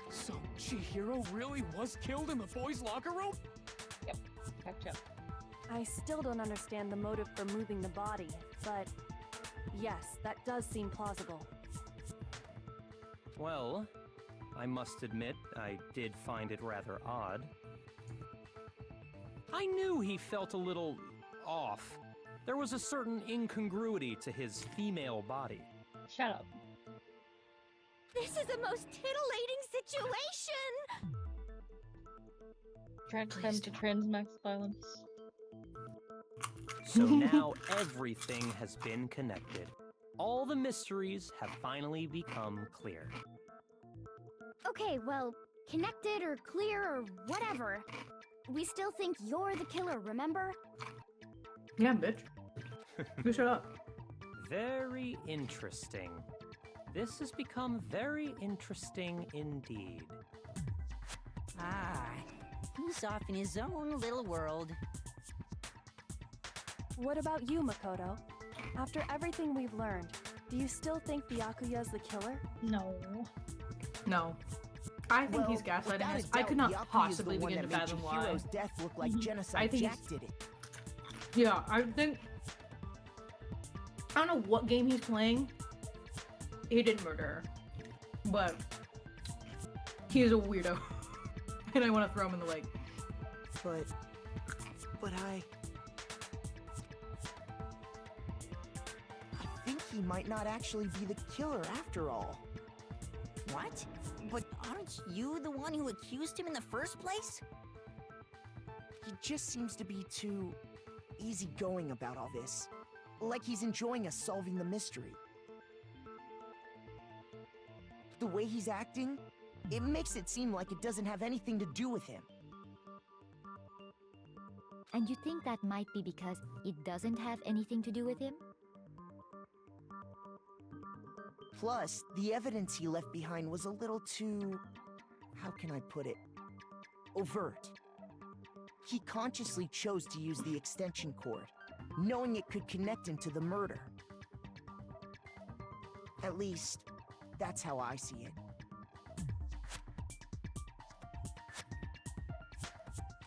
So, Chihiro really was killed in the boys' locker room? Yep, gotcha. I still don't understand the motive for moving the body, but yes, that does seem plausible. Well, I must admit, I did find it rather odd. I knew he felt a little off. There was a certain incongruity to his female body. Shut up. This is the most titillating situation! Trans them to transmax violence. So now everything has been connected. All the mysteries have finally become clear. Okay, well, connected or clear or whatever. We still think you're the killer, remember? Yeah, bitch. You shut up. Very interesting. This has become very interesting indeed. Ah, he's off in his own little world. What about you, Makoto? After everything we've learned, do you still think Byakuya's the killer? No. No. I think he's gaslighting us. I could not possibly begin to fathom why. Chihiro's death looked like Genocide I think Jack did it. Yeah, I think... I don't know what game he's playing. He didn't murder her. But... he is a weirdo. And I want to throw him in the lake. But I think he might not actually be the killer after all. What? But aren't you the one who accused him in the first place? He just seems to be too easygoing about all this. Like he's enjoying us solving the mystery. The way he's acting, it makes it seem like it doesn't have anything to do with him. And you think that might be because it doesn't have anything to do with him? Plus, the evidence he left behind was a little too... how can I put it? Overt. He consciously chose to use the extension cord, knowing it could connect him to the murder. At least, that's how I see it.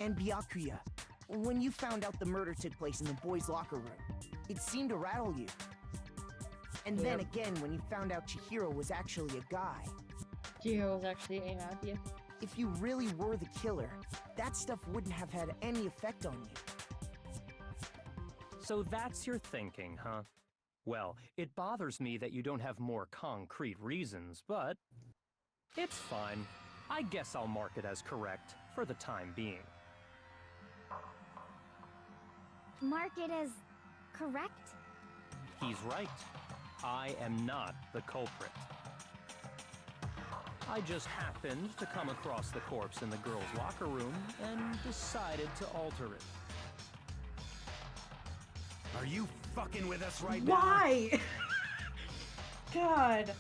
And Byakuya, when you found out the murder took place in the boys' locker room, it seemed to rattle you. And then again, when you found out Chihiro was actually a guy. Chihiro was actually a mafia. If you really were the killer, that stuff wouldn't have had any effect on you. So that's your thinking, huh? Well, it bothers me that you don't have more concrete reasons, but it's fine. I guess I'll mark it as correct for the time being. Mark it as correct? He's right. I am not the culprit. I just happened to come across the corpse in the girls' locker room and decided to alter it. Are you fucking with us right now? Why? God.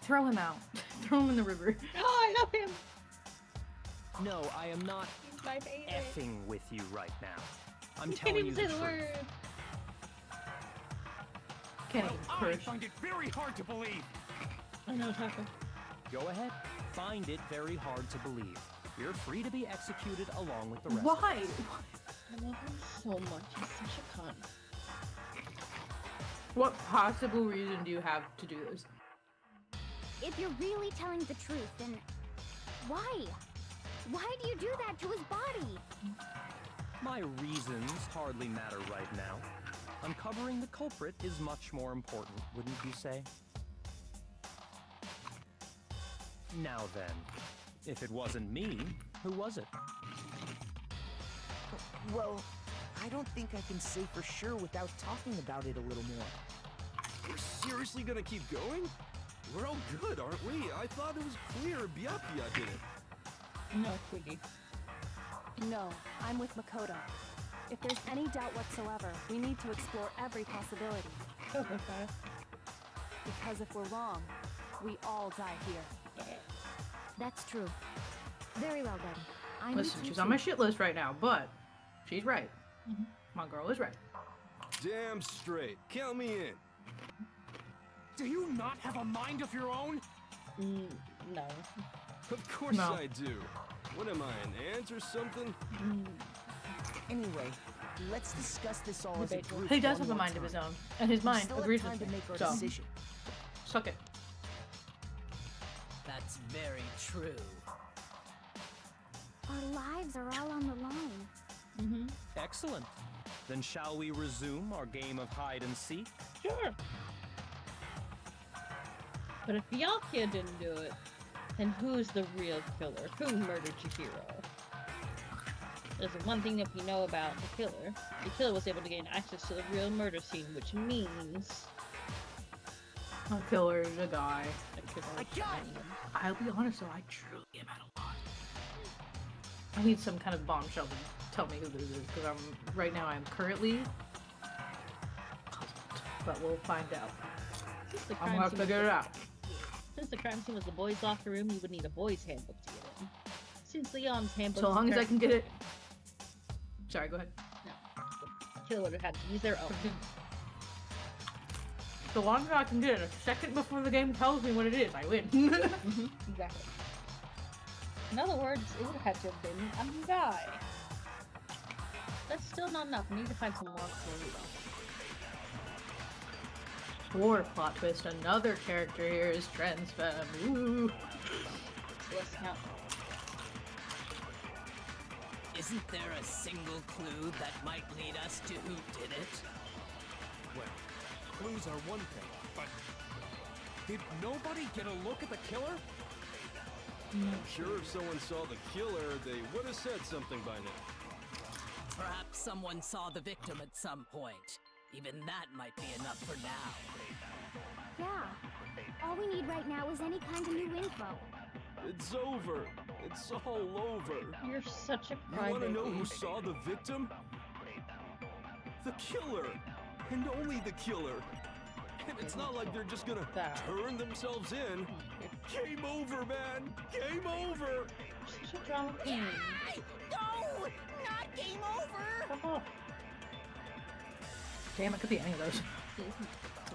Throw him out. Throw him in the river. Oh, I love him! No, I am not He's my favorite. effing with you right now. I'm He telling can't you even the say the truth. word. Can't Well, I find it very hard to believe. I know, Taco. Go ahead. Find it very hard to believe. You're free to be executed along with the rest. Why? I love him so much. He's such a cunt. What possible reason do you have to do this? If you're really telling the truth, then why? Why do you do that to his body? My reasons hardly matter right now. Uncovering the culprit is much more important, wouldn't you say? Now then, if it wasn't me, who was it? Well, I don't think I can say for sure without talking about it a little more. We're seriously gonna keep going? We're all good, aren't we? I thought it was clear Byakuya did it. No, Quiggy. No, I'm with Makoto. If there's any doubt whatsoever, we need to explore every possibility. Okay. Because if we're wrong, we all die here. That's true. Very well then. I'm Listen, with you she's on too. my shit list right now, but she's right. My girl is right. Damn straight. Count me in. Do you not have a mind of your own? No. Of course No. I do. What am I, an ant or something? Anyway, let's discuss this all as a group. He does one have a more mind of his time. own, and his We mind still have agrees time with to me. make our So, decision. suck it. That's very true. Our lives are all on the line. Excellent. Then shall we resume our game of hide and seek? Sure. But if Byakuya didn't do it, then who's the real killer? Who murdered Chihiro? There's one thing that we know about the killer. The killer was able to gain access to the real murder scene, which means... A killer is a guy. a killer is lying. I'll be honest though, I truly am at a loss. I need some kind of bombshell to tell me who this is, because right now I'm currently puzzled. But we'll find out. Since the I'm crime gonna have to scene figure was it out. Since the crime scene was the boys' locker room, you would need a boys' handbook to get in. Since Leon's handbook... So long as I can get it. Sorry, go ahead. No. The killer would have had to use their own. the longer I can get it, a second before the game tells me what it is, I win. Exactly. In other words, it would have had to have been a guy. That's still not enough. We need to find some more clues. Or plot twist, another character here is trans femme. Ooh. Let's count. Isn't there a single clue that might lead us to who did it? Well, clues are one thing, but did nobody get a look at the killer? I'm sure if someone saw the killer, they would have said something by now. Perhaps someone saw the victim at some point. Even that might be enough for now. Yeah. All we need right now is any kind of new info. It's over. It's all over. You're such a You want to know who saw the victim? The killer! And only the killer! And it's not like they're just gonna turn themselves in. Game over, man! Game over! Such a drama queen. No! Not game over! Come on. Damn, it could be any of those.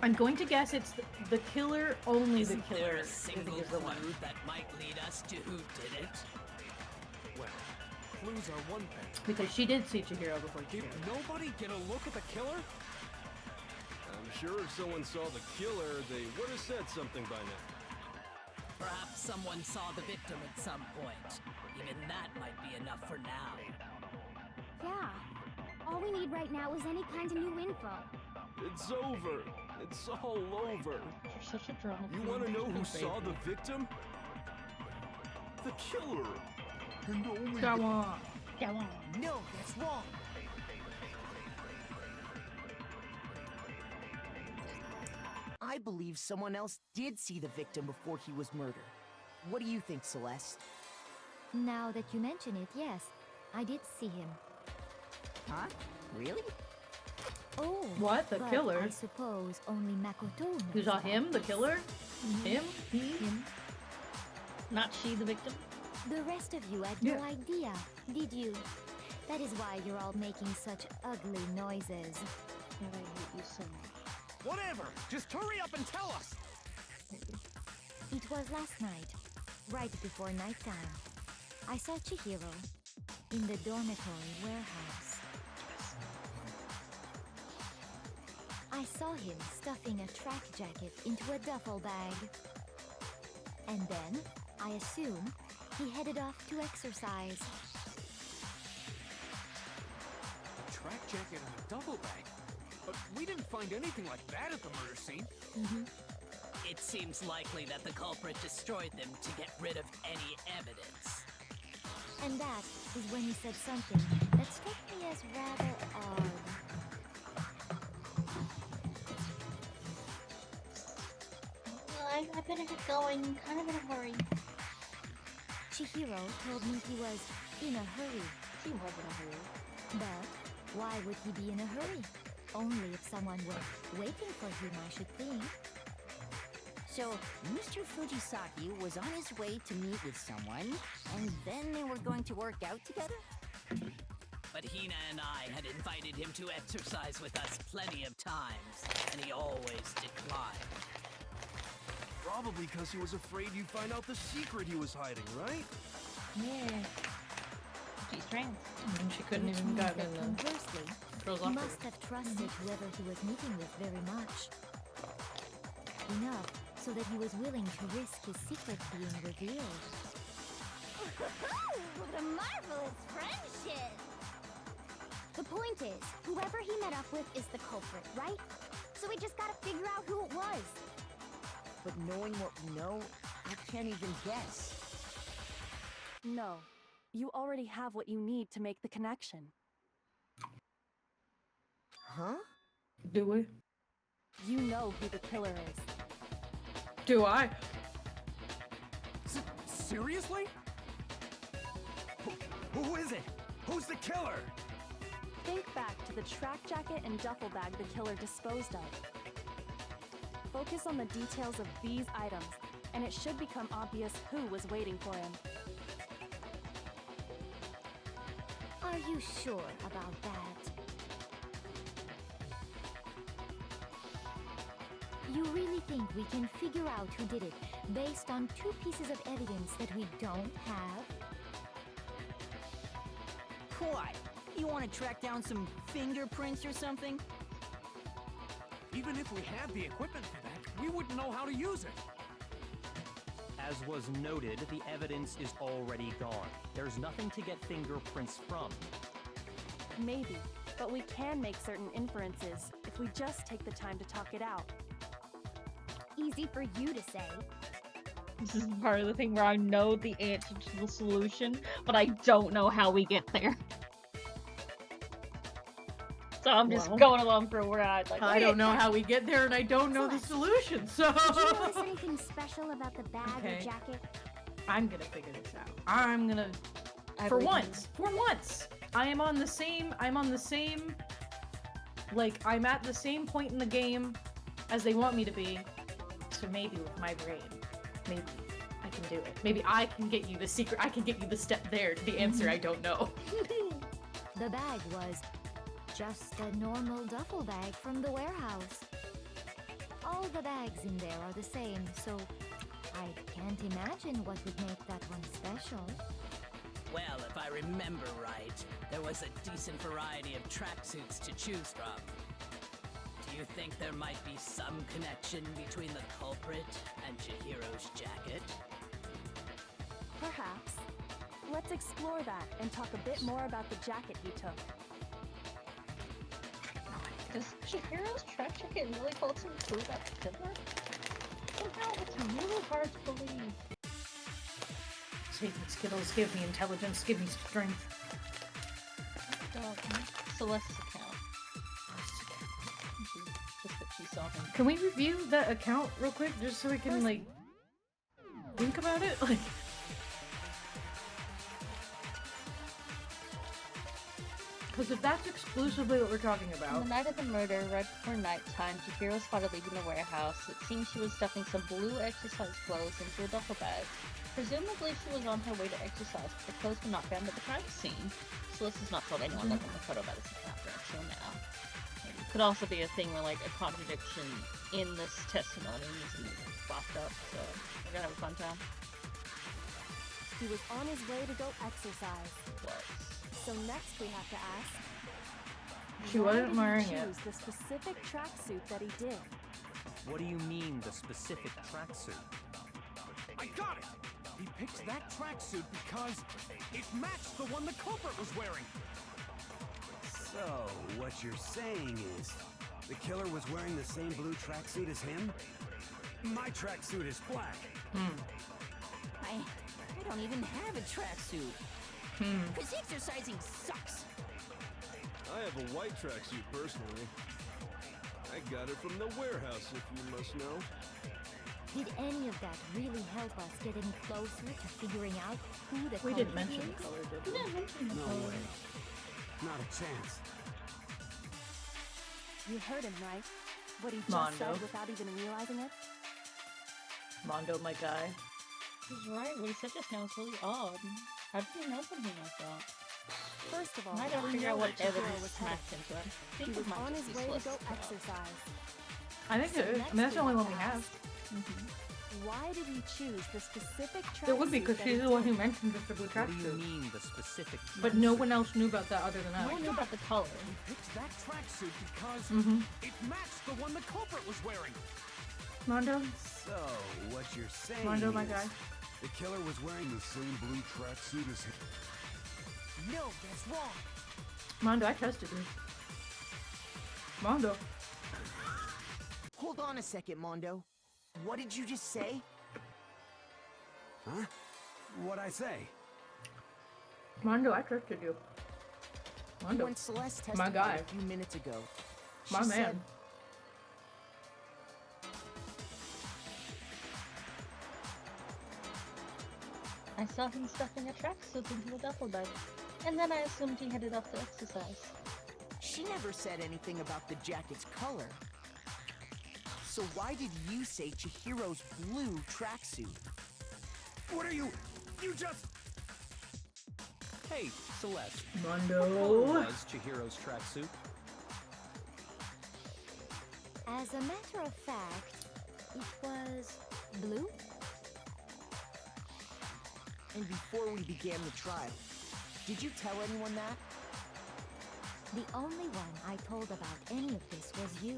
I'm going to guess it's the killer, only Isn't the killer. there a single clue that might lead us to who did it? Well, clues are one thing. Because she did see Chihiro before Did nobody get a look at the killer? I'm sure if someone saw the killer, they would have said something by now. Perhaps someone saw the victim at some point. Even that might be enough for now. Yeah. All we need right now is any kind of new info. It's over. It's all over. You're such a drama You queen. want to know who saw the victim? The killer. And only Go on. Go on. No, that's wrong. I believe someone else did see the victim before he was murdered. What do you think, Celeste? Now that you mention it, yes. I did see him. Huh? Really? Oh. What? The but killer? I suppose only Makoto knows You saw about him, the this. killer? Him? He? Him. Not she, the victim? The rest of you had no idea, did you? That is why you're all making such ugly noises. God, I hate you so much. Whatever! Just hurry up and tell us! It was last night, right before nighttime. I saw Chihiro in the dormitory warehouse. I saw him stuffing a track jacket into a duffel bag. And then, I assume, he headed off to exercise. A track jacket and a duffel bag? But we didn't find anything like that at the murder scene. It seems likely that the culprit destroyed them to get rid of any evidence. And that is when he said something that struck me as rather odd. Well, I better get going. Kind of in a hurry. Chihiro told me he was in a hurry. He was in a hurry. But why would he be in a hurry? Only if someone were waiting for him, I should think. So, Mr. Fujisaki was on his way to meet with someone, and then they were going to work out together? But Hina and I had invited him to exercise with us plenty of times, and he always declined. Probably because he was afraid you'd find out the secret he was hiding, right? Yeah. She's trans. And she couldn't Which even means got that in the conversely, girls' he locker must have trusted whoever he was meeting with very much. Enough so that he was willing to risk his secret being revealed. What a marvelous friendship! The point is, whoever he met up with is the culprit, right? So we just gotta figure out who it was. But knowing what we know, I can't even guess. No. You already have what you need to make the connection. Huh? Do we? You know who the killer is. Do I? Seriously? Who is it? Who's the killer? Think back to the track jacket and duffel bag the killer disposed of. Focus on the details of these items, and it should become obvious who was waiting for him. Are you sure about that? You really think we can figure out who did it based on 2 pieces of evidence that we don't have? What? You want to track down some fingerprints or something? Even if we had the equipment for that, we wouldn't know how to use it. As was noted, the evidence is already gone. There's nothing to get fingerprints from. Maybe, but we can make certain inferences if we just take the time to talk it out. Easy for you to say. This is part of the thing where I know the answer to the solution, but I don't know how we get there. So I'm just going along for a ride. Like, I don't know how we get there, and I don't know the solution, so... Did you notice anything special about the bag or jacket? I'm gonna figure this out. I'm gonna... For once, I'm at the same point in the game as they want me to be. So maybe with my brain, maybe I can do it. Maybe I can get you the secret, I can get you the step there to the answer I don't know. The bag was just a normal duffel bag from the warehouse. All the bags in there are the same, so I can't imagine what would make that one special. Well, if I remember right, there was a decent variety of tracksuits to choose from. Do you think there might be some connection between the culprit and Chihiro's jacket? Perhaps. Let's explore that and talk a bit more about the jacket he took. Does Chihiro's track jacket really hold some clue about the killer? Somehow it's really hard to believe. Save me Skittles, give me intelligence, give me strength. Celeste's account. Just that she saw him. Can we review that account real quick, just so we can, like, think about it? Like... Because if that's exclusively what we're talking about... On the night of the murder, right before nighttime, Chihiro spotted leaving the warehouse. It seems she was stuffing some blue exercise clothes into a duffel bag. Presumably she was on her way to exercise, but the clothes were not found at the crime scene. Celeste has not told anyone other than the photo about his encounter until now. It could also be a thing where, like, a contradiction in this testimony needs to be flopped up, so we're gonna have a fun time. He was on his way to go exercise. What? So next we have to ask, she wasn't wearing it. Choose the specific tracksuit that he did. What do you mean, the specific tracksuit? I got it! He picked that tracksuit because it matched the one the culprit was wearing. So, what you're saying is, the killer was wearing the same blue tracksuit as him? My tracksuit is black. I don't even have a tracksuit. Because exercising sucks. I have a white tracksuit personally. I got it from the warehouse, if you must know. Did any of that really help us get any closer to figuring out who the We didn't mention is? the color, did we? We didn't mention the No color. way. Not a chance. You heard him, right? What he just Mondo. said without even realizing it? Mondo, my guy. He's right, what he said just now is really odd. How did he know something like that? First of all, I gotta we figure know out what that Chihiro evidence was smacked headed. into him. I He think was it might on just his be way to go Celeste's account. exercise. I think it is. I mean, that's the only one we have. Why did he choose the specific tracksuit? It would be because that she's he the one did? who mentioned just the blue What do you tracksuit. mean, the specific But no one else knew about that other than us. No one knew about the color. He picked that tracksuit because it matched the one the culprit was wearing. Mondo? So, what you're saying Mondo, my is, guy. the killer was wearing the same blue tracksuit as him? No, that's wrong. Mondo, I trusted you. Mondo. Hold on a second, Mondo. What did you just say? Huh? What'd I say? Mondo, I trusted you. Mondo. When Celeste My testified guy. a few minutes ago, she My said, man. I saw him stuffing a tracksuit into a duffel bag, and then I assumed he headed off to exercise. She never said anything about the jacket's color. So why did you say Chihiro's blue tracksuit? What are you just... Hey, Celeste. Mondo. What color was Chihiro's tracksuit? As a matter of fact, it was blue. And before we began the trial, did you tell anyone that? The only one I told about any of this was you.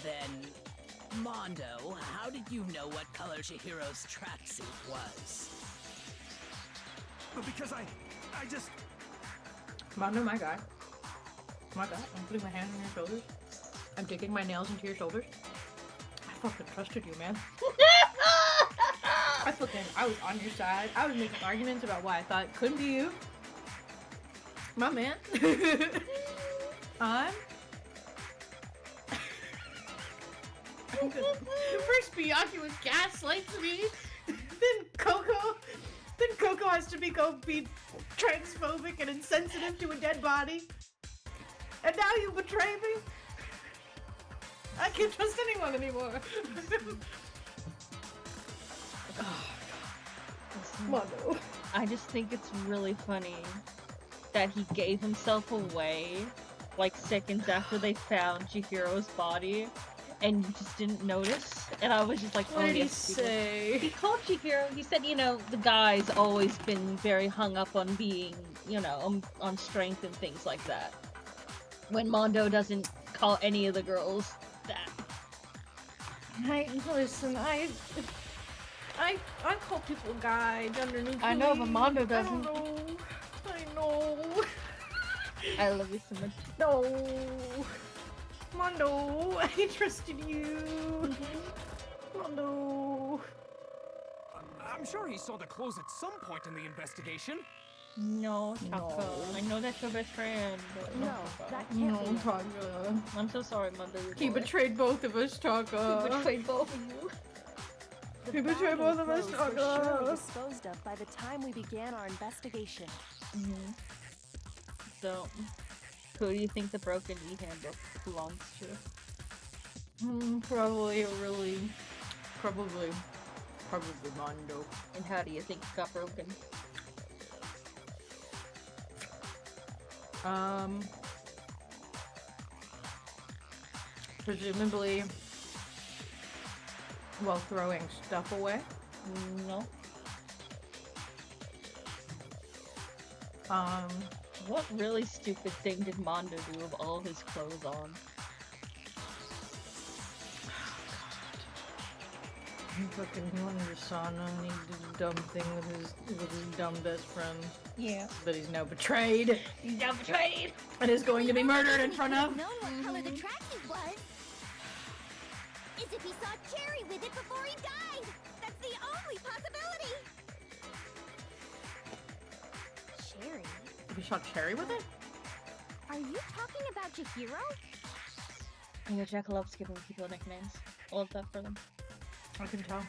Then, Mondo, how did you know what color Chihiro's tracksuit was? But because I just... Mondo, my guy. My God, I'm putting my hand on your shoulders. I'm digging my nails into your shoulders. I fucking trusted you, man. I was on your side. I was making arguments about why I thought it couldn't be you. My man. First Byakuya gaslights me, then Coco has to be transphobic and insensitive to a dead body. And now you betray me? I can't trust anyone anymore. Mondo. I just think it's really funny that he gave himself away like seconds after they found Chihiro's body and you just didn't notice. And I was just like, what did he say? He called Chihiro, he said, you know, the guy's always been very hung up on being, you know, on strength and things like that. When Mondo doesn't call any of the girls that. Listen, I call people guy, gender neutral. I know, but Mondo doesn't. I know. I love you so much. No. Mondo, I trusted you. Mondo. I'm sure he saw the clothes at some point in the investigation. No, Taka. I know that's your best friend, but no, that can't be. Taka. I'm so sorry, Mondo. He betrayed both of us, Taka. He betrayed both of you. He betrayed both of us, Were Taka. sure disposed of by the time we began our investigation. So, who do you think the broken e-handbook belongs to? Probably Mondo. And how do you think it got broken? Presumably while throwing stuff away? No. What really stupid thing did Mondo do with all his clothes on? He went to sauna and he did a dumb thing with his dumb best friend. Yeah. But he's now betrayed. He's now betrayed! And is going to be murdered in front of. Known what color the tracksuit was. Is if he saw Cherry with it before he died. That's the only possibility. Cherry? We shot Cherry with it? Are you talking about Chihiro? Yeah, Jack loves giving people nicknames. I love that for them. I can tell.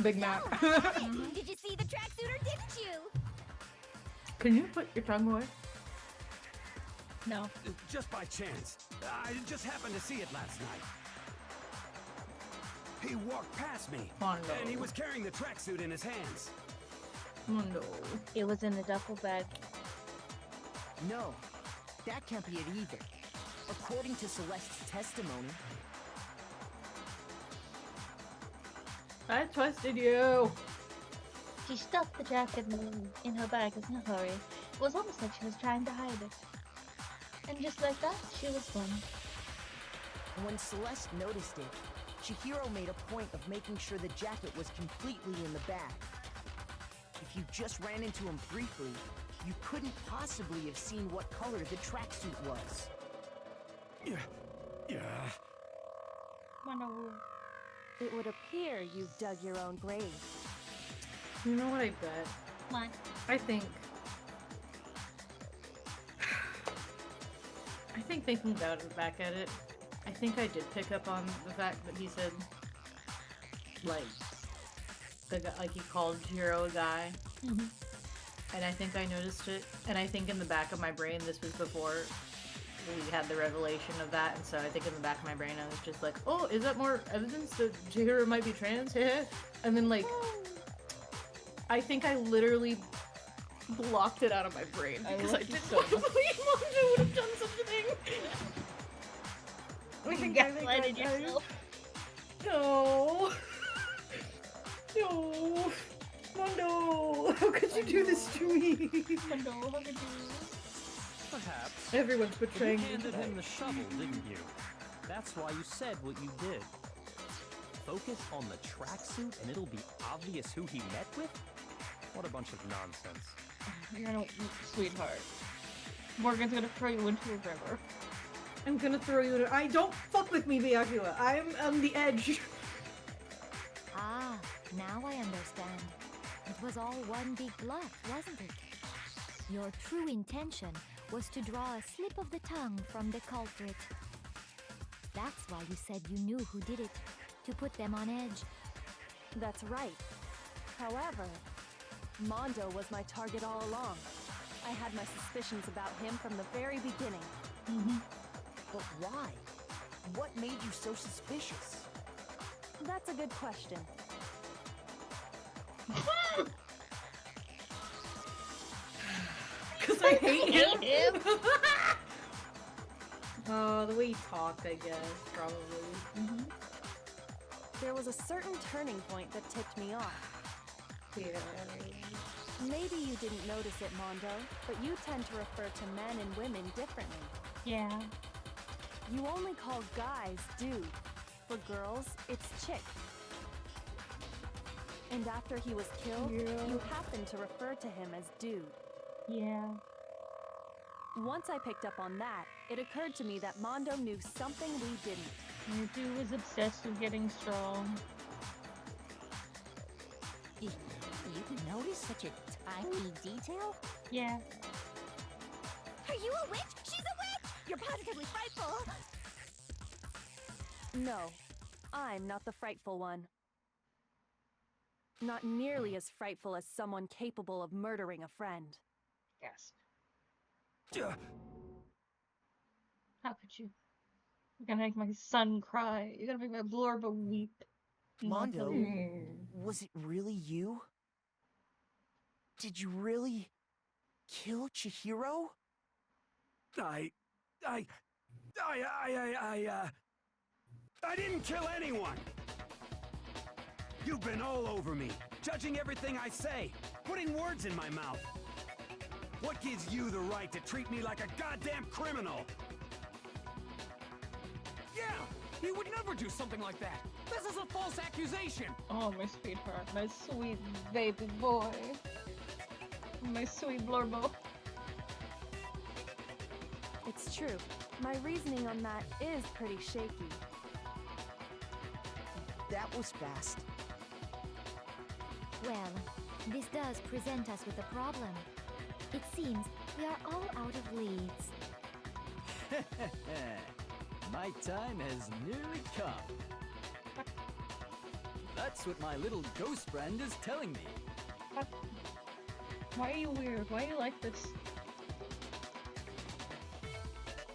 Big Mac. Did you see the tracksuit or didn't you? Can you put your tongue away? No. Just by chance. I just happened to see it last night. He walked past me. Mondo. And he was carrying the tracksuit in his hands. Mondo. It was in a duffel bag. No, that can't be it either. According to Celeste's testimony, I trusted you. She stuffed the jacket in her bag in a hurry. It was almost like she was trying to hide it. And just like that, she was gone. when Celeste noticed it, Chihiro made a point of making sure the jacket was completely in the bag. If you just ran into him briefly, you couldn't possibly have seen what color the tracksuit was. Yeah. It would appear you've dug your own grave. You know what I bet? What? I think thinking about it back at it, I think I did pick up on the fact that he said, like, the guy, like he called Chihiro a guy. Mm-hmm. And I think I noticed it, and I think in the back of my brain, this was before we had the revelation of that, and so I think in the back of my brain I was just like, oh, is that more evidence that Chihiro might be trans? And then, like, I think I literally blocked it out of my brain because I didn't want to believe Mondo would have done such a thing. You gaslighted yourself. No. No. Mondo, how could you do this to me? Mondo, how could you? Perhaps. Everyone's betraying You me handed today. him the shovel, didn't you? That's why you said what you did. Focus on the tracksuit and it'll be obvious who he met with? What a bunch of nonsense. You're gonna, sweetheart. Morgan's gonna throw you into a river. I'm gonna throw you to— I don't fuck with me, Byakuya. I'm on the edge. Ah, now I understand. It was all one big bluff, wasn't it? Your true intention was to draw a slip of the tongue from the culprit. That's why you said you knew who did it, to put them on edge. That's right. However, Mondo was my target all along. I had my suspicions about him from the very beginning. But why? What made you so suspicious? That's a good question. Because I hate him. Oh, the way he talked, I guess, probably. There was a certain turning point that tipped me off. Yeah. Maybe you didn't notice it, Mondo, but you tend to refer to men and women differently. Yeah. You only call guys dude. For girls, it's chick. And after he was killed, you happened to refer to him as dude. Yeah. Once I picked up on that, it occurred to me that Mondo knew something we didn't. Your dude was obsessed with getting strong. You notice such a tiny detail? Yeah. Are you a witch? She's a witch! You're positively frightful! No, I'm not the frightful one. Not nearly as frightful as someone capable of murdering a friend. Yes. How could you? You're gonna make my son cry. You're gonna make my Blorba weep. Mondo, was it really you? Did you really kill Chihiro? I didn't kill anyone! You've been all over me, judging everything I say, putting words in my mouth. What gives you the right to treat me like a goddamn criminal? Yeah, he would never do something like that. This is a false accusation. Oh, my sweetheart. My sweet baby boy. My sweet Blorbo. It's true. My reasoning on that is pretty shaky. That was fast. Well, this does present us with a problem. It seems we are all out of leads. My time has nearly come. That's what my little ghost friend is telling me. Why are you weird? Why do you like this?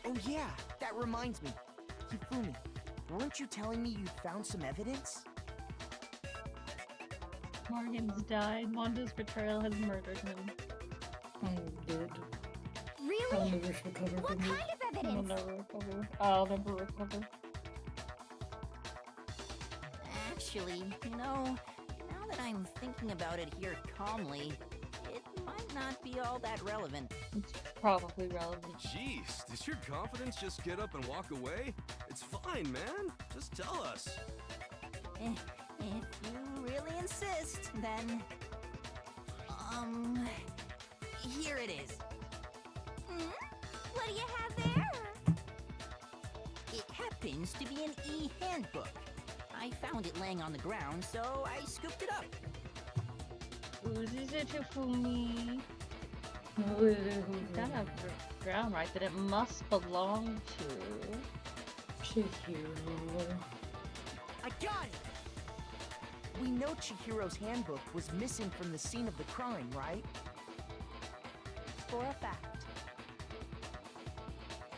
Oh yeah, that reminds me. Hifumi, weren't you telling me you found some evidence? Morgan's died. Mondo's betrayal has murdered him. I'm dead. Really? I'll never recover What from kind this. of I'll evidence? never recover. I'll never recover. Actually, now that I'm thinking about it here calmly, it might not be all that relevant. It's probably relevant. Jeez, does your confidence just get up and walk away? It's fine, man. Just tell us. If you really insist, then... here it is. What do you have there? It happens to be an e-handbook. I found it laying on the ground, so I scooped it up. Whose is it, Hifumi? Gotta have the ground right that it must belong to Chihiro. I got it! We know Chihiro's handbook was missing from the scene of the crime, right? For a fact.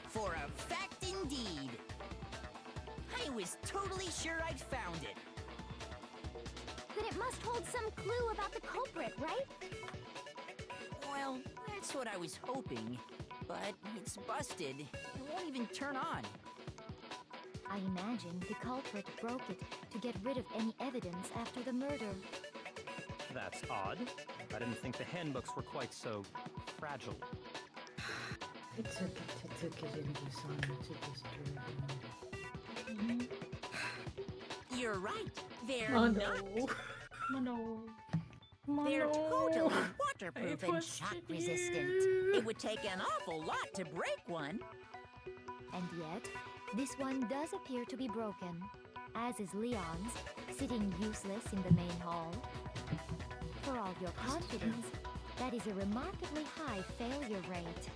For a fact indeed. I was totally sure I'd found it. Then it must hold some clue about the culprit, right? Well, that's what I was hoping. But it's busted. It won't even turn on. I imagine the culprit broke it to get rid of any evidence after the murder. That's odd. I didn't think the handbooks were quite so fragile. It took it into Sonic to destroy him. You're right. They're Oh, not. no. They're totally waterproof and shock resistant. It would take an awful lot to break one. And yet, this one does appear to be broken, as is Leon's, sitting useless in the main hall. For all your confidence, that is a remarkably high failure rate.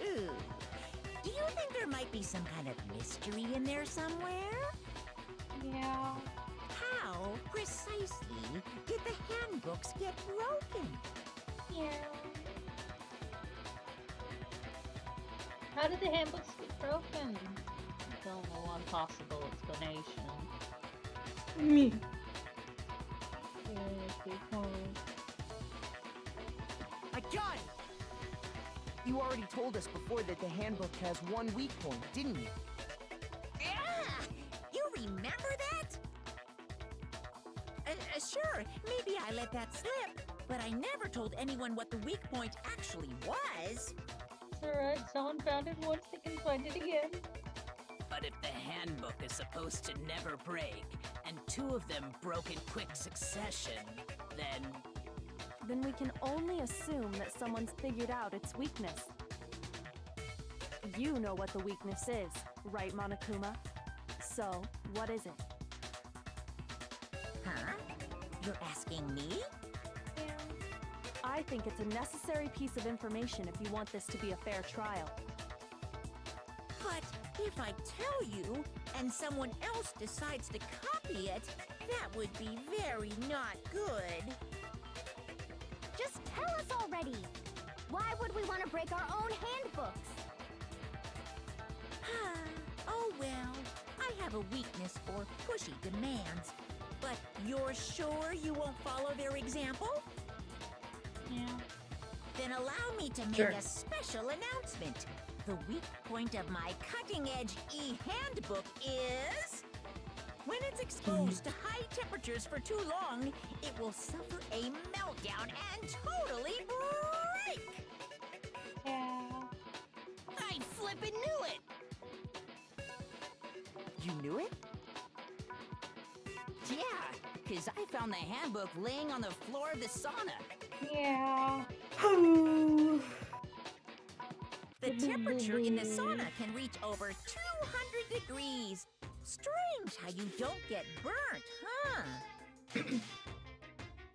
Do you think there might be some kind of mystery in there somewhere? Yeah. How precisely did the handbooks get broken? Yeah. How did the handbooks get broken? I don't know one possible explanation. Me. Yeah, good point. I got it! You already told us before that the handbook has one weak point, didn't you? Yeah! You remember that? Sure, maybe I let that slip, but I never told anyone what the weak point actually was. It's alright, someone found it once, they can find it again. But if the handbook is supposed to never break, and two of them broke in quick succession, then we can only assume that someone's figured out its weakness. You know what the weakness is, right, Monokuma? So, what is it? Huh? You're asking me? I think it's a necessary piece of information if you want this to be a fair trial. But if I tell you, and someone else decides to copy it, that would be very not good. Just tell us already! Why would we want to break our own handbooks? Oh well, I have a weakness for pushy demands. But you're sure you won't follow their example? Yeah. Then allow me to make Sure. a special announcement. The weak point of my cutting-edge e-handbook is... when it's exposed to high temperatures for too long, it will suffer a meltdown and totally break! Yeah. I flippin' knew it! You knew it? yeah, because I found the handbook laying on the floor of the sauna. Yeah. The temperature in the sauna can reach over 200 degrees. Strange how you don't get burnt, huh?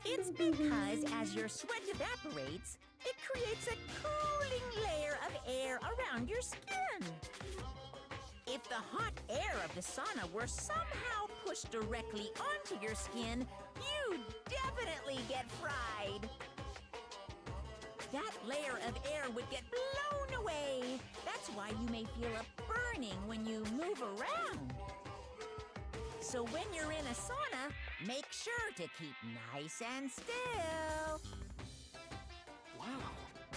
It's because as your sweat evaporates, it creates a cooling layer of air around your skin. If the hot air of the sauna were somehow pushed directly onto your skin, you'd definitely get fried. That layer of air would get blown away. That's why you may feel a burning when you move around. So when you're in a sauna, make sure to keep nice and still. Wow,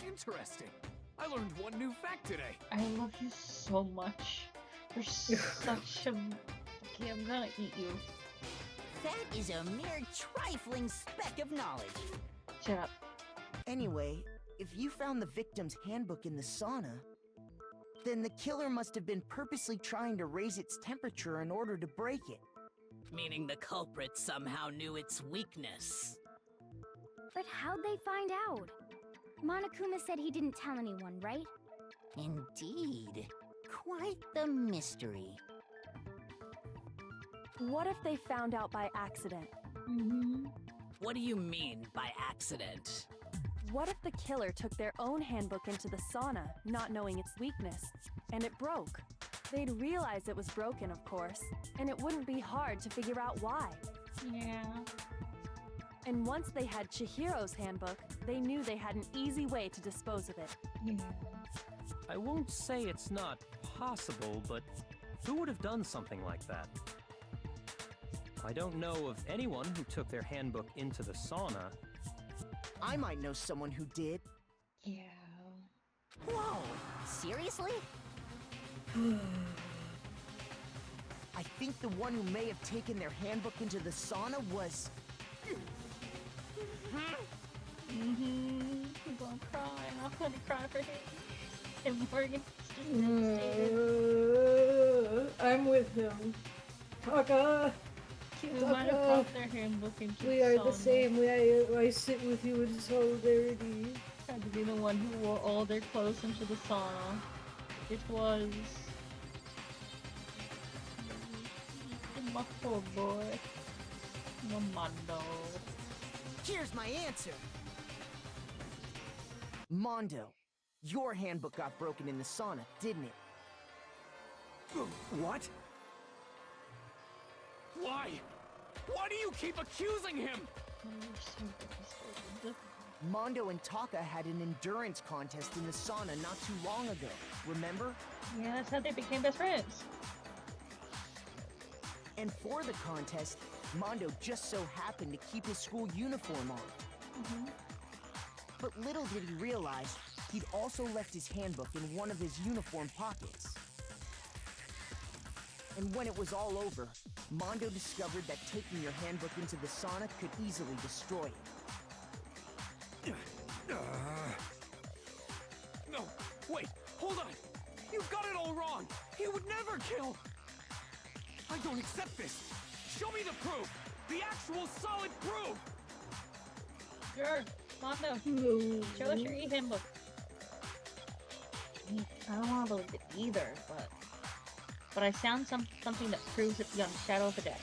interesting. I learned one new fact today. I love you so much. You're such a... Okay, I'm gonna eat you. That is a mere trifling speck of knowledge. Shut up. Anyway, if you found the victim's handbook in the sauna, then the killer must have been purposely trying to raise its temperature in order to break it. Meaning the culprit somehow knew its weakness. But how'd they find out? Monokuma said he didn't tell anyone, right? Indeed. Quite the mystery. What if they found out by accident? What do you mean by accident? What if the killer took their own handbook into the sauna, not knowing its weakness, and it broke? They'd realize it was broken, of course, and it wouldn't be hard to figure out why. Yeah. And once they had Chihiro's handbook, they knew they had an easy way to dispose of it. Yeah. I won't say it's not possible, but who would have done something like that? I don't know of anyone who took their handbook into the sauna. I might know someone who did. Yeah. Whoa, seriously? think the one who may have taken their handbook into the sauna was... I'm gonna cry. I'm gonna cry for him. And Morgan's just devastated. I'm with him. Taka! Who might have brought their handbook into We the are sauna. the same. I sit with you in solidarity. Had to be the one who wore all their clothes into the sauna. It was... my poor boy. Mondo. Here's my answer. Mondo, your handbook got broken in the sauna, didn't it? What? Why? Why do you keep accusing him? Mondo and Taka had an endurance contest in the sauna not too long ago, remember? Yeah, that's how they became best friends. And for the contest, Mondo just so happened to keep his school uniform on. But little did he realize, he'd also left his handbook in one of his uniform pockets. And when it was all over, Mondo discovered that taking your handbook into the sauna could easily destroy it. No, wait, hold on. You've got it all wrong. He would never kill. I don't accept this. Show me the proof. The actual solid proof. Sure, Mondo. Show us your e-handbook. I don't want to believe it either, but I found something that proves it beyond a shadow of a doubt.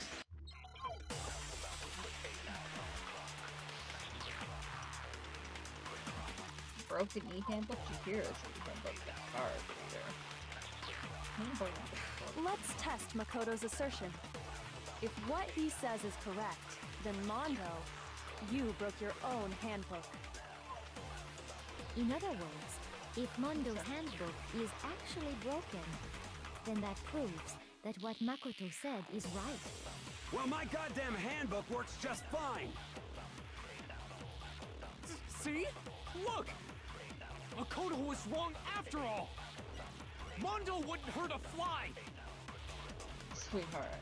Broken e-handbook to heroes e-handbook. Let's test Makoto's assertion. If what he says is correct, then Mondo, you broke your own handbook. In other words, if Mondo's handbook is actually broken, then that proves that what Makoto said is right. Well, my goddamn handbook works just fine. See? Look! Makoto was wrong after all! Mondo wouldn't hurt a fly! Sweetheart.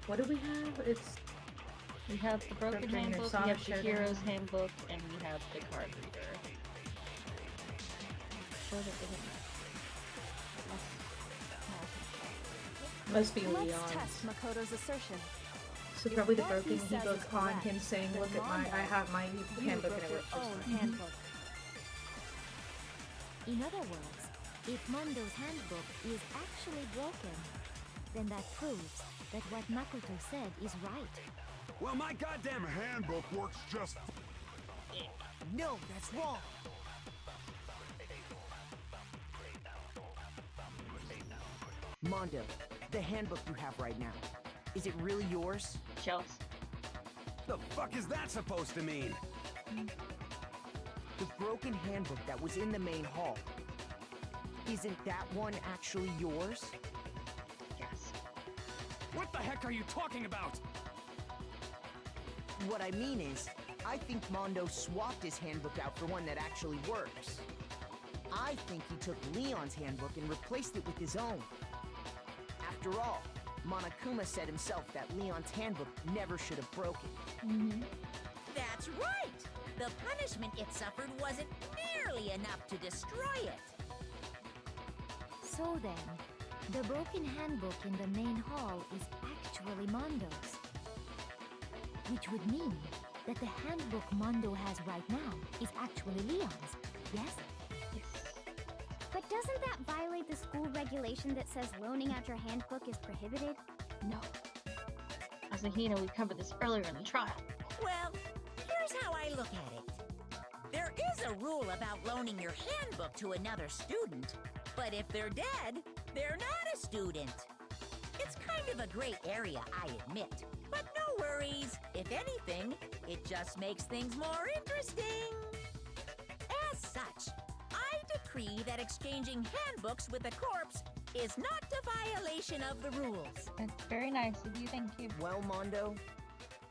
What do we have? We have the broken handbook, we have the hero's handbook, and we have the card reader. Must be Let's Leon. test Makoto's assertion. So probably the broken e-book on him saying, look at I have my handbook and it works just fine. Handbook. In other words, if Mondo's handbook is actually broken, then that proves that what Makoto said is right. Well, my goddamn handbook works just No, that's wrong. Mondo, the handbook you have right now, is it really yours? Shells. The fuck is that supposed to mean? The broken handbook that was in the main hall. Isn't that one actually yours? Yes. What the heck are you talking about? What I mean is, I think Mondo swapped his handbook out for one that actually works. I think he took Leon's handbook and replaced it with his own. After all, Monokuma said himself that Leon's handbook never should have broken. That's right! The punishment it suffered wasn't nearly enough to destroy it. So then, the broken handbook in the main hall is actually Mondo's. Which would mean that the handbook Mondo has right now is actually Leon's, yes? But doesn't that violate the school regulation that says loaning out your handbook is prohibited? No. Asahina, we covered this earlier in the trial. Well, here's how I look at it. There is a rule about loaning your handbook to another student, but if they're dead, they're not a student. It's kind of a gray area, I admit. But no worries. If anything, it just makes things more interesting. As such, I decree that exchanging handbooks with a corpse is not a violation of the rules. That's very nice of you, thank you. Well, Mondo,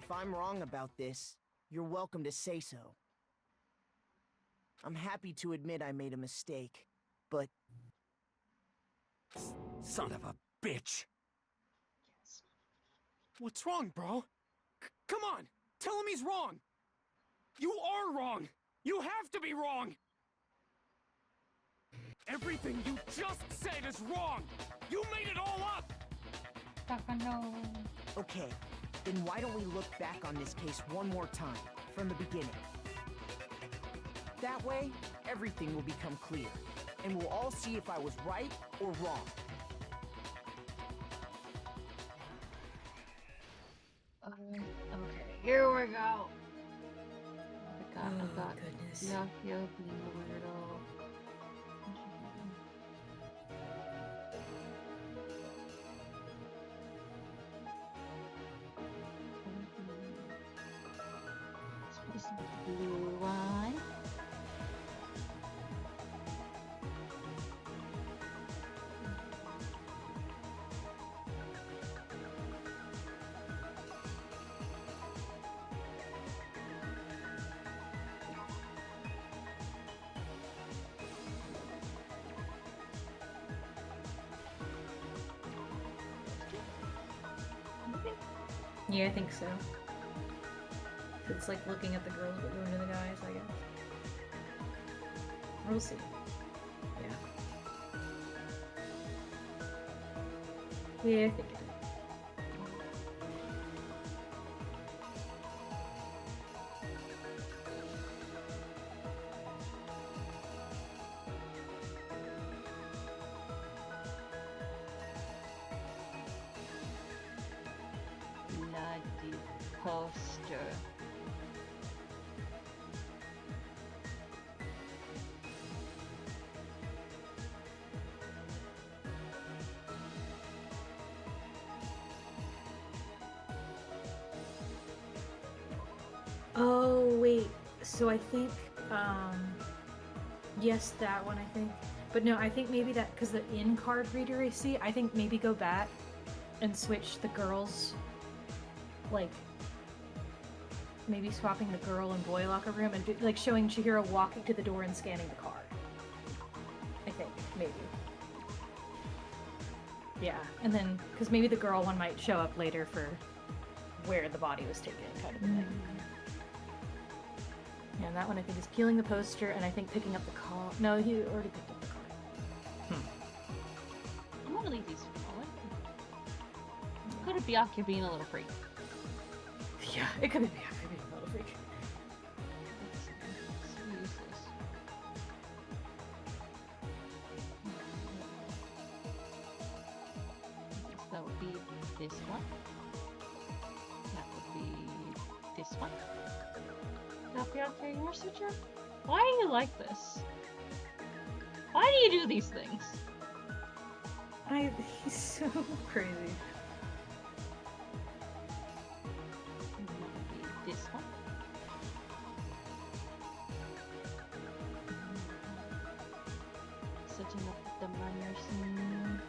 if I'm wrong about this, you're welcome to say so. I'm happy to admit I made a mistake, but Son of a bitch. What's wrong, bro? Come on! Tell him he's wrong! You are wrong! You have to be wrong! Everything you just said is wrong! You made it all up! No. Okay, then why don't we look back on this case one more time, from the beginning? That way, everything will become clear, and we'll all see if I was right or wrong. Okay, here we go. I got goodness. Byakuya being a weirdo. This is the blue one. Yeah, I think so. It's like looking at the girls but going to the guys, I guess. We'll see. Yeah. Yeah, I think it is. Bloody poster. Oh, wait. So I think, yes, that one, I think. But no, I think maybe that, because the in-card reader I see, I think maybe go back and switch the girls, like, maybe swapping the girl and boy locker room and like showing Chihiro walking to the door and scanning the card. I think, maybe. Yeah, and then, because maybe the girl one might show up later for where the body was taken, kind of a thing. Yeah, and that one I think is peeling the poster and I think picking up the card. No, he already picked up the card. I'm gonna leave these for Could have Byakuya being a little freak. Yeah, it could be Byakuya being a little freak. That would be this one. That would be this one. Now, Byakuya, you're such a... Why do you like this? Why do you do these things? He's so crazy. This one. Setting up the minor scene.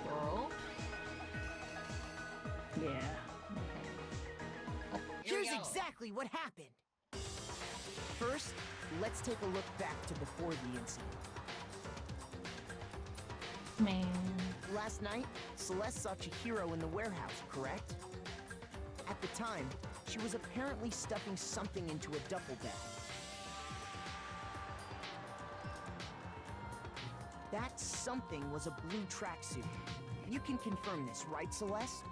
Girl. Yeah. Okay. Here's exactly what happened. First, let's take a look back to before the incident. Man. Last night, Celeste saw Chihiro in the warehouse, correct? At the time, she was apparently stuffing something into a duffel bag. That something was a blue tracksuit. You can confirm this, right, Celeste?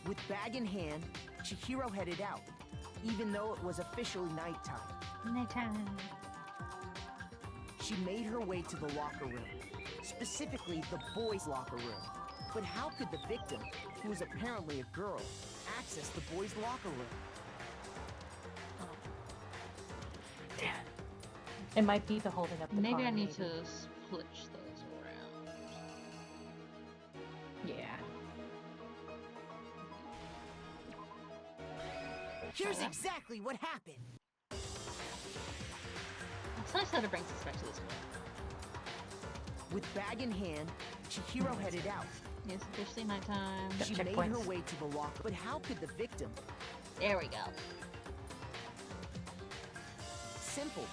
With bag in hand, Chihiro headed out, even though it was officially nighttime. Nighttime. She made her way to the locker room, specifically the boys' locker room. But how could the victim, who was apparently a girl, access the boys' locker room? Damn. It might be the holding up the Maybe card, I need to split those around. Yeah. Here's exactly what happened. It's nice that it brings us back to this With bag in hand, Chihiro headed out. It's officially my time. She made her way to the locker, but how could the victim? There we go. Simple,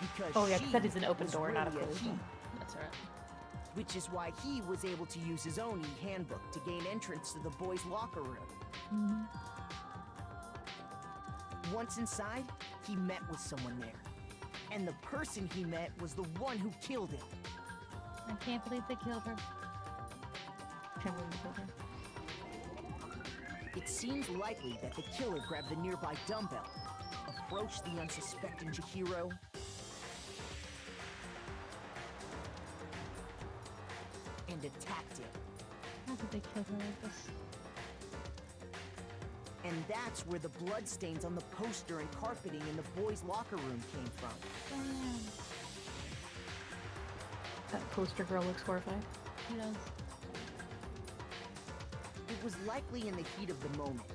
because Oh yeah, she that is an open was door, not a really closed he. one. That's right. Which is why he was able to use his own e-handbook to gain entrance to the boys' locker room. Once inside, he met with someone there. And the person he met was the one who killed him. I can't believe they killed her. Can't believe they killed her. It seems likely that the killer grabbed the nearby dumbbell, approached the unsuspecting Chihiro, and attacked him. How did they kill her like this? And that's where the bloodstains on the poster and carpeting in the boys' locker room came from. Damn. That poster girl looks horrified. She does. It was likely in the heat of the moment.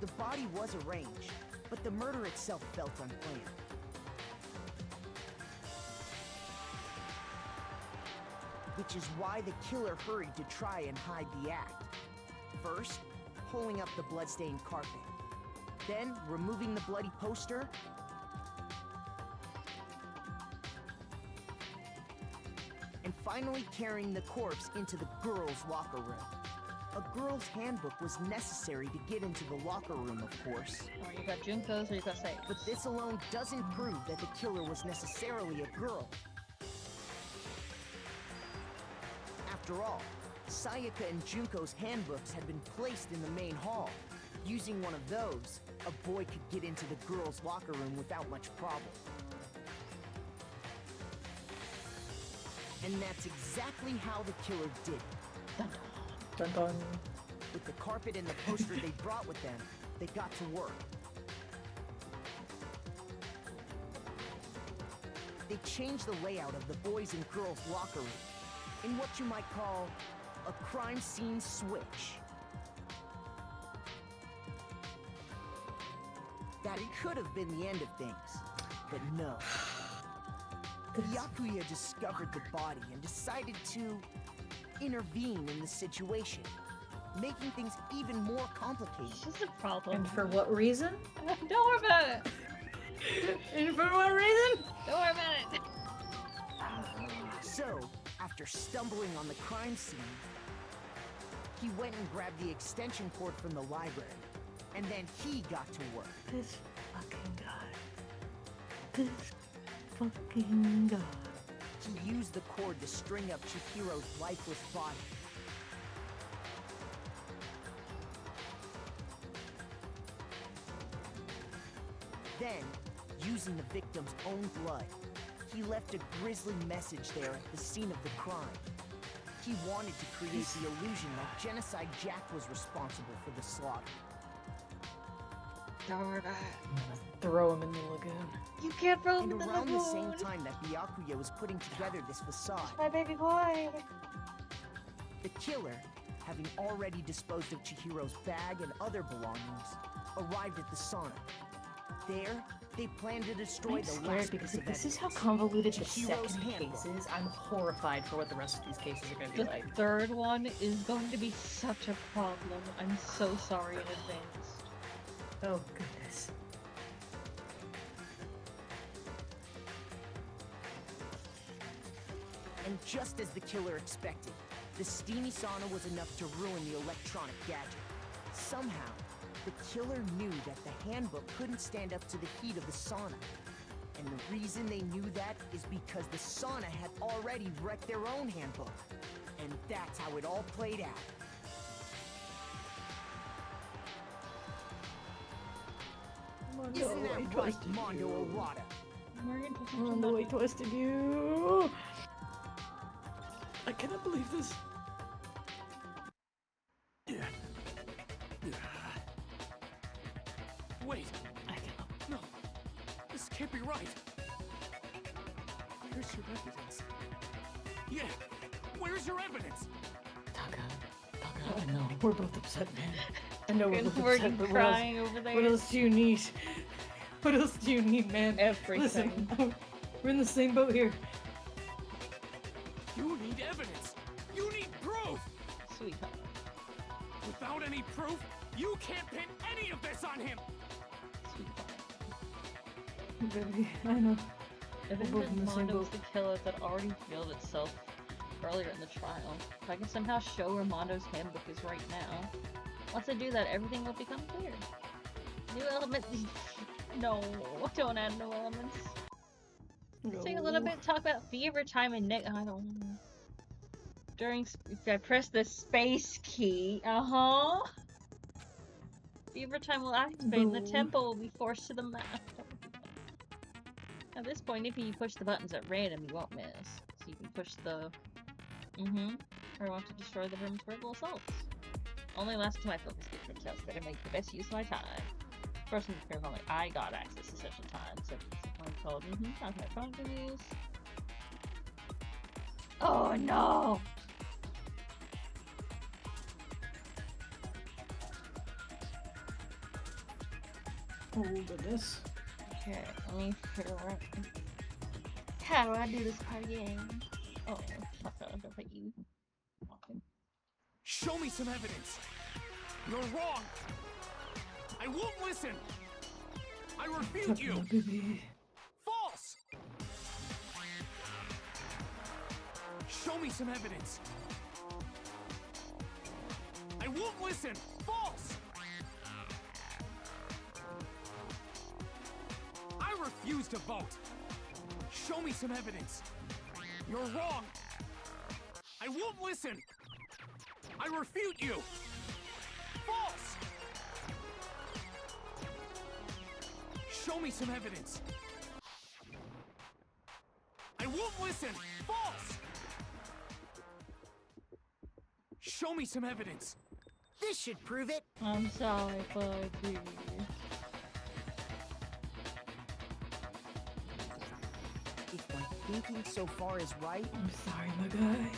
The body was arranged, but the murder itself felt unplanned. Which is why the killer hurried to try and hide the act. First, pulling up the bloodstained carpet. Then, removing the bloody poster. And finally carrying the corpse into the girls' locker room. A girl's handbook was necessary to get into the locker room, of course. Or you got Junko's or you got Sayaka's. But this alone doesn't prove that the killer was necessarily a girl. After all, Sayaka and Junko's handbooks had been placed in the main hall. Using one of those, a boy could get into the girls' locker room without much problem. And that's exactly how the killer did it. Dun dun. Dun dun. With the carpet and the poster they brought with them, they got to work. They changed the layout of the boys' and girls' locker room in what you might call a crime scene switch. That could have been the end of things, but no. Byakuya discovered the body and decided to intervene in the situation, making things even more complicated. This is a problem. And for what reason? Don't worry about it. And for what reason? Don't worry about it. So, after stumbling on the crime scene, he went and grabbed the extension cord from the library, and then he got to work. This fucking guy. This fucking guy. He used the cord to string up Chihiro's lifeless body. Then, using the victim's own blood, he left a grisly message there at the scene of the crime. He wanted to create the illusion that Genocide Jack was responsible for the slaughter. Don't worry about it. I'm gonna throw him in the lagoon. You can't throw him And in the around lagoon. the same time that Byakuya was putting together this facade, My baby boy. the killer, having already disposed of Chihiro's bag and other belongings, arrived at the sauna. There, they planned to destroy I'm the scared last because piece if of this is how evidence, convoluted the Chihiro's second handbook. case is, I'm horrified for what the rest of these cases are going to be The like. third one is going to be such a problem. I'm so sorry in advance. Oh, goodness. And just as the killer expected, the steamy sauna was enough to ruin the electronic gadget. Somehow, the killer knew that the handbook couldn't stand up to the heat of the sauna. And the reason they knew that is because the sauna had already wrecked their own handbook. And that's how it all played out. Isn't that right, Mondo Arata? Mondo, I twisted you. I cannot believe this. Wait! I cannot. No! This can't be right! Where's your evidence? Yeah! Where's your evidence? Dangan, I know. We're both upset, man. I know we're both We're upset, but crying over there. what else do you need? What else do you need, man? Everything. Listen, we're in the same boat here. You need evidence. You need proof. Sweetheart. Without any proof, you can't pin any of this on him. Baby, I know. If it was Mondo's the killer that already revealed itself earlier in the trial, if I can somehow show where Mondo's handbook is right now, once I do that, everything will become clear. New elements. No, don't add new elements. Let's take a little bit, talk about fever time and Nick. I don't know. If I press the space key, fever time will activate and the tempo will be forced to the map. At this point, if you push the buttons at random, you won't miss. So you can push the or want to destroy the room's verbal assaults. Only last to my focus gets test, better make the best use of my time. First and fair, only I got access to session time, so it's one called talk about phone use. Oh no! Oh goodness. Okay, let me figure out how do I do this part game. Oh, fuck, I don't think you. Okay. Show me some evidence. You're wrong. I won't listen. I refute you. False. Show me some evidence. I won't listen. False. I refuse to vote. Show me some evidence. You're wrong. I won't listen. I refute you. False. Show me some evidence. I won't listen. False. Show me some evidence. This should prove it. I'm sorry, buddy. If my thinking so far is right, I'm sorry, my guy.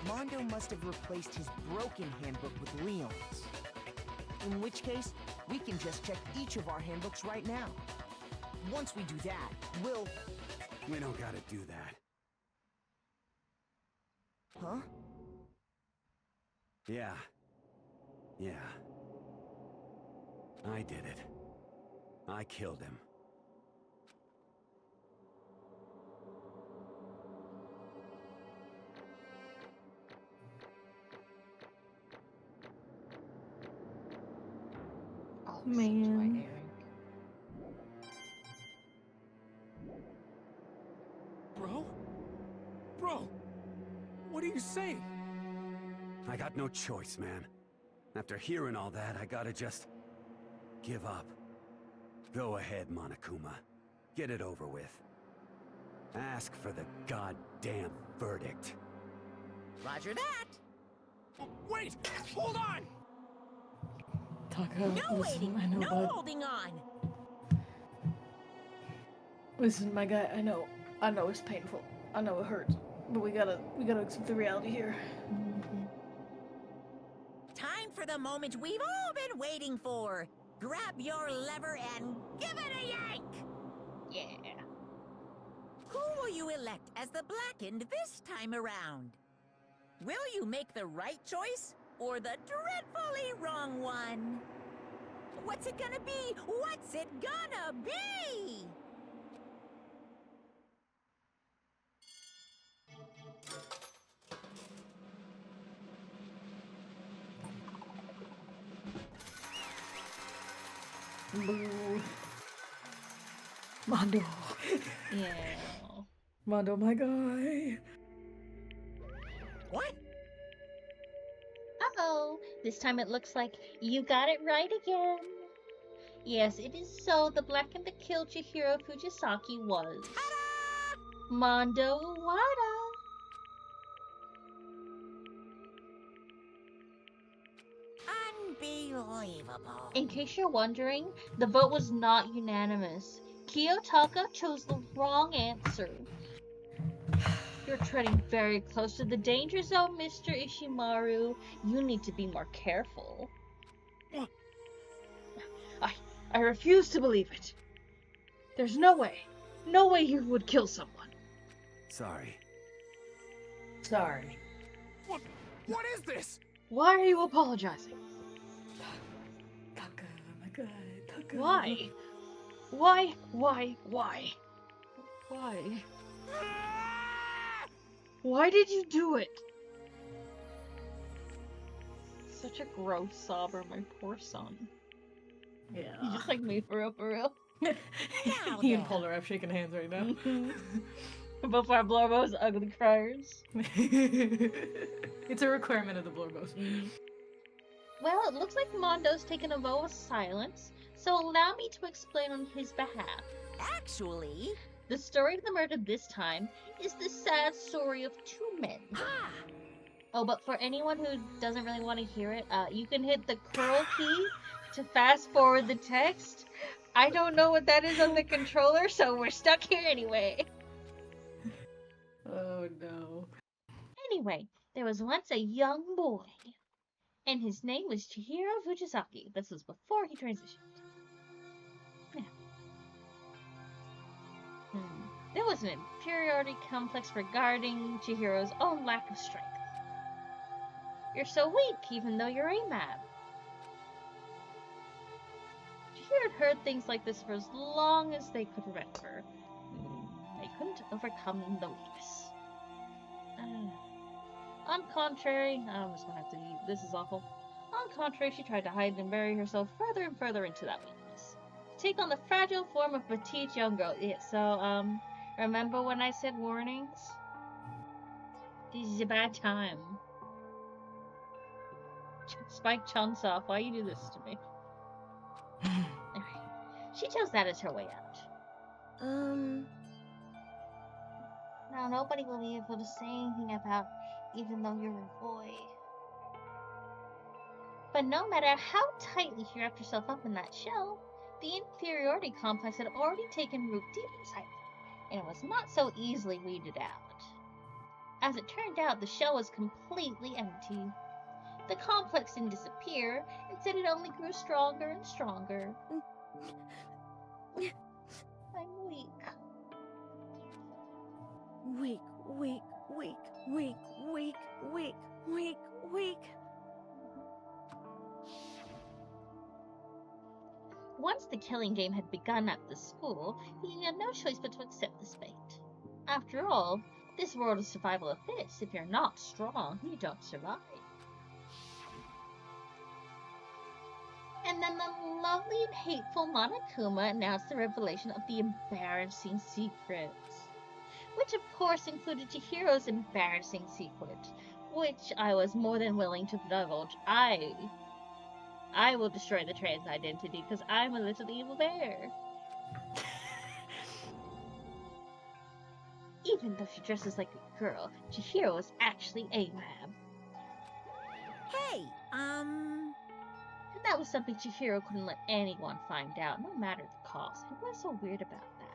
Mondo must have replaced his broken handbook with Leon's. In which case, we can just check each of our handbooks right now. Once we do that, we'll... We don't gotta do that. Huh? Yeah. I did it. I killed him. Oh, man. Bro, what are you saying? I got no choice, man. After hearing all that, I gotta just give up. Go ahead, Monokuma. Get it over with. Ask for the goddamn verdict. Roger that. Wait! Hold on! Taka, No listen, waiting, I know, no bud. holding on. Listen, my guy, I know it's painful. I know it hurts. But we gotta accept the reality here. Time for the moment we've all been waiting for. Grab your lever and give it a yank! Yeah. Who will you elect as the Blackened this time around? Will you make the right choice or the dreadfully wrong one? What's it gonna be? What's it gonna be? Boo. Mondo. Yeah. Mondo, my guy. What? Uh-oh. This time it looks like you got it right again. Yes, it is so. The Blackened that killed Chihiro Fujisaki was Mondo Wada. Unbelievable. In case you're wondering, the vote was not unanimous. Kiyotaka chose the wrong answer. You're treading very close to the danger zone, Mr. Ishimaru. You need to be more careful. I refuse to believe it. There's no way you would kill someone. Sorry. Sorry. What is this? Why are you apologizing? Taka, my god, Taka. Why? Why? Why did you do it? Such a gross sobber, my poor son. Yeah. He's just like me, for real. He and Polar are shaking hands right now. Both our Blorbos, ugly criers. It's a requirement of the Blorbos. Well, it looks like Mondo's taken a vow of silence, so allow me to explain on his behalf. Actually, the story of the murder this time is the sad story of two men. Oh, but for anyone who doesn't really want to hear it, you can hit the curl key to fast forward the text. I don't know what that is on the controller, so we're stuck here anyway. Oh no. Anyway, there was once a young boy, and his name was Chihiro Fujisaki. This was before he transitioned. Yeah. There was an inferiority complex regarding Chihiro's own lack of strength. You're so weak, even though you're AMAB. Chihiro had heard things like this for as long as they could remember. They couldn't overcome the weakness. On contrary, I'm just gonna have to eat. This is awful. On contrary, she tried to hide and bury herself further and further into that weakness. To take on the fragile form of petite young girl. Yeah, so, remember when I said warnings? This is a bad time. Spike Chunsoft, why you do this to me? She chose that as her way out. Now nobody will be able to say anything about even though you're a boy. But no matter how tightly you wrapped yourself up in that shell, the inferiority complex had already taken root deep inside you, and it was not so easily weeded out. As it turned out, the shell was completely empty. The complex didn't disappear, instead it only grew stronger and stronger. I'm weak. Weak, weak, weak, weak, weak, weak, weak, weak. Once the killing game had begun at the school, he had no choice but to accept this fate. After all, this world is survival of the fittest. If you're not strong, you don't survive. And then the lovely and hateful Monokuma announced the revelation of the embarrassing secrets. Which of course included Chihiro's embarrassing secret, which I was more than willing to divulge. I will destroy the trans identity because I'm a little evil bear. Even though she dresses like a girl, Chihiro is actually AMAB. Hey, And that was something Chihiro couldn't let anyone find out, no matter the cost. And what's so weird about that?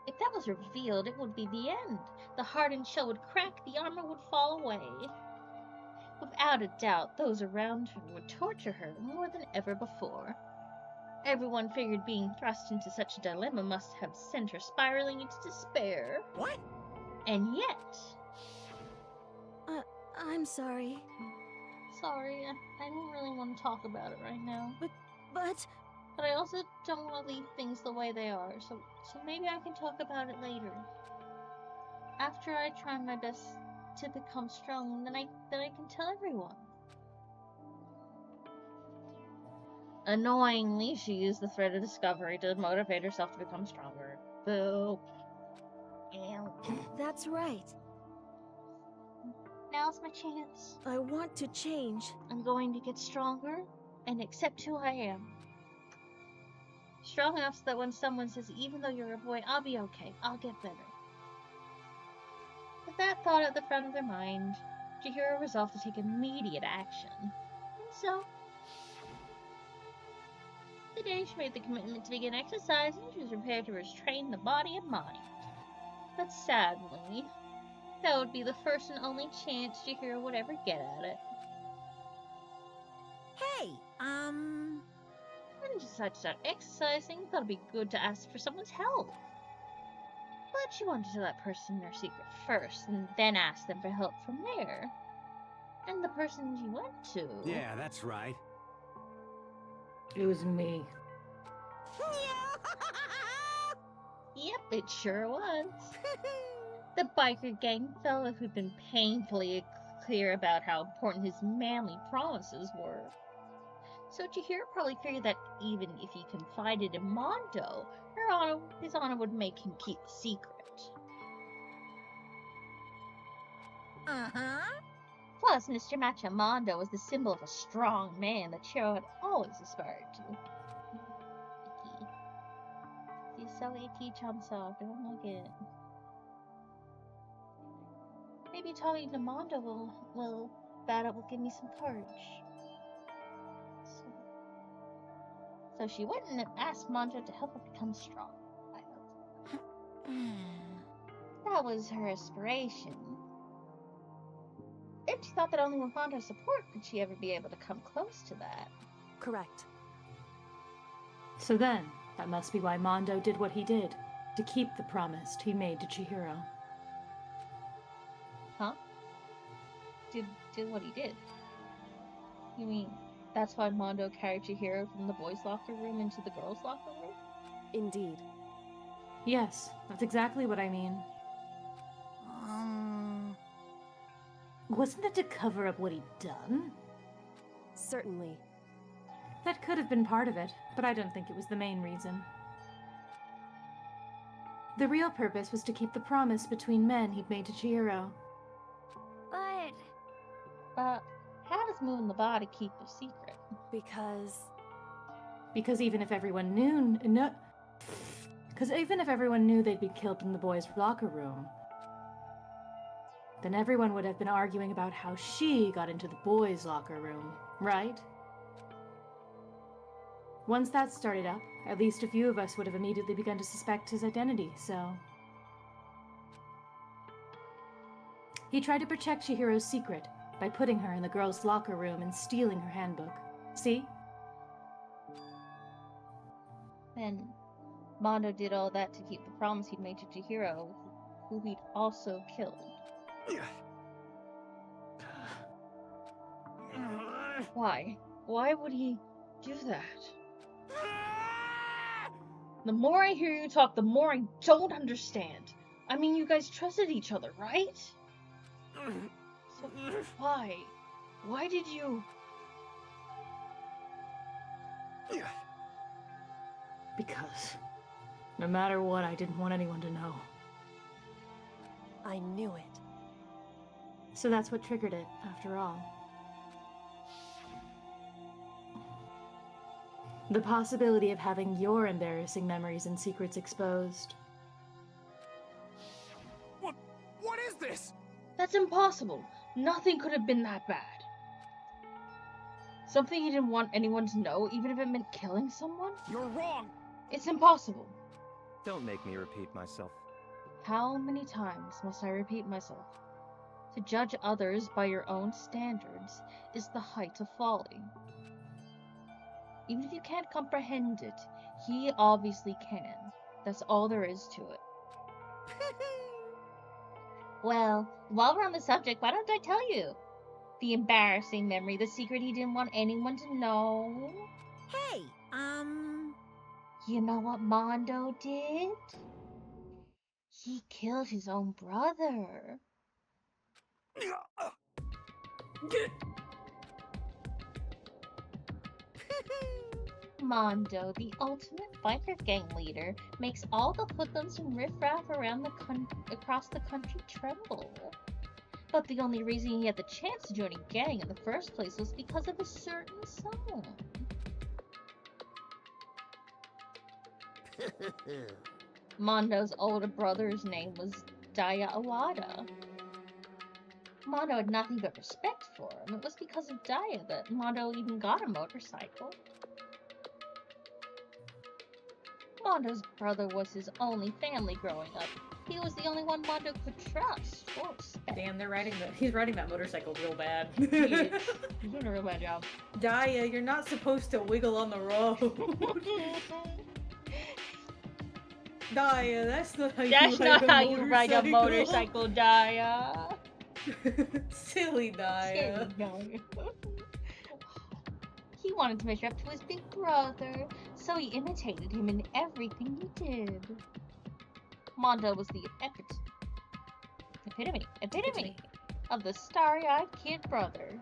If that was revealed, it would be the end. The hardened shell would crack, the armor would fall away. Without a doubt, those around her would torture her more than ever before. Everyone figured being thrust into such a dilemma must have sent her spiraling into despair. What? And yet... I'm sorry. Sorry, I don't really want to talk about it right now. But I also don't want to leave things the way they are, so maybe I can talk about it later. After I try my best to become strong, then I can tell everyone. Annoyingly, she used the thread of discovery to motivate herself to become stronger. Boo. That's right. Now's my chance. I want to change. I'm going to get stronger and accept who I am. Strong enough so that when someone says, even though you're a boy, I'll be okay. I'll get better. With that thought at the front of their mind, Chihiro resolved to take immediate action. And so, today she made the commitment to begin exercising. She was prepared to restrain the body and mind. But sadly, that would be the first and only chance Chihiro would ever get at it. Hey, When she decided to start exercising, thought it'd be good to ask for someone's help. But she wanted to tell that person their secret first, and then ask them for help from there. And the person you went to... Yeah, that's right. It was me. Yep, it sure was. The biker gang fella who'd been painfully clear about how important his manly promises were. So Chihiro probably figured that even if he confided in Mondo, his honor would make him keep the secret. Uh-huh. Plus, Mr. Mondo was the symbol of a strong man that Chihiro had always aspired to. Icky. He's so icky, Chansa. I don't like it. Maybe talking to Mondo will give me some courage. So she went and asked Mondo to help her become strong. That was her aspiration. And she thought that only with Mondo's support could she ever be able to come close to that. Correct. So then, that must be why Mondo did what he did, to keep the promise he made to Chihiro. Huh? Did what he did? You mean that's why Mondo carried Chihiro from the boys' locker room into the girls' locker room? Indeed. Yes, that's exactly what I mean. Wasn't it to cover up what he'd done? Certainly. That could have been part of it, but I don't think it was the main reason. The real purpose was to keep the promise between men he'd made to Chihiro. But how does moving the body keep a secret? Because even if everyone knew they'd been killed in the boys' locker room, then everyone would have been arguing about how she got into the boys' locker room, right? Once that started up, at least a few of us would have immediately begun to suspect his identity, so... He tried to protect Chihiro's secret by putting her in the girls' locker room and stealing her handbook. See? Then Mondo did all that to keep the promise he'd made to Chihiro, who he'd also killed. Why? Why would he do that? The more I hear you talk, the more I don't understand. I mean, you guys trusted each other, right? So why? Why did you... Because no matter what, I didn't want anyone to know. I knew it. So that's what triggered it, after all. The possibility of having your embarrassing memories and secrets exposed. What is this? That's impossible. Nothing could have been that bad. Something he didn't want anyone to know, even if it meant killing someone? You're wrong! It's impossible. Don't make me repeat myself. How many times must I repeat myself? To judge others by your own standards is the height of folly. Even if you can't comprehend it, he obviously can. That's all there is to it. Well, while we're on the subject, why don't I tell you? The embarrassing memory, the secret he didn't want anyone to know. Hey, You know what Mondo did? He killed his own brother. Mondo, the ultimate biker gang leader, makes all the hoodlums and riffraff across the country tremble. But the only reason he had the chance to join a gang in the first place was because of a certain someone. Mondo's older brother's name was Daya Awada. Mondo had nothing but respect for him. It was because of Daya that Mondo even got a motorcycle. Mondo's brother was his only family growing up. He was the only one Mondo could trust or respect. Damn, he's riding that motorcycle real bad. He's doing a real bad job. Daya, you're not supposed to wiggle on the road. Daya, that's not how That's you not ride how you ride a motorcycle. motorcycle, Daya. Silly Daya. He wanted to measure up to his big brother, so he imitated him in everything he did. Mondo was the epitome of the starry-eyed kid brother.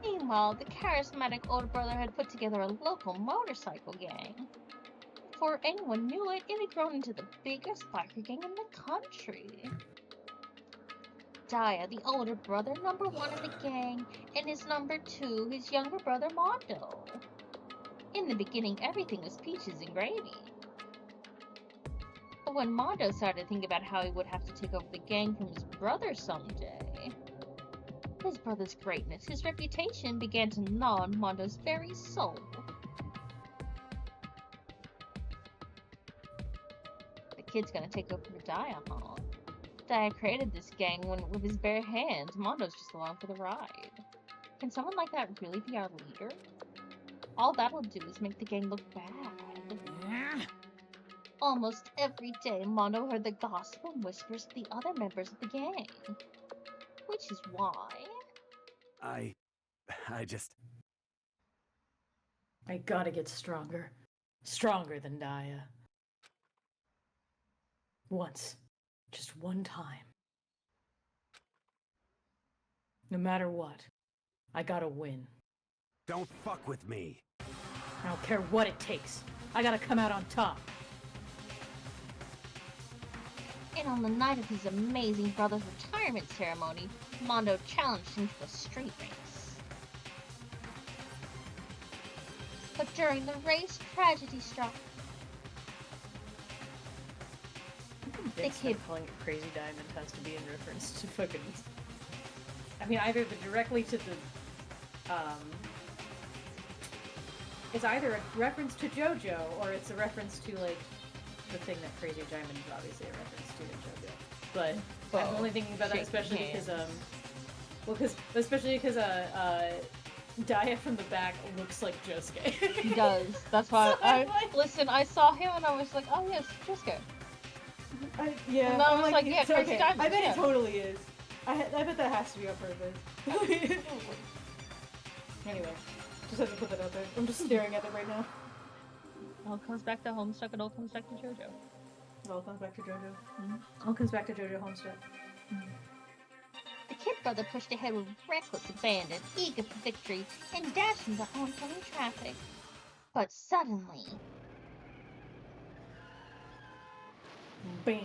Meanwhile, the charismatic older brother had put together a local motorcycle gang. Before anyone knew it, it had grown into the biggest biker gang in the country. Daya, the older brother, number 1 in the gang, and his number 2, his younger brother Mondo. In the beginning, everything was peaches and gravy. But when Mondo started to think about how he would have to take over the gang from his brother someday, his brother's greatness, his reputation began to gnaw on Mondo's very soul. The kid's gonna take over for Daya, huh? Daya created this gang with his bare hands. Mondo's just along for the ride. Can someone like that really be our leader? All that'll do is make the gang look bad. Almost every day, Mondo heard the gossip and whispers of the other members of the gang. Which is why... I gotta get stronger. Stronger than Daya. Once. Just one time. No matter what, I gotta win. Don't fuck with me. I don't care what it takes. I gotta come out on top. And on the night of his amazing brother's retirement ceremony, Mondo challenged him to a street race. But during the race, tragedy struck. The kid calling it Crazy Diamond has to be in reference to fucking... I mean, either directly to the... It's either a reference to JoJo, or it's a reference to, like, the thing that Crazy Diamond is obviously a reference to in JoJo. But I'm only thinking about that especially because, Daya from the back looks like Josuke. He does. That's why listen, I saw him and I was like, oh yes, Josuke. Yeah, and I was like, yeah, Crazy okay. Diamond. I bet it totally is. I bet that has to be on purpose. Anyway, just have to put that out there. I'm just staring at it right now. It all comes back to Homestuck, it all comes back to JoJo. It all comes back to JoJo. All comes back to JoJo Homestuck. The kid brother pushed ahead with reckless abandon, eager for victory, and dashed into oncoming traffic. But suddenly... Bam!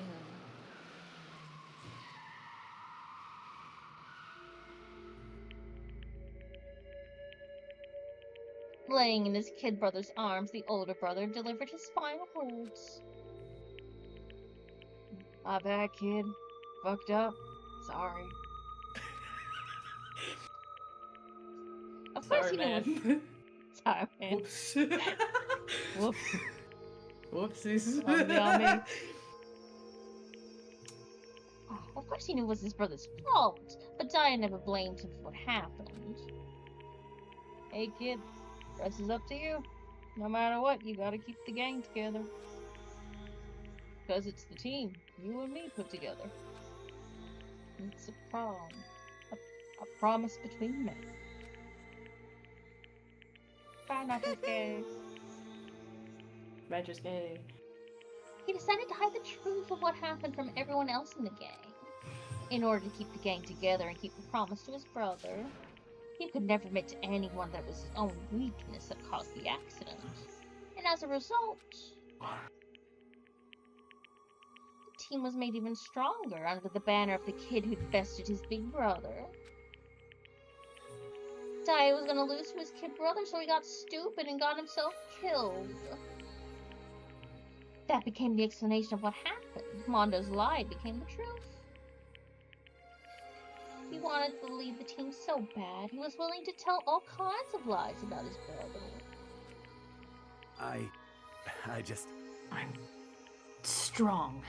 Laying in his kid brother's arms, the older brother delivered his final words. My bad, kid. Fucked up. Sorry. Of course he knew. Sorry, man. Whoops. Whoops. Whoopsies. Yummy. Of course he knew it was his brother's fault, but Daya never blamed him for what happened. Hey kid, rest is up to you. No matter what, you gotta keep the gang together. Because it's the team you and me put together. It's a promise between men. Bye, Natsuke. Bye, Josuke. He decided to hide the truth of what happened from everyone else in the gang. In order to keep the gang together and keep the promise to his brother, he could never admit to anyone that it was his own weakness that caused the accident. And as a result, the team was made even stronger under the banner of the kid who'd bested his big brother. Daya was gonna lose to his kid brother, so he got stupid and got himself killed. That became the explanation of what happened. Mondo's lie became the truth. He wanted to leave the team so bad, he was willing to tell all kinds of lies about his brother. I'm strong.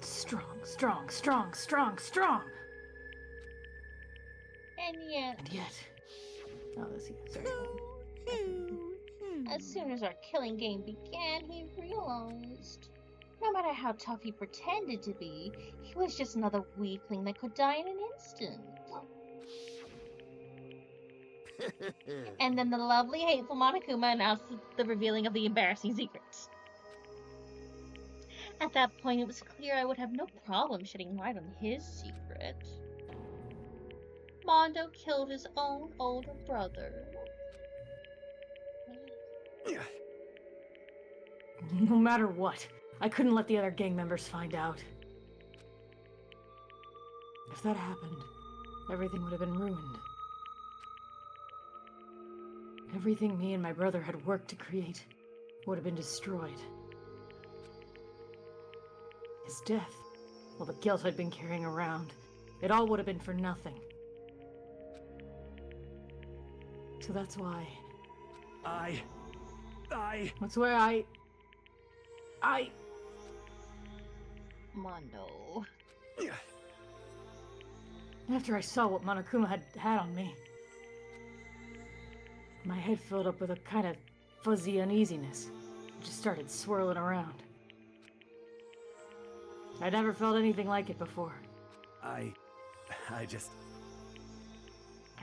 Strong. And yet... Oh, let's see. Sorry. As soon as our killing game began, he realized no matter how tough he pretended to be, he was just another weakling that could die in an instant. And then the lovely, hateful Monokuma announced the revealing of the embarrassing secrets. At that point, it was clear I would have no problem shedding light on his secret. Mondo killed his own older brother. No matter what, I couldn't let the other gang members find out. If that happened, everything would have been ruined. Everything me and my brother had worked to create would have been destroyed. His death, all the guilt I'd been carrying around, it all would have been for nothing. So that's why... That's where Mondo. After I saw what Monokuma had on me, my head filled up with a kind of fuzzy uneasiness. It just started swirling around. I never felt anything like it before. I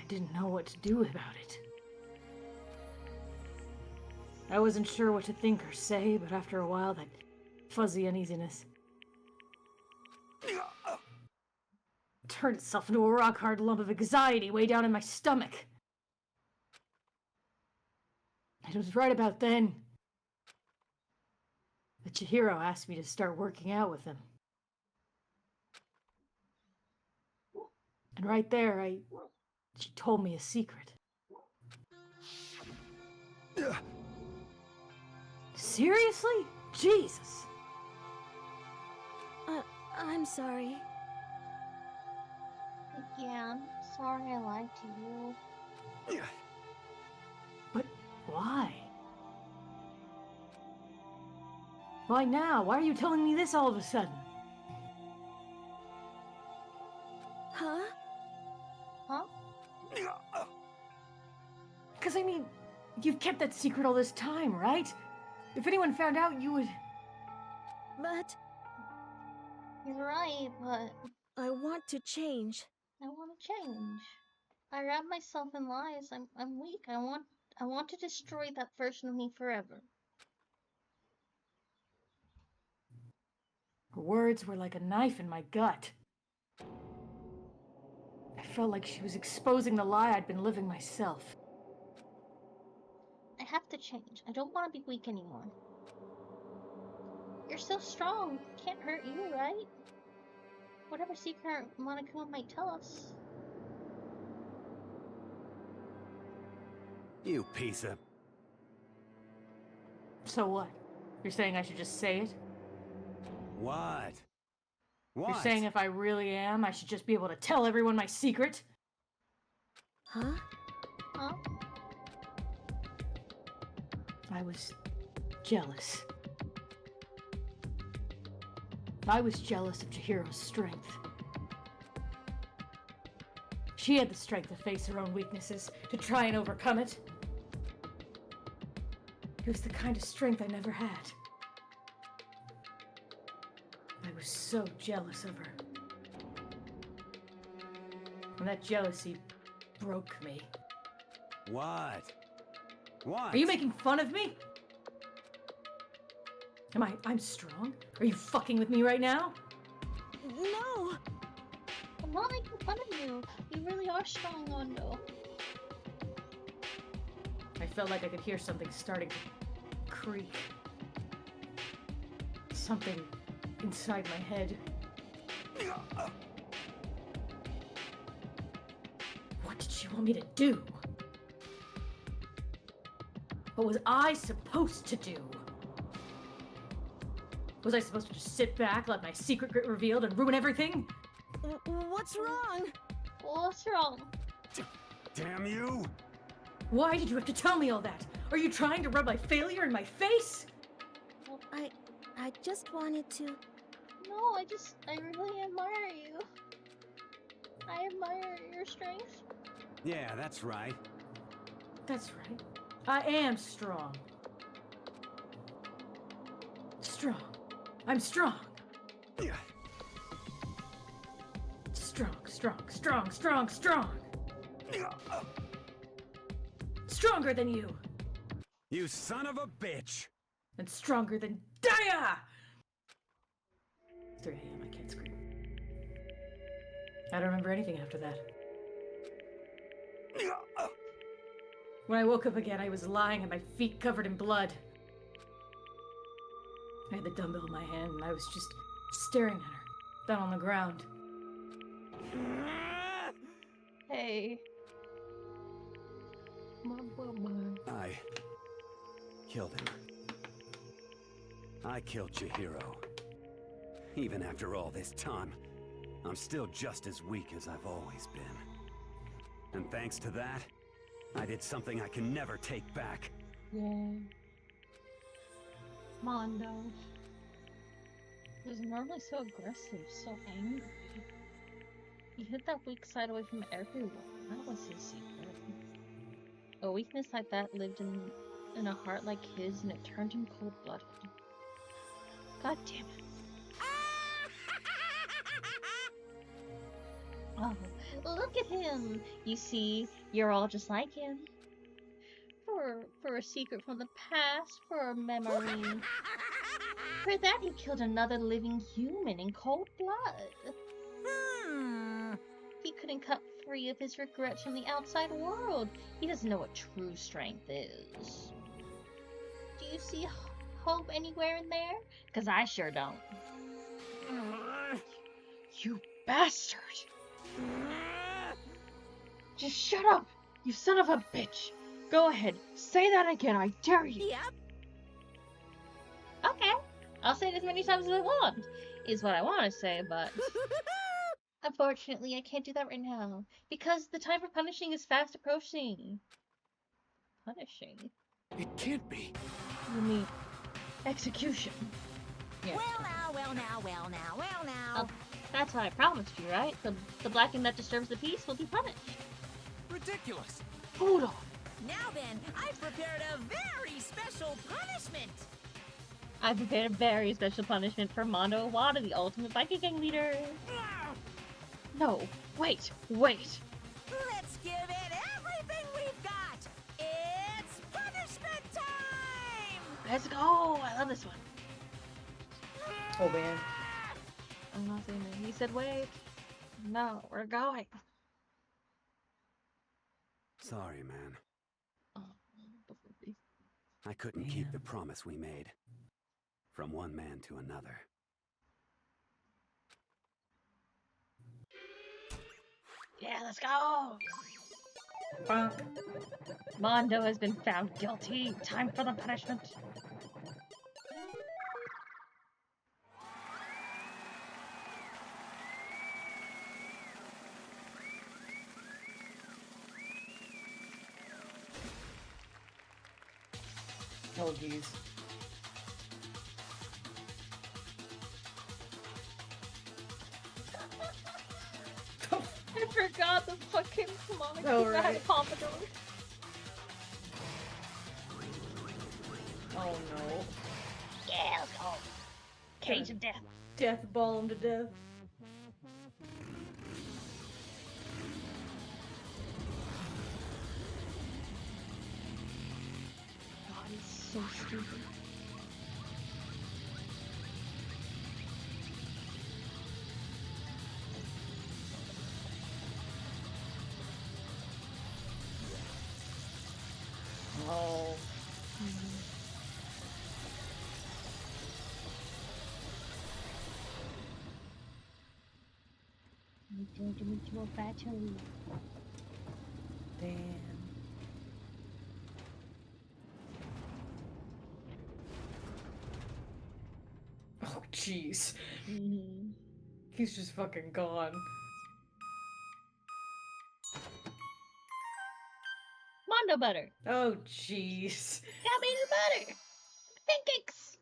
didn't know what to do about it. I wasn't sure what to think or say, but after a while, that fuzzy uneasiness turned itself into a rock-hard lump of anxiety way down in my stomach. It was right about then that Chihiro asked me to start working out with him. And right there, she told me a secret. Seriously? Jesus. I'm sorry. Yeah, I'm sorry I lied to you. But why? Why now? Why are you telling me this all of a sudden? Huh? Huh? Because, I mean, you've kept that secret all this time, right? If anyone found out, you would... But... You're right, but... I want to change. I want to change. I wrap myself in lies. I'm weak. I want to destroy that version of me forever. Her words were like a knife in my gut. I felt like she was exposing the lie I'd been living myself. I have to change. I don't want to be weak anymore. You're so strong. Can't hurt you, right? Whatever secret Monokuma might tell us. You piece of... So what? You're saying I should just say it? What? You're saying if I really am, I should just be able to tell everyone my secret? Huh? Huh? I was jealous. I was jealous of Chihiro's strength. She had the strength to face her own weaknesses, to try and overcome it. It was the kind of strength I never had. I was so jealous of her. And that jealousy broke me. What? What? Are you making fun of me? I'm strong? Are you fucking with me right now? No! I'm not making fun of you. You really are strong, Mondo. I felt like I could hear something starting to creak. Something inside my head. What did she want me to do? What was I supposed to do? Was I supposed to just sit back, let my secret get revealed, and ruin everything? What's wrong? What's wrong? Damn you! Why did you have to tell me all that? Are you trying to rub my failure in my face? I just wanted to... No, I really admire you. I admire your strength. Yeah, that's right. That's right. I am strong. strong. I'm strong. Strong, strong, strong, strong, strong. Stronger than you. You son of a bitch! And stronger than Dia! It's 3 a.m. I can't scream. I don't remember anything after that. When I woke up again, I was lying and my feet covered in blood. I had the dumbbell in my hand and I was just staring at her, down on the ground. Hey. I killed him. I killed Chihiro. Even after all this time, I'm still just as weak as I've always been. And thanks to that, I did something I can never take back. Yeah. Mondo. He was normally so aggressive, so angry. He hid that weak side away from everyone. That was his secret. A weakness like that lived in a heart like his, and it turned him cold-blooded. God damn it. Oh, look at him! You see, you're all just like him. For a secret from the past, for a memory. For that, he killed another living human in cold blood. He couldn't cut free of his regrets from the outside world. He doesn't know what true strength is. Do you see hope anywhere in there? Because I sure don't. You bastard! Just shut up, you son of a bitch! Go ahead, say that again, I dare you! Yep. Okay, I'll say it as many times as I want, is what I want to say, but... Unfortunately, I can't do that right now, because the time for punishing is fast approaching. Punishing? It can't be. You mean execution? Yeah. Well now, well now, well now, well now. That's how I promised you, right? The blacking that disturbs the peace will be punished. Ridiculous. Hold on. Now then, I've prepared a very special punishment. I've prepared a very special punishment for Mondo Iwata, the ultimate biker gang leader. No, wait. Let's give it everything we've got. It's punishment time. Let's go. I love this one. Oh man. I'm not saying that. He said wait. No, we're going. Sorry, man. Oh, I couldn't keep the promise we made. From one man to another. Yeah, let's go! Mondo has been found guilty. Time for the punishment. Oh jeez. I forgot the fucking Monica right. had a pompadour. Oh no. Yeah, let's go. Cage of death. Death ball him to death. God, he's so stupid. Oh. Into a battle. Damn. Oh jeez. He's just fucking gone. Mondo butter. Oh jeez. Got me the butter. Pancakes.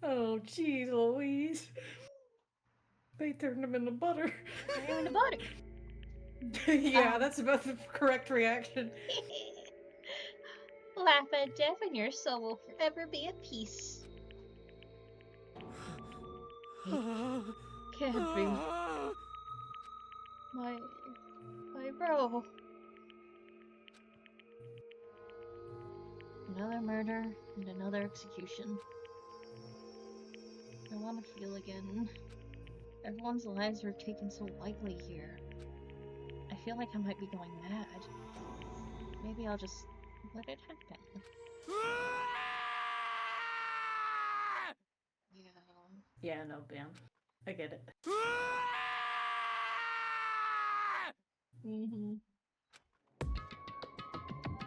Oh jeez, Louise. They turned him into butter. Turn him into butter. Yeah, that's about the correct reaction. laugh at death and your soul will forever be at peace. Can't be. My bro. Another murder and another execution. I want to feel again. Everyone's lives were taken so lightly here. I feel like I might be going mad. Maybe I'll just let it happen. Yeah, no, Bam. I get it.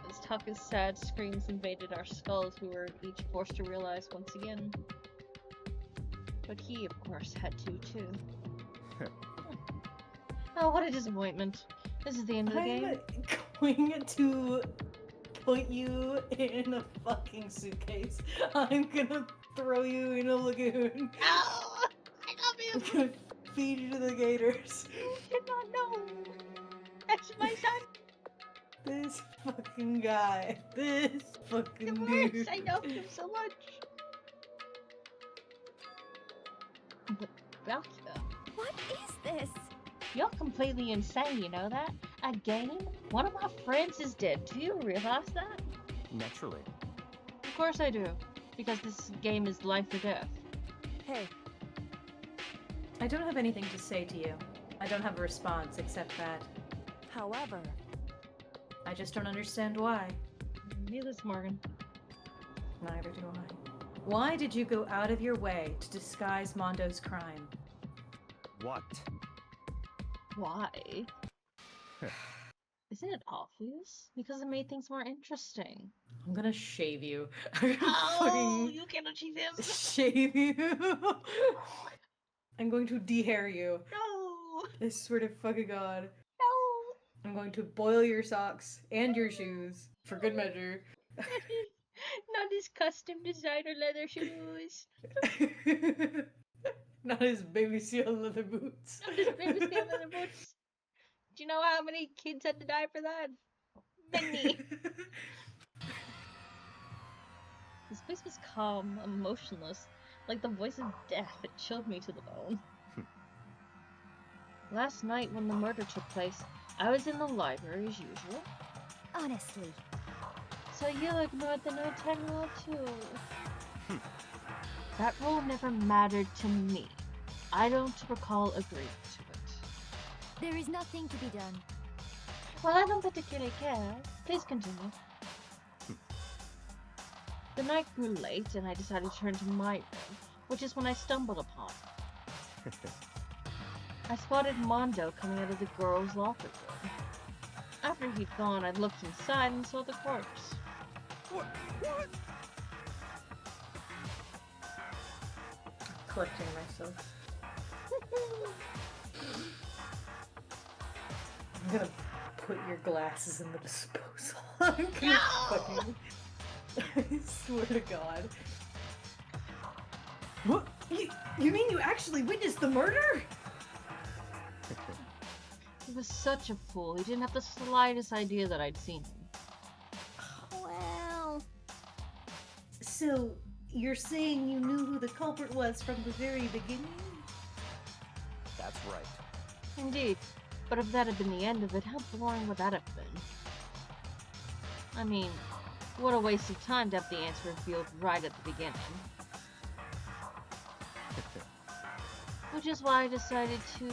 As Taka's sad screams invaded our skulls, we were each forced to realize once again. But he, of course, had to, too. Oh, what a disappointment. This is the end of the game. I'm going to put you in a fucking suitcase. I'm gonna throw you in a lagoon. Ow! I love you! I'm gonna feed you to the gators. You did not know! That's my son! This fucking guy. This fucking dude. I know him so much! But Byakuya. What is this? You're completely insane, you know that? A game? One of my friends is dead. Do you realize that? Naturally. Of course I do. Because this game is life or death. Hey. I don't have anything to say to you. I don't have a response except that. However, I just don't understand why. Neither does Morgan. Neither do I. Why did you go out of your way to disguise Mondo's crime? What? Why? Isn't it obvious? Because it made things more interesting. I'm gonna shave you. Oh, you cannot achieve him. Shave you. I'm going to dehair you. No. I swear to fucking God. No. I'm going to boil your socks and your shoes for good measure. Not his custom designer leather shoes. Not his baby seal leather boots. Not his baby seal leather boots. Do you know how many kids had to die for that? Many. This place was calm, emotionless, like the voice of death. It chilled me to the bone. Last night, when the murder took place, I was in the library as usual. honestly. So you ignored the no-time rule too. That rule never mattered to me. I don't recall agreeing to it. There is nothing to be done. Well, I don't particularly care. Please continue. The night grew late, and I decided to turn to my room, which is when I stumbled upon it. I spotted Mondo coming out of the girls' locker room. After he'd gone, I looked inside and saw the corpse. What? Collecting myself. I'm gonna put your glasses in the disposal. I'm gonna fucking... I swear to God. What? You mean you actually witnessed the murder? He was such a fool. He didn't have the slightest idea that I'd seen him. Well... So, you're saying you knew who the culprit was from the very beginning? That's right. Indeed. But if that had been the end of it, how boring would that have been? I mean, what a waste of time to have the answer revealed right at the beginning. Which is why I decided to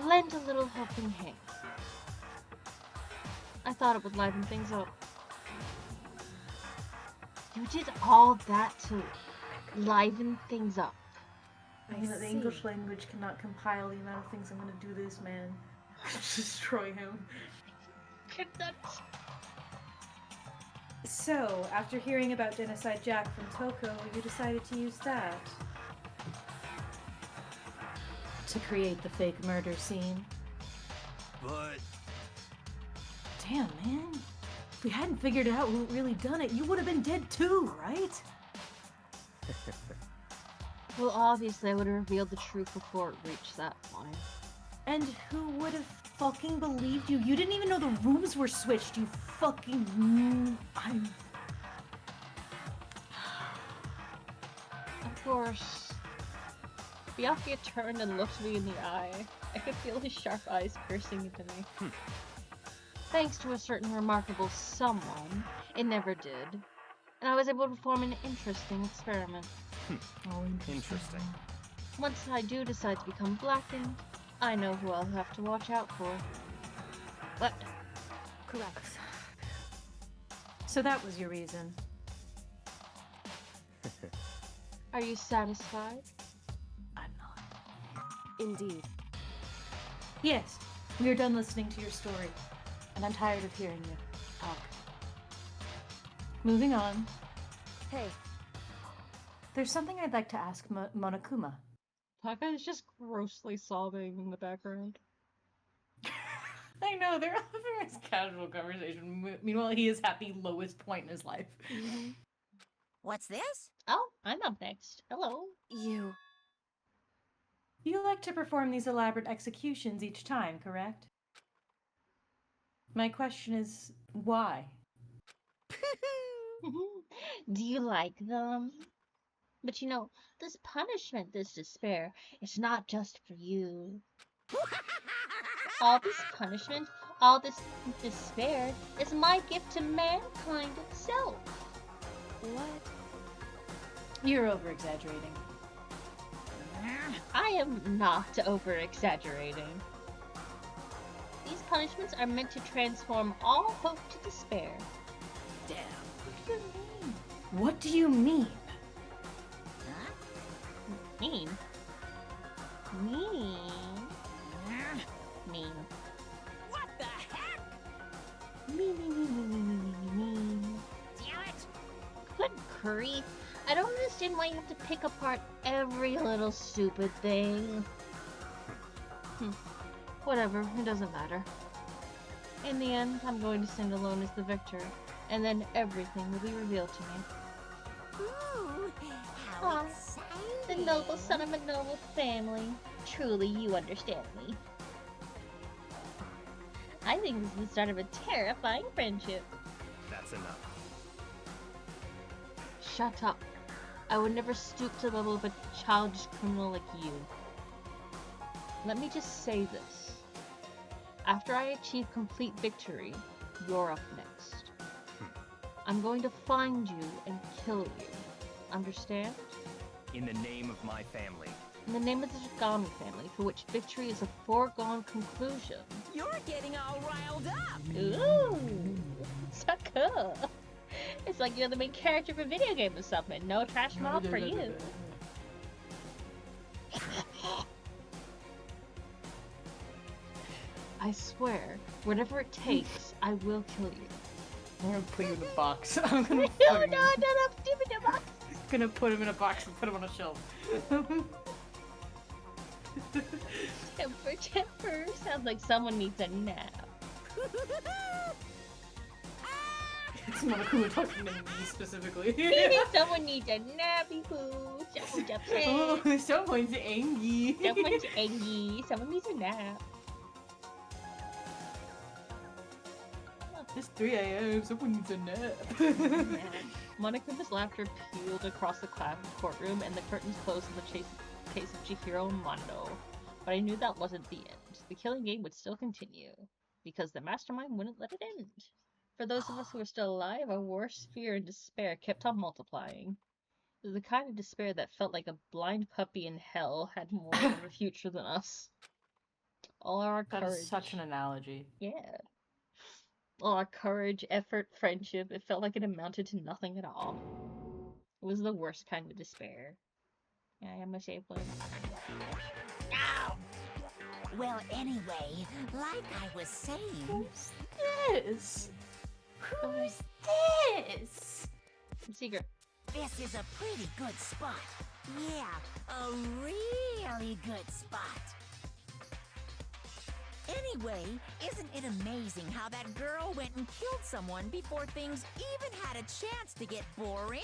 lend a little helping hand. I thought it would liven things up. You did all that to liven things up. I mean, the English language cannot compile the amount of things I'm gonna do this man. Destroy him. Good nuts. So, after hearing about Genocide Jack from Toko, you decided to use that to create the fake murder scene. But... Damn, man. If we hadn't figured out who really done it, you would have been dead too, right? Well, obviously I would have revealed the truth before it reached that point. And who would have fucking believed you? You didn't even know the rooms were switched, you fucking... course. Byakuya turned and looked me in the eye. I could feel his sharp eyes piercing into me. Thanks to a certain remarkable someone, it never did. And I was able to perform an interesting experiment. Interesting. Once I do decide to become blackened, I know who I'll have to watch out for. But... Correct. So that was your reason. Are you satisfied? I'm not. Indeed. Yes, we are done listening to your story, and I'm tired of hearing you talk. Moving on. Hey. There's something I'd like to ask Monokuma. Taka is just grossly sobbing in the background. I know, they're having this casual conversation. Meanwhile, he is at the lowest point in his life. What's this? Oh, I'm up next. Hello. You like to perform these elaborate executions each time, correct? My question is, why? Do you like them? But you know, this punishment, this despair, it's not just for you. All this punishment, all this despair, is my gift to mankind itself. What? You're over-exaggerating. I am not over-exaggerating. These punishments are meant to transform all hope to despair. Damn. What do you mean? Mean? Mean. What the heck? Mean. Damn it! Good grief. I don't understand why you have to pick apart every little stupid thing. Whatever, it doesn't matter. In the end, I'm going to stand alone as the victor, and then everything will be revealed to me. Ooh, how exciting! The noble son of a noble family. Truly, you understand me. I think this is the start of a terrifying friendship. That's enough. Shut up. I would never stoop to the level of a childish criminal like you. Let me just say this. After I achieve complete victory, you're up next. I'm going to find you and kill you. Understand? In the name of my family. In the name of the Zogami family, for which victory is a foregone conclusion. You're getting all riled up! Ooh! So cool! It's like you're the main character of a video game or something. No trash mouth for you. I swear, whatever it takes, I will kill you. I'm gonna put you in a box. I'm gonna No, put no, keep it in a box. Gonna put him in a box and put him on a shelf. Temper. Sounds like someone needs a nap. It's Monokuma talking to me specifically. Someone needs a nappy poo. Someone's upset. Oh, someone's angry. Someone's angry. Someone needs a nap. It's 3 a.m. Someone needs a nap. Monokuma's laughter peeled across the courtroom, and the curtains closed in the case of Chihiro and Mondo. But I knew that wasn't the end. The killing game would still continue, because the mastermind wouldn't let it end. For those of us who were still alive, our worst fear and despair kept on multiplying. It was the kind of despair that felt like a blind puppy in hell had more of a future than us. All our courage. That is such an analogy. Yeah. All our courage, effort, friendship, it felt like it amounted to nothing at all. It was the worst kind of despair. Yeah, I am a shapeless. Ow! Well, anyway, like I was saying... Who's this? Who's this? Secret. This is a pretty good spot. Yeah, a really good spot. Anyway, isn't it amazing how that girl went and killed someone before things even had a chance to get boring?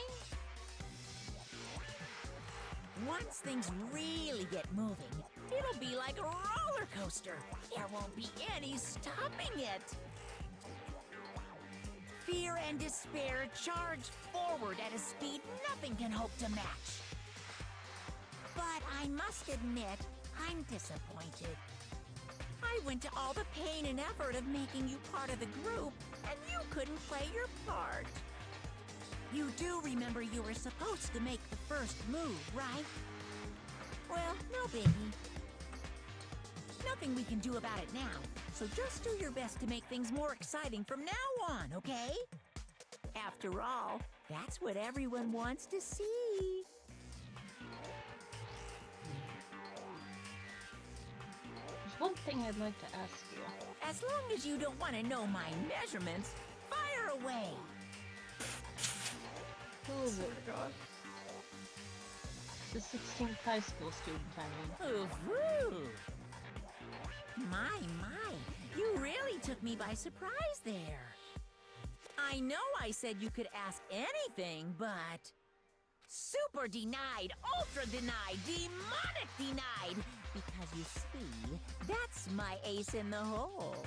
Once things really get moving, it'll be like a roller coaster. There won't be any stopping it. Fear and despair charge forward at a speed nothing can hope to match. I must admit, I'm disappointed. I went to all the pain and effort of making you part of the group, and you couldn't play your part. You do remember you were supposed to make the first move, right? Well, no biggie. Nothing we can do about it now, so just do your best to make things more exciting from now on, okay? After all, that's what everyone wants to see. There's one thing I'd like to ask you. As long as you don't want to know my measurements, fire away. Oh my god. The 16th high school student, I mean. Ooh. My, you really took me by surprise there. I know I said you could ask anything, but... Super denied, ultra denied, demonic denied! Because you see, that's my ace in the hole.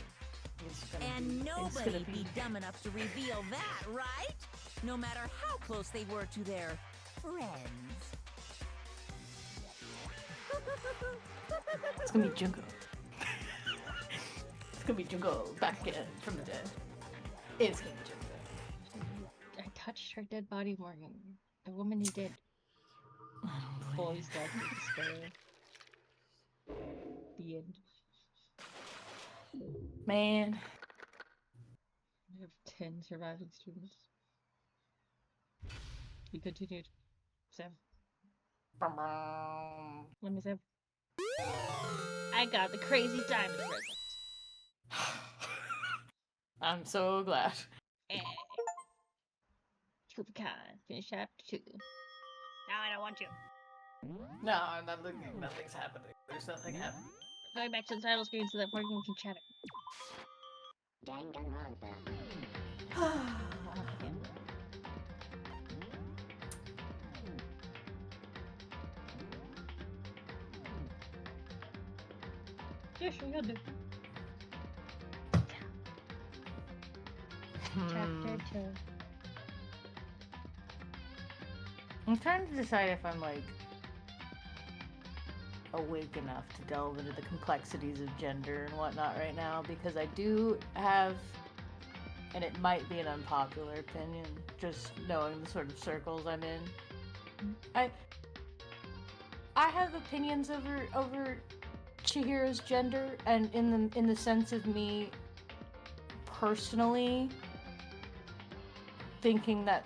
And nobody be dumb enough to reveal that, right? No matter how close they were to their friends. It's gonna be Junko. It's gonna be Junko back again from the dead. It's gonna be Junko. I touched her dead body, Morgan. The woman he did. Boys died to despair. The end. Man. We have 10 surviving students. He continued. Sam. Let me say. I got the crazy diamond present. I'm so glad. Troopicon, finish chapter 2. Now I don't want you. No, nothing's happening. There's nothing happening. Going back to the title screen so that Morgan can chat it. Yeah, sure, you'll do. Chapter 2. I'm trying to decide if I'm like awake enough to delve into the complexities of gender and whatnot right now, because I do have, and it might be an unpopular opinion, just knowing the sort of circles I'm in. I have opinions over Chihiro's gender, and in the sense of me personally thinking that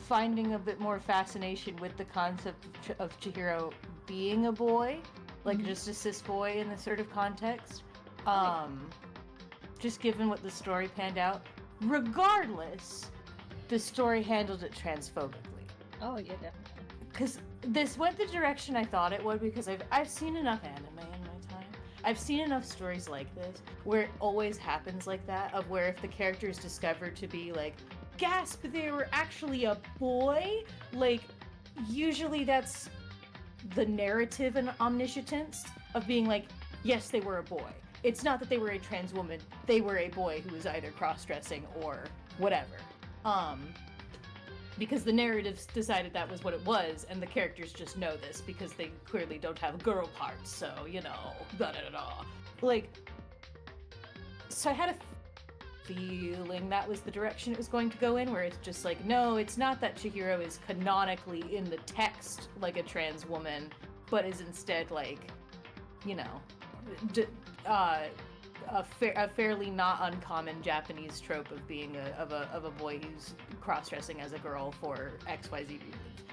finding a bit more fascination with the concept of Chihiro being a boy, like just a cis boy in this sort of context, just given what the story panned out. Regardless, the story handled it transphobically. Oh yeah, definitely. Because this went the direction I thought it would, because I've seen enough anime in my time. I've seen enough stories like this where it always happens like that, of where if the character is discovered to be like, gasp, they were actually a boy, like usually that's the narrative and omniscience of being like, yes, they were a boy. It's not that they were a trans woman, they were a boy who was either cross-dressing or whatever. Because the narratives decided that was what it was, and the characters just know this because they clearly don't have girl parts, so, you know, da-da-da-da. Like, so I had a feeling that was the direction it was going to go in, where it's just like, no, it's not that Chihiro is canonically in the text like a trans woman, but is instead like, you know, a fairly not uncommon Japanese trope of being of a boy who's cross-dressing as a girl for XYZ reasons.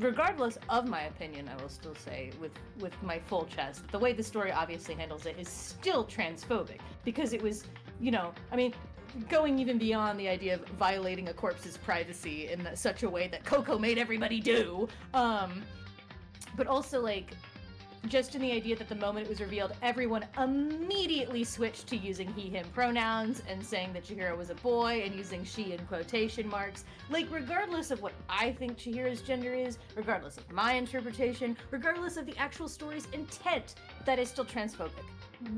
Regardless of my opinion, I will still say with my full chest that the way the story obviously handles it is still transphobic, because it was, you know, I mean, going even beyond the idea of violating a corpse's privacy in such a way that Coco made everybody do, but also like just in the idea that the moment it was revealed, everyone immediately switched to using he/him pronouns and saying that Chihiro was a boy and using she in quotation marks. Like, regardless of what I think Chihiro's gender is, regardless of my interpretation, regardless of the actual story's intent, that is still transphobic.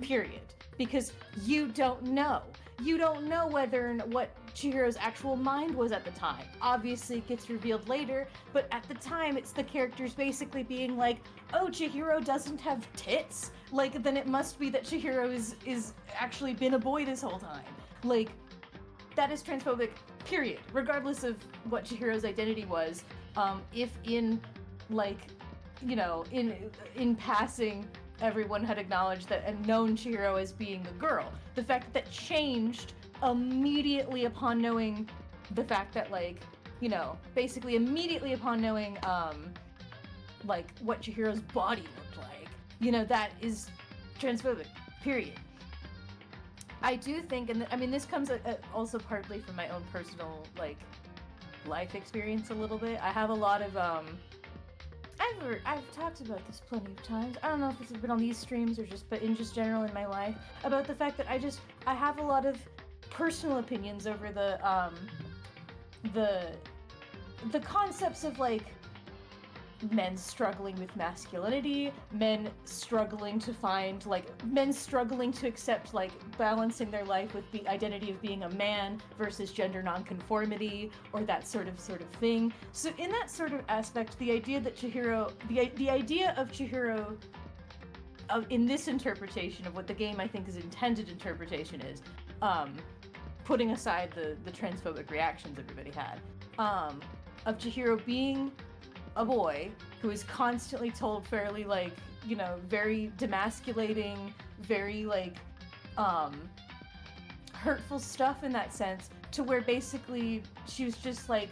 Period. Because you don't know. You don't know whether what Chihiro's actual mind was at the time. Obviously, it gets revealed later, but at the time, it's the characters basically being like, oh, Chihiro doesn't have tits? Like, then it must be that Chihiro is actually been a boy this whole time. Like, that is transphobic, period. Regardless of what Chihiro's identity was, if in, like, you know, in passing, everyone had acknowledged that and known Chihiro as being a girl. The fact that changed immediately upon knowing the fact that, like, you know, basically immediately upon knowing, like, what Chihiro's body looked like. You know, that is transphobic, period. I do think, and I mean, this comes also partly from my own personal, like, life experience a little bit. I have a lot of, I've talked about this plenty of times. I don't know if this has been on these streams or but in just general in my life, about the fact that I have a lot of personal opinions over the concepts of, like, men struggling with masculinity, men struggling to accept, like, balancing their life with the identity of being a man versus gender nonconformity, or that sort of thing. So in that sort of aspect, the idea that Chihiro, the idea of Chihiro, in this interpretation of what the game I think is intended interpretation is, putting aside the transphobic reactions everybody had, of Chihiro being a boy who is constantly told fairly, like, you know, very demasculating, very, like, hurtful stuff in that sense, to where basically she was just like,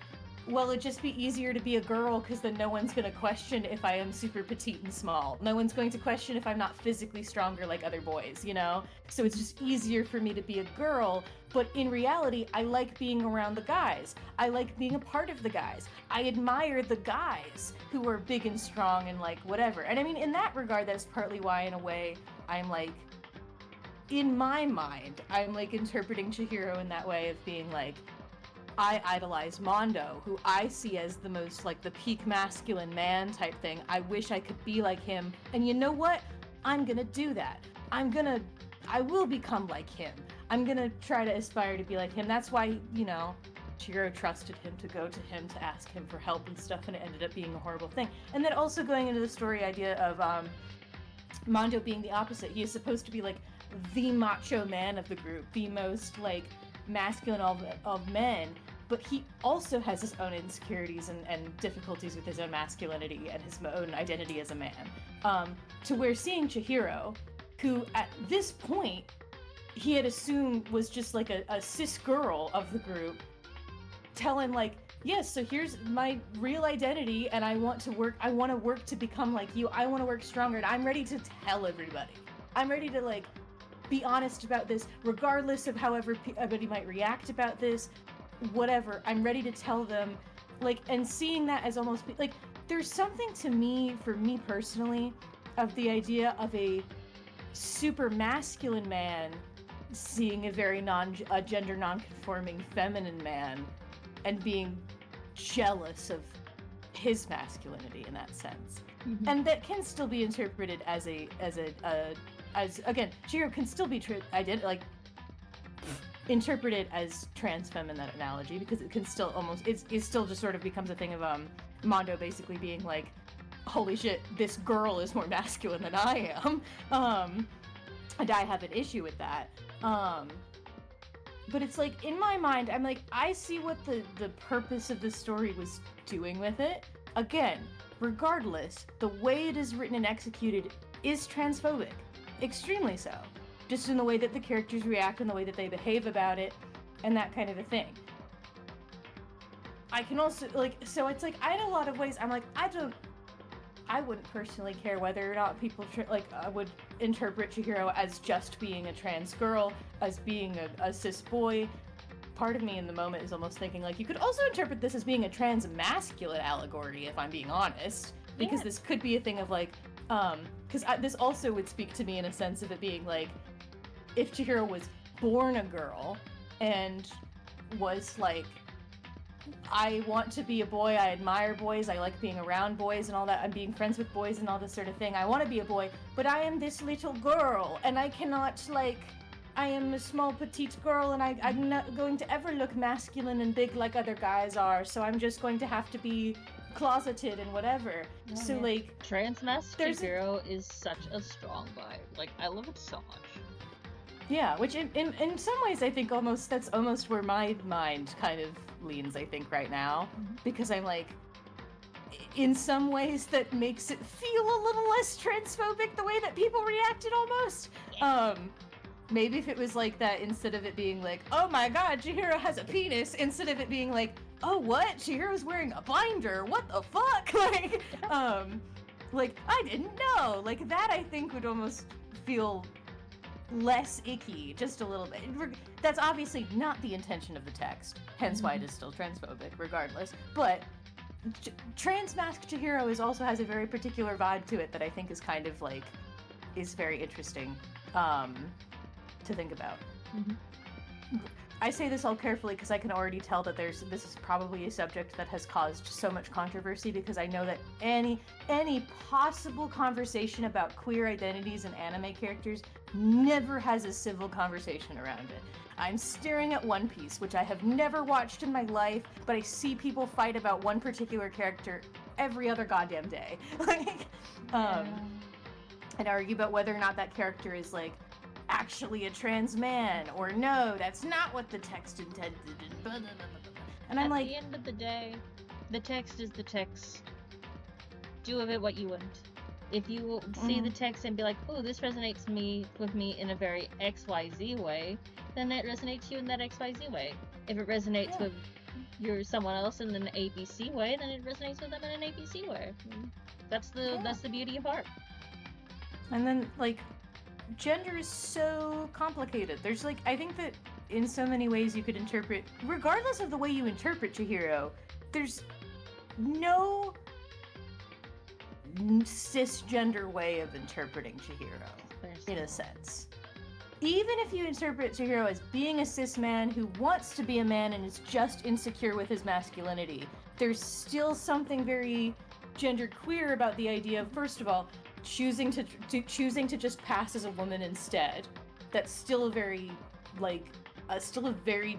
well, it'd just be easier to be a girl because then no one's gonna question if I am super petite and small. No one's going to question if I'm not physically stronger like other boys, you know? So it's just easier for me to be a girl, but in reality, I like being around the guys. I like being a part of the guys. I admire the guys who are big and strong and, like, whatever. And I mean, in that regard, that's partly why, in a way, I'm, like, in my mind, I'm, like, interpreting Chihiro in that way of being, like, I idolize Mondo, who I see as the most, like, the peak masculine man type thing. I wish I could be like him. And you know what? I'm gonna do that. I will become like him. I'm gonna try to aspire to be like him. That's why, you know, Chihiro trusted him to go to him to ask him for help and stuff, and it ended up being a horrible thing. And then also going into the story idea of Mondo being the opposite. He is supposed to be, like, the macho man of the group, the most, like, masculine of men, but he also has his own insecurities and difficulties with his own masculinity and his own identity as a man. To where seeing Chihiro, who at this point he had assumed was just like a cis girl of the group, telling, like, yes, so here's my real identity, and I want to work to become like you. I want to work stronger, and I'm ready to tell everybody. I'm ready to, like, be honest about this, regardless of however everybody might react about this, whatever. I'm ready to tell them, like, and seeing that as almost, like, there's something to me, for me personally, of the idea of a super masculine man seeing a very gender non-conforming feminine man and being jealous of his masculinity in that sense. Mm-hmm. And that can still be interpreted as again, Chihiro can still be interpreted as trans femme in that analogy, because it can still almost, it still just sort of becomes a thing of Mondo basically being like, holy shit, this girl is more masculine than I am, and I have an issue with that. But it's like, in my mind, I'm like, I see what the purpose of the story was doing with it. Again, regardless, the way it is written and executed is transphobic. Extremely so. Just in the way that the characters react and the way that they behave about it, and that kind of a thing. I can also, like, so it's like, in a lot of ways, I'm like, I wouldn't personally care whether or not people, would interpret Chihiro as just being a trans girl, as being a cis boy. Part of me in the moment is almost thinking, like, you could also interpret this as being a trans masculine allegory, if I'm being honest. Because this could be a thing of, like, because this also would speak to me in a sense of it being, like, if Chihiro was born a girl and was, like, I want to be a boy, I admire boys, I like being around boys and all that, I'm being friends with boys and all this sort of thing, I want to be a boy, but I am this little girl, and I cannot, like, I am a small petite girl and I'm not going to ever look masculine and big like other guys are, so I'm just going to have to be closeted and whatever. Oh, so yeah. like Trans-masked Chihiro is such a strong vibe. Like, I love it so much. Yeah, which in some ways I think that's almost where my mind kind of leans, I think, right now. Because I'm like, in some ways that makes it feel a little less transphobic the way that people reacted almost. Maybe if it was like that, instead of it being like, oh my god, Chihiro has a penis, instead of it being like, oh what, Chihiro's wearing a binder, what the fuck? Like, I didn't know. Like, that I think would almost feel less icky, just a little bit. That's obviously not the intention of the text, hence why it is still transphobic, regardless. But trans-masked Chihiro also has a very particular vibe to it that I think is kind of like, is very interesting to think about. I say this all carefully because I can already tell that this is probably a subject that has caused so much controversy, because I know that any possible conversation about queer identities and anime characters never has a civil conversation around it. I'm staring at One Piece, which I have never watched in my life, but I see people fight about one particular character every other goddamn day. And argue about whether or not that character is like actually a trans man, or no, that's not what the text intended, and blah, blah, blah, blah. And I'm like, at the end of the day, the text is the text. Do with it what you want. If you see the text and be like, oh, this resonates with me in a very XYZ way, then it resonates you in that XYZ way. If it resonates with someone else in an ABC way, then it resonates with them in an ABC way. That's the beauty of art. And then, like, gender is so complicated. There's like, I think that in so many ways you could interpret, regardless of the way you interpret Chihiro, there's no cisgender way of interpreting Chihiro, in a sense. Even if you interpret Chihiro as being a cis man who wants to be a man and is just insecure with his masculinity, there's still something very genderqueer about the idea of, first of all, choosing to just pass as a woman instead. That's still a very, like, still a very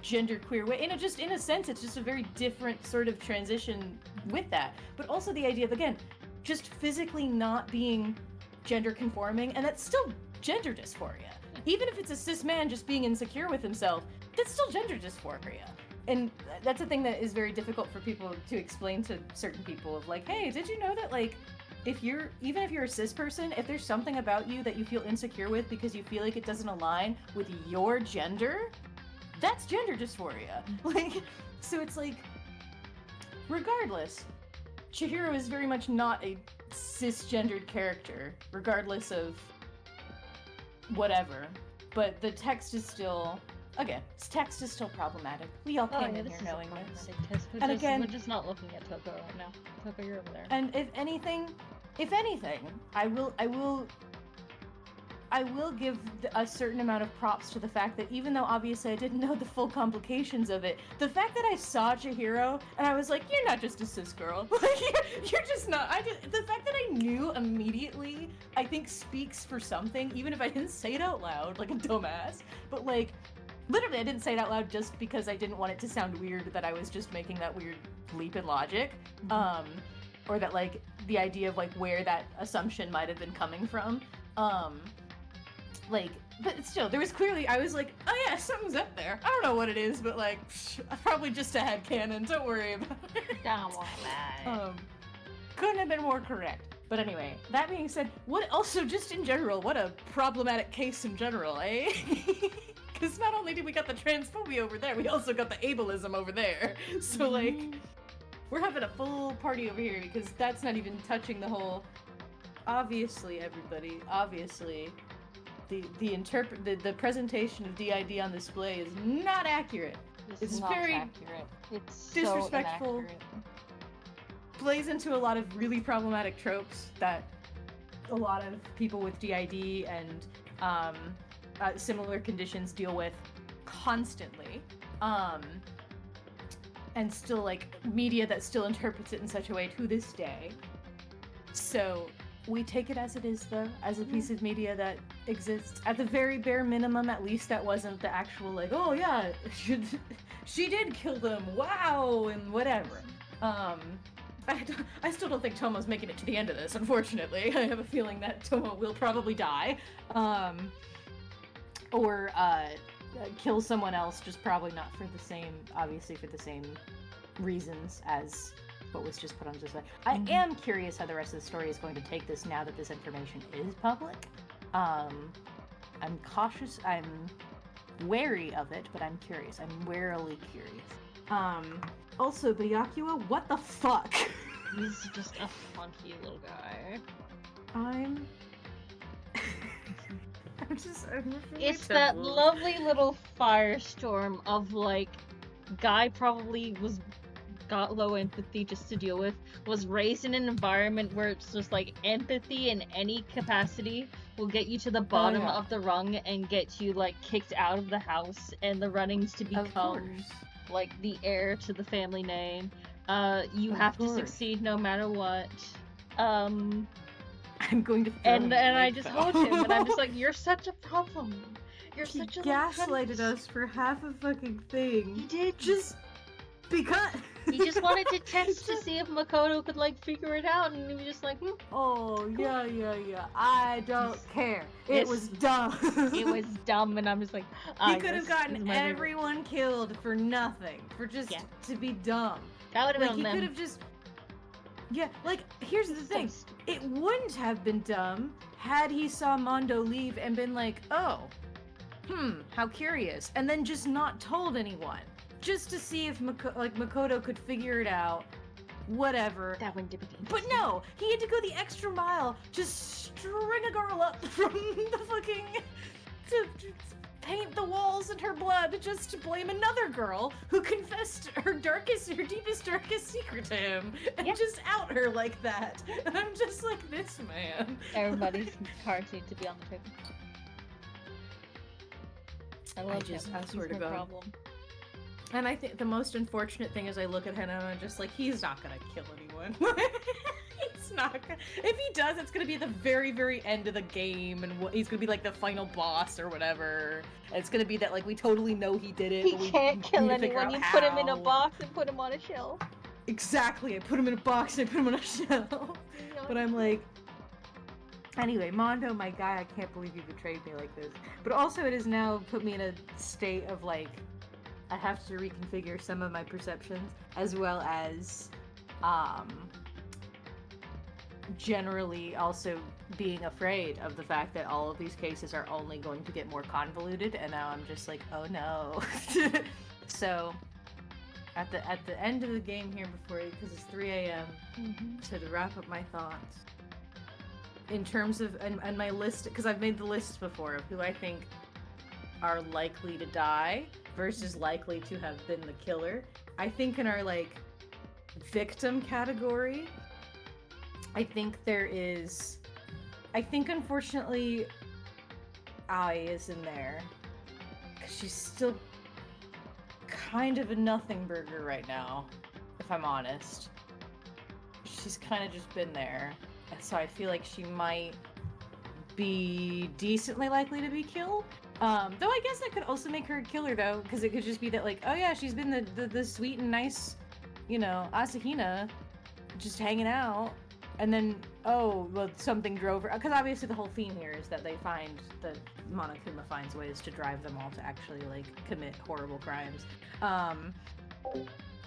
genderqueer way. In a sense, it's just a very different sort of transition with that. But also the idea of, again, just physically not being gender conforming, and that's still gender dysphoria. Even if it's a cis man just being insecure with himself, that's still gender dysphoria. And that's a thing that is very difficult for people to explain to certain people, of like, hey, did you know that, like, even if you're a cis person, if there's something about you that you feel insecure with because you feel like it doesn't align with your gender, that's gender dysphoria. Like, so it's like, regardless, Chihiro is very much not a cisgendered character, regardless of whatever. But the text is still, again, text is still problematic. We all came in here knowing this. And again, we're just not looking at Toko right now. Toko, you're over there. And if anything, I will give a certain amount of props to the fact that even though obviously I didn't know the full complications of it, the fact that I saw Chihiro and I was like, you're not just a cis girl. Like, you're just not. The fact that I knew immediately, I think speaks for something, even if I didn't say it out loud like a dumbass. But like, literally I didn't say it out loud just because I didn't want it to sound weird that I was just making that weird leap in logic. Or that, like, the idea of, like, where that assumption might have been coming from. Like, but still, there was clearly, I was like, oh yeah, something's up there. I don't know what it is, but, like, probably just a headcanon, don't worry about it. Don't worry about it. Couldn't have been more correct. But anyway, that being said, also, just in general, what a problematic case in general, eh? Because not only did we got the transphobia over there, we also got the ableism over there. So, like, we're having a full party over here, because that's not even touching the whole, obviously, everybody, obviously, the presentation of DID on display is not accurate. It's not very accurate. It's disrespectful. So inaccurate. Plays into a lot of really problematic tropes that a lot of people with DID and similar conditions deal with constantly. And still, like, media that still interprets it in such a way to this day. So we take it as it is, though, as a piece of media that exists. At the very bare minimum, at least that wasn't the actual, like, oh yeah, she did kill them, wow, and whatever. I still don't think Tomo's making it to the end of this, unfortunately. I have a feeling that Tomo will probably die. Or kill someone else, just probably not for the same, obviously for the same reasons as what was just put on display. I am curious how the rest of the story is going to take this now that this information is public. I'm cautious, I'm wary of it, but I'm curious. I'm warily curious. Also, Byakuya, what the fuck? He's just a funky little guy. I'm It's that lovely little firestorm of like, guy probably got low empathy just to deal with, was raised in an environment where it's just like empathy in any capacity will get you to the bottom of the rung and get you like kicked out of the house, and the runnings to become like the heir to the family name. You have to succeed no matter what. I'm going to and I just hold him, and I'm just like, you're such a problem. You're such a gaslighted us for half a fucking thing. He did. Just because he just wanted to test to see if Makoto could like figure it out, and he was just like, oh yeah. I don't care. It was dumb. It was dumb, and I'm just like, he could have gotten everyone killed for nothing, for just to be dumb. That would have like, been he could have just. Yeah, like, here's the thing. It wouldn't have been dumb had he saw Mondo leave and been like, oh, how curious, and then just not told anyone. Just to see if Makoto could figure it out, whatever. That wouldn't be interesting. But no, he had to go the extra mile, just string a girl up from the fucking... to paint the walls in her blood just to blame another girl who confessed her deepest, darkest secret to him, and just out her like that. And I'm just like, this man. Everybody's cards need to be on the table. I love him. I swear to no God. Problem. And I think the most unfortunate thing is I look at him and I'm just like, he's not gonna kill anyone. He's not gonna. If he does, it's gonna be at the very, very end of the game, and he's gonna be like the final boss or whatever. And it's gonna be that like we totally know he did it. He but we can't kill anyone. You put him in a how. box and put him on a shelf. Exactly. I put him in a box and I put him on a shelf. But I'm like. Anyway, Mondo, my guy, I can't believe you betrayed me like this. But also, it has now put me in a state of like, I have to reconfigure some of my perceptions, as well as, generally also being afraid of the fact that all of these cases are only going to get more convoluted, and now I'm just like, oh no. So, at the end of the game here, because it's 3 a.m., to wrap up my thoughts, in terms of, and my list, because I've made the lists before of who I think are likely to die versus likely to have been the killer. I think in our, like, victim category, I think unfortunately Ai is in there, because she's still kind of a nothing burger right now, if I'm honest. She's kind of just been there, so I feel like she might be decently likely to be killed. Though I guess that could also make her a killer, though, because it could just be that, like, oh yeah, she's been the sweet and nice, you know, Asahina, just hanging out, and then, oh, well, something drove her, because obviously the whole theme here is that they find, that Monokuma finds ways to drive them all to actually, like, commit horrible crimes.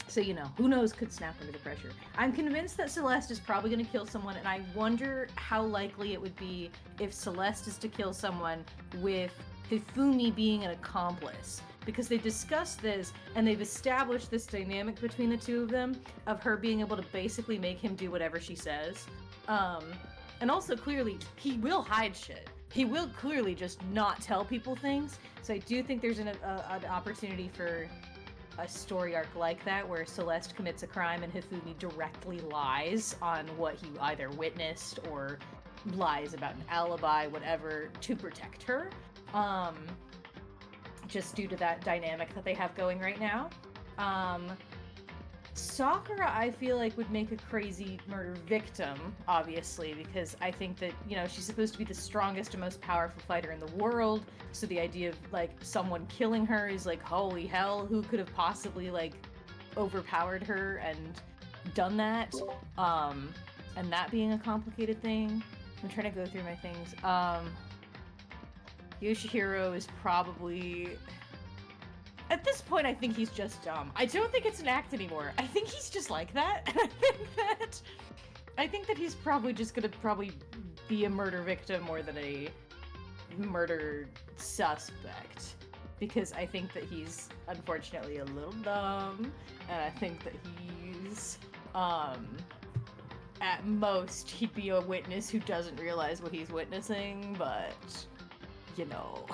So, you know, who knows could snap under the pressure. I'm convinced that Celeste is probably going to kill someone, and I wonder how likely it would be if Celeste is to kill someone with Hifumi being an accomplice. Because they've discussed this, and they've established this dynamic between the two of them, of her being able to basically make him do whatever she says. And also, clearly, he will hide shit. He will clearly just not tell people things. So I do think there's an opportunity for a story arc like that, where Celeste commits a crime and Hifumi directly lies on what he either witnessed or lies about an alibi, whatever, to protect her. Just due to that dynamic that they have going right now. Sakura, I feel like, would make a crazy murder victim, obviously, because I think that, you know, she's supposed to be the strongest and most powerful fighter in the world, so the idea of, like, someone killing her is like, holy hell, who could have possibly, like, overpowered her and done that? And that being a complicated thing. I'm trying to go through my things. Yoshihiro is probably... At this point, I think he's just dumb. I don't think it's an act anymore. I think he's just like that. And I think that he's probably just gonna be a murder victim more than a murder suspect. Because I think that he's, unfortunately, a little dumb. And I think that he's, at most, he'd be a witness who doesn't realize what he's witnessing, but... You know,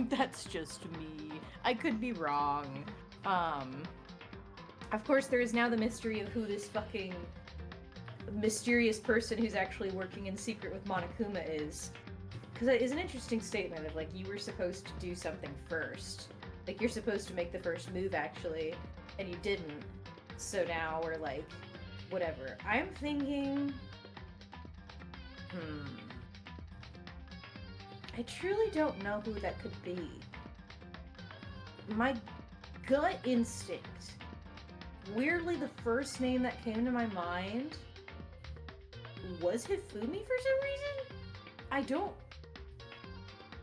that's just me. I could be wrong. Of course, there is now the mystery of who this fucking mysterious person who's actually working in secret with Monokuma is. Because that is an interesting statement of, like, you were supposed to do something first. Like, you're supposed to make the first move, actually, and you didn't. So now we're like, whatever. I'm thinking... I truly don't know who that could be. My gut instinct, weirdly the first name that came to my mind was Hifumi for some reason? I don't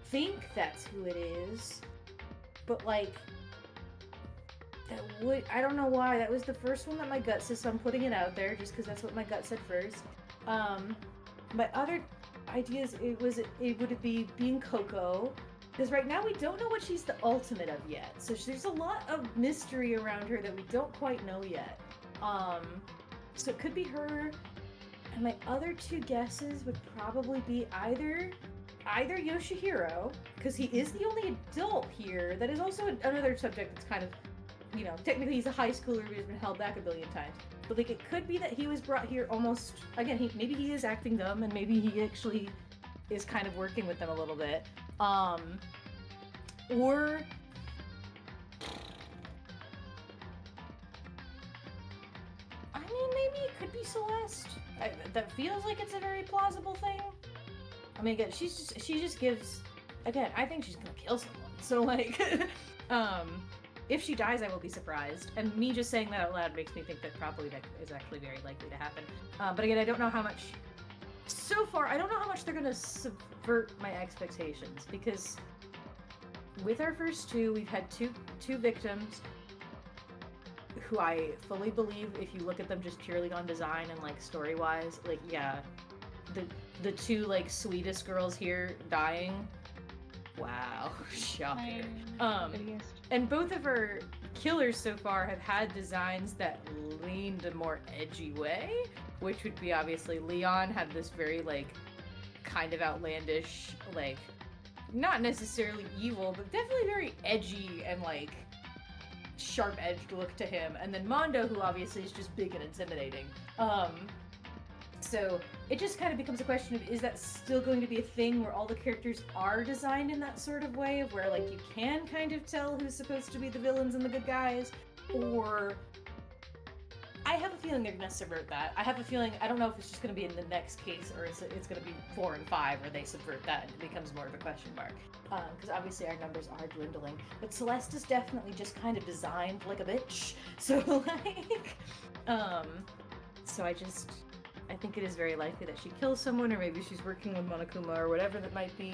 think that's who it is, but like, that would, I don't know why, that was the first one that my gut says, so I'm putting it out there just because that's what my gut said first. My other ideas, would it be being Coco, because right now we don't know what she's the ultimate of yet, so there's a lot of mystery around her that we don't quite know yet. So it could be her, and my other two guesses would probably be either Yoshihiro, because he is the only adult here. That is also another subject that's kind of, you know, technically he's a high schooler who's been held back a billion times. But like, it could be that he was brought here almost, again, maybe he is acting dumb, and maybe he actually is kind of working with them a little bit. Or... I mean, maybe it could be Celeste. That feels like it's a very plausible thing. I mean, again, she just gives... Again, I think she's gonna kill someone. So, like, if she dies, I will be surprised. And me just saying that out loud makes me think that probably that is actually very likely to happen. But again, I don't know how much... So far, I don't know how much they're gonna subvert my expectations, because with our first two, we've had two victims who I fully believe, if you look at them just purely on design and like story-wise, like, yeah, the two like sweetest girls here dying. Wow, shocker. And both of our killers so far have had designs that leaned a more edgy way, which would be obviously Leon had this very like kind of outlandish, like not necessarily evil, but definitely very edgy and like sharp-edged look to him. And then Mondo, who obviously is just big and intimidating. So it just kind of becomes a question of, is that still going to be a thing where all the characters are designed in that sort of way, of where like you can kind of tell who's supposed to be the villains and the good guys? Or I have a feeling they're gonna subvert that. I have a feeling, I don't know if it's just gonna be in the next case or it's gonna be 4 and 5 where they subvert that and it becomes more of a question mark. Because obviously our numbers are dwindling. But Celeste is definitely just kind of designed like a bitch. So like, so I think it is very likely that she kills someone, or maybe she's working with Monokuma or whatever that might be.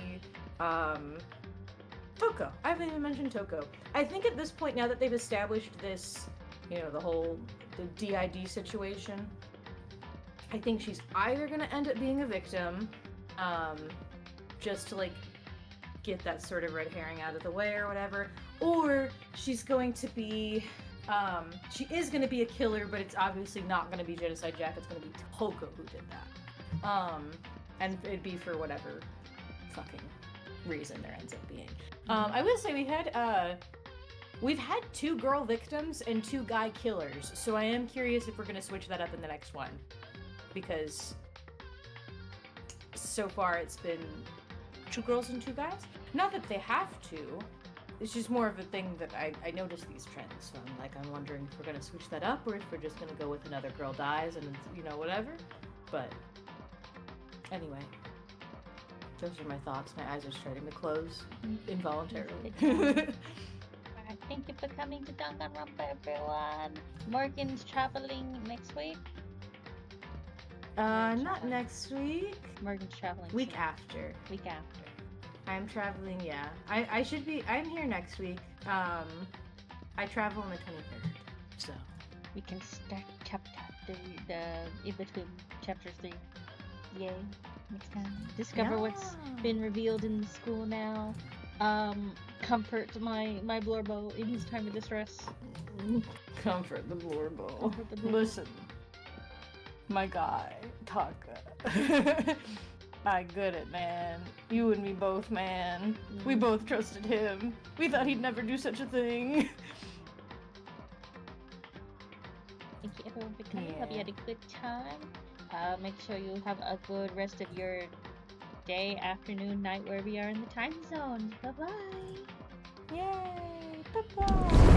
Toko. I haven't even mentioned Toko. I think at this point, now that they've established this, you know, the DID situation, I think she's either gonna end up being a victim, just to like get that sort of red herring out of the way or whatever, or she's going to be, she is going to be a killer, but it's obviously not going to be Genocide Jack, it's going to be Toko who did that. And it'd be for whatever fucking reason there ends up being. I will say we've had 2 girl victims and 2 guy killers, so I am curious if we're going to switch that up in the next one. Because so far it's been 2 girls and 2 guys. Not that they have to, it's just more of a thing that I noticed these trends, so I'm wondering if we're gonna switch that up or if we're just gonna go with another girl dies and it's, you know, whatever. But anyway, those are my thoughts. My eyes are starting to close involuntarily. Thank you for coming to Danganronpa, everyone. Morgan's traveling next week. Not next week. Morgan's traveling week soon. after. Week after. I'm traveling, yeah. I should be, I'm here next week. I travel on the 23rd, so. We can start chapter 3, the in-between chapter 3. Yay. Next time. Discover what's been revealed in the school now. Comfort my Blorbo in his time of distress. Comfort the Blorbo. Listen. My guy, Taka. I get it, man. You and me both, man. We both trusted him. We thought he'd never do such a thing. Thank you everyone for coming. Hope you had a good time. Make sure you have a good rest of your day, afternoon, night, wherever you are in the time zone. Bye-bye. Yay! Bye-bye.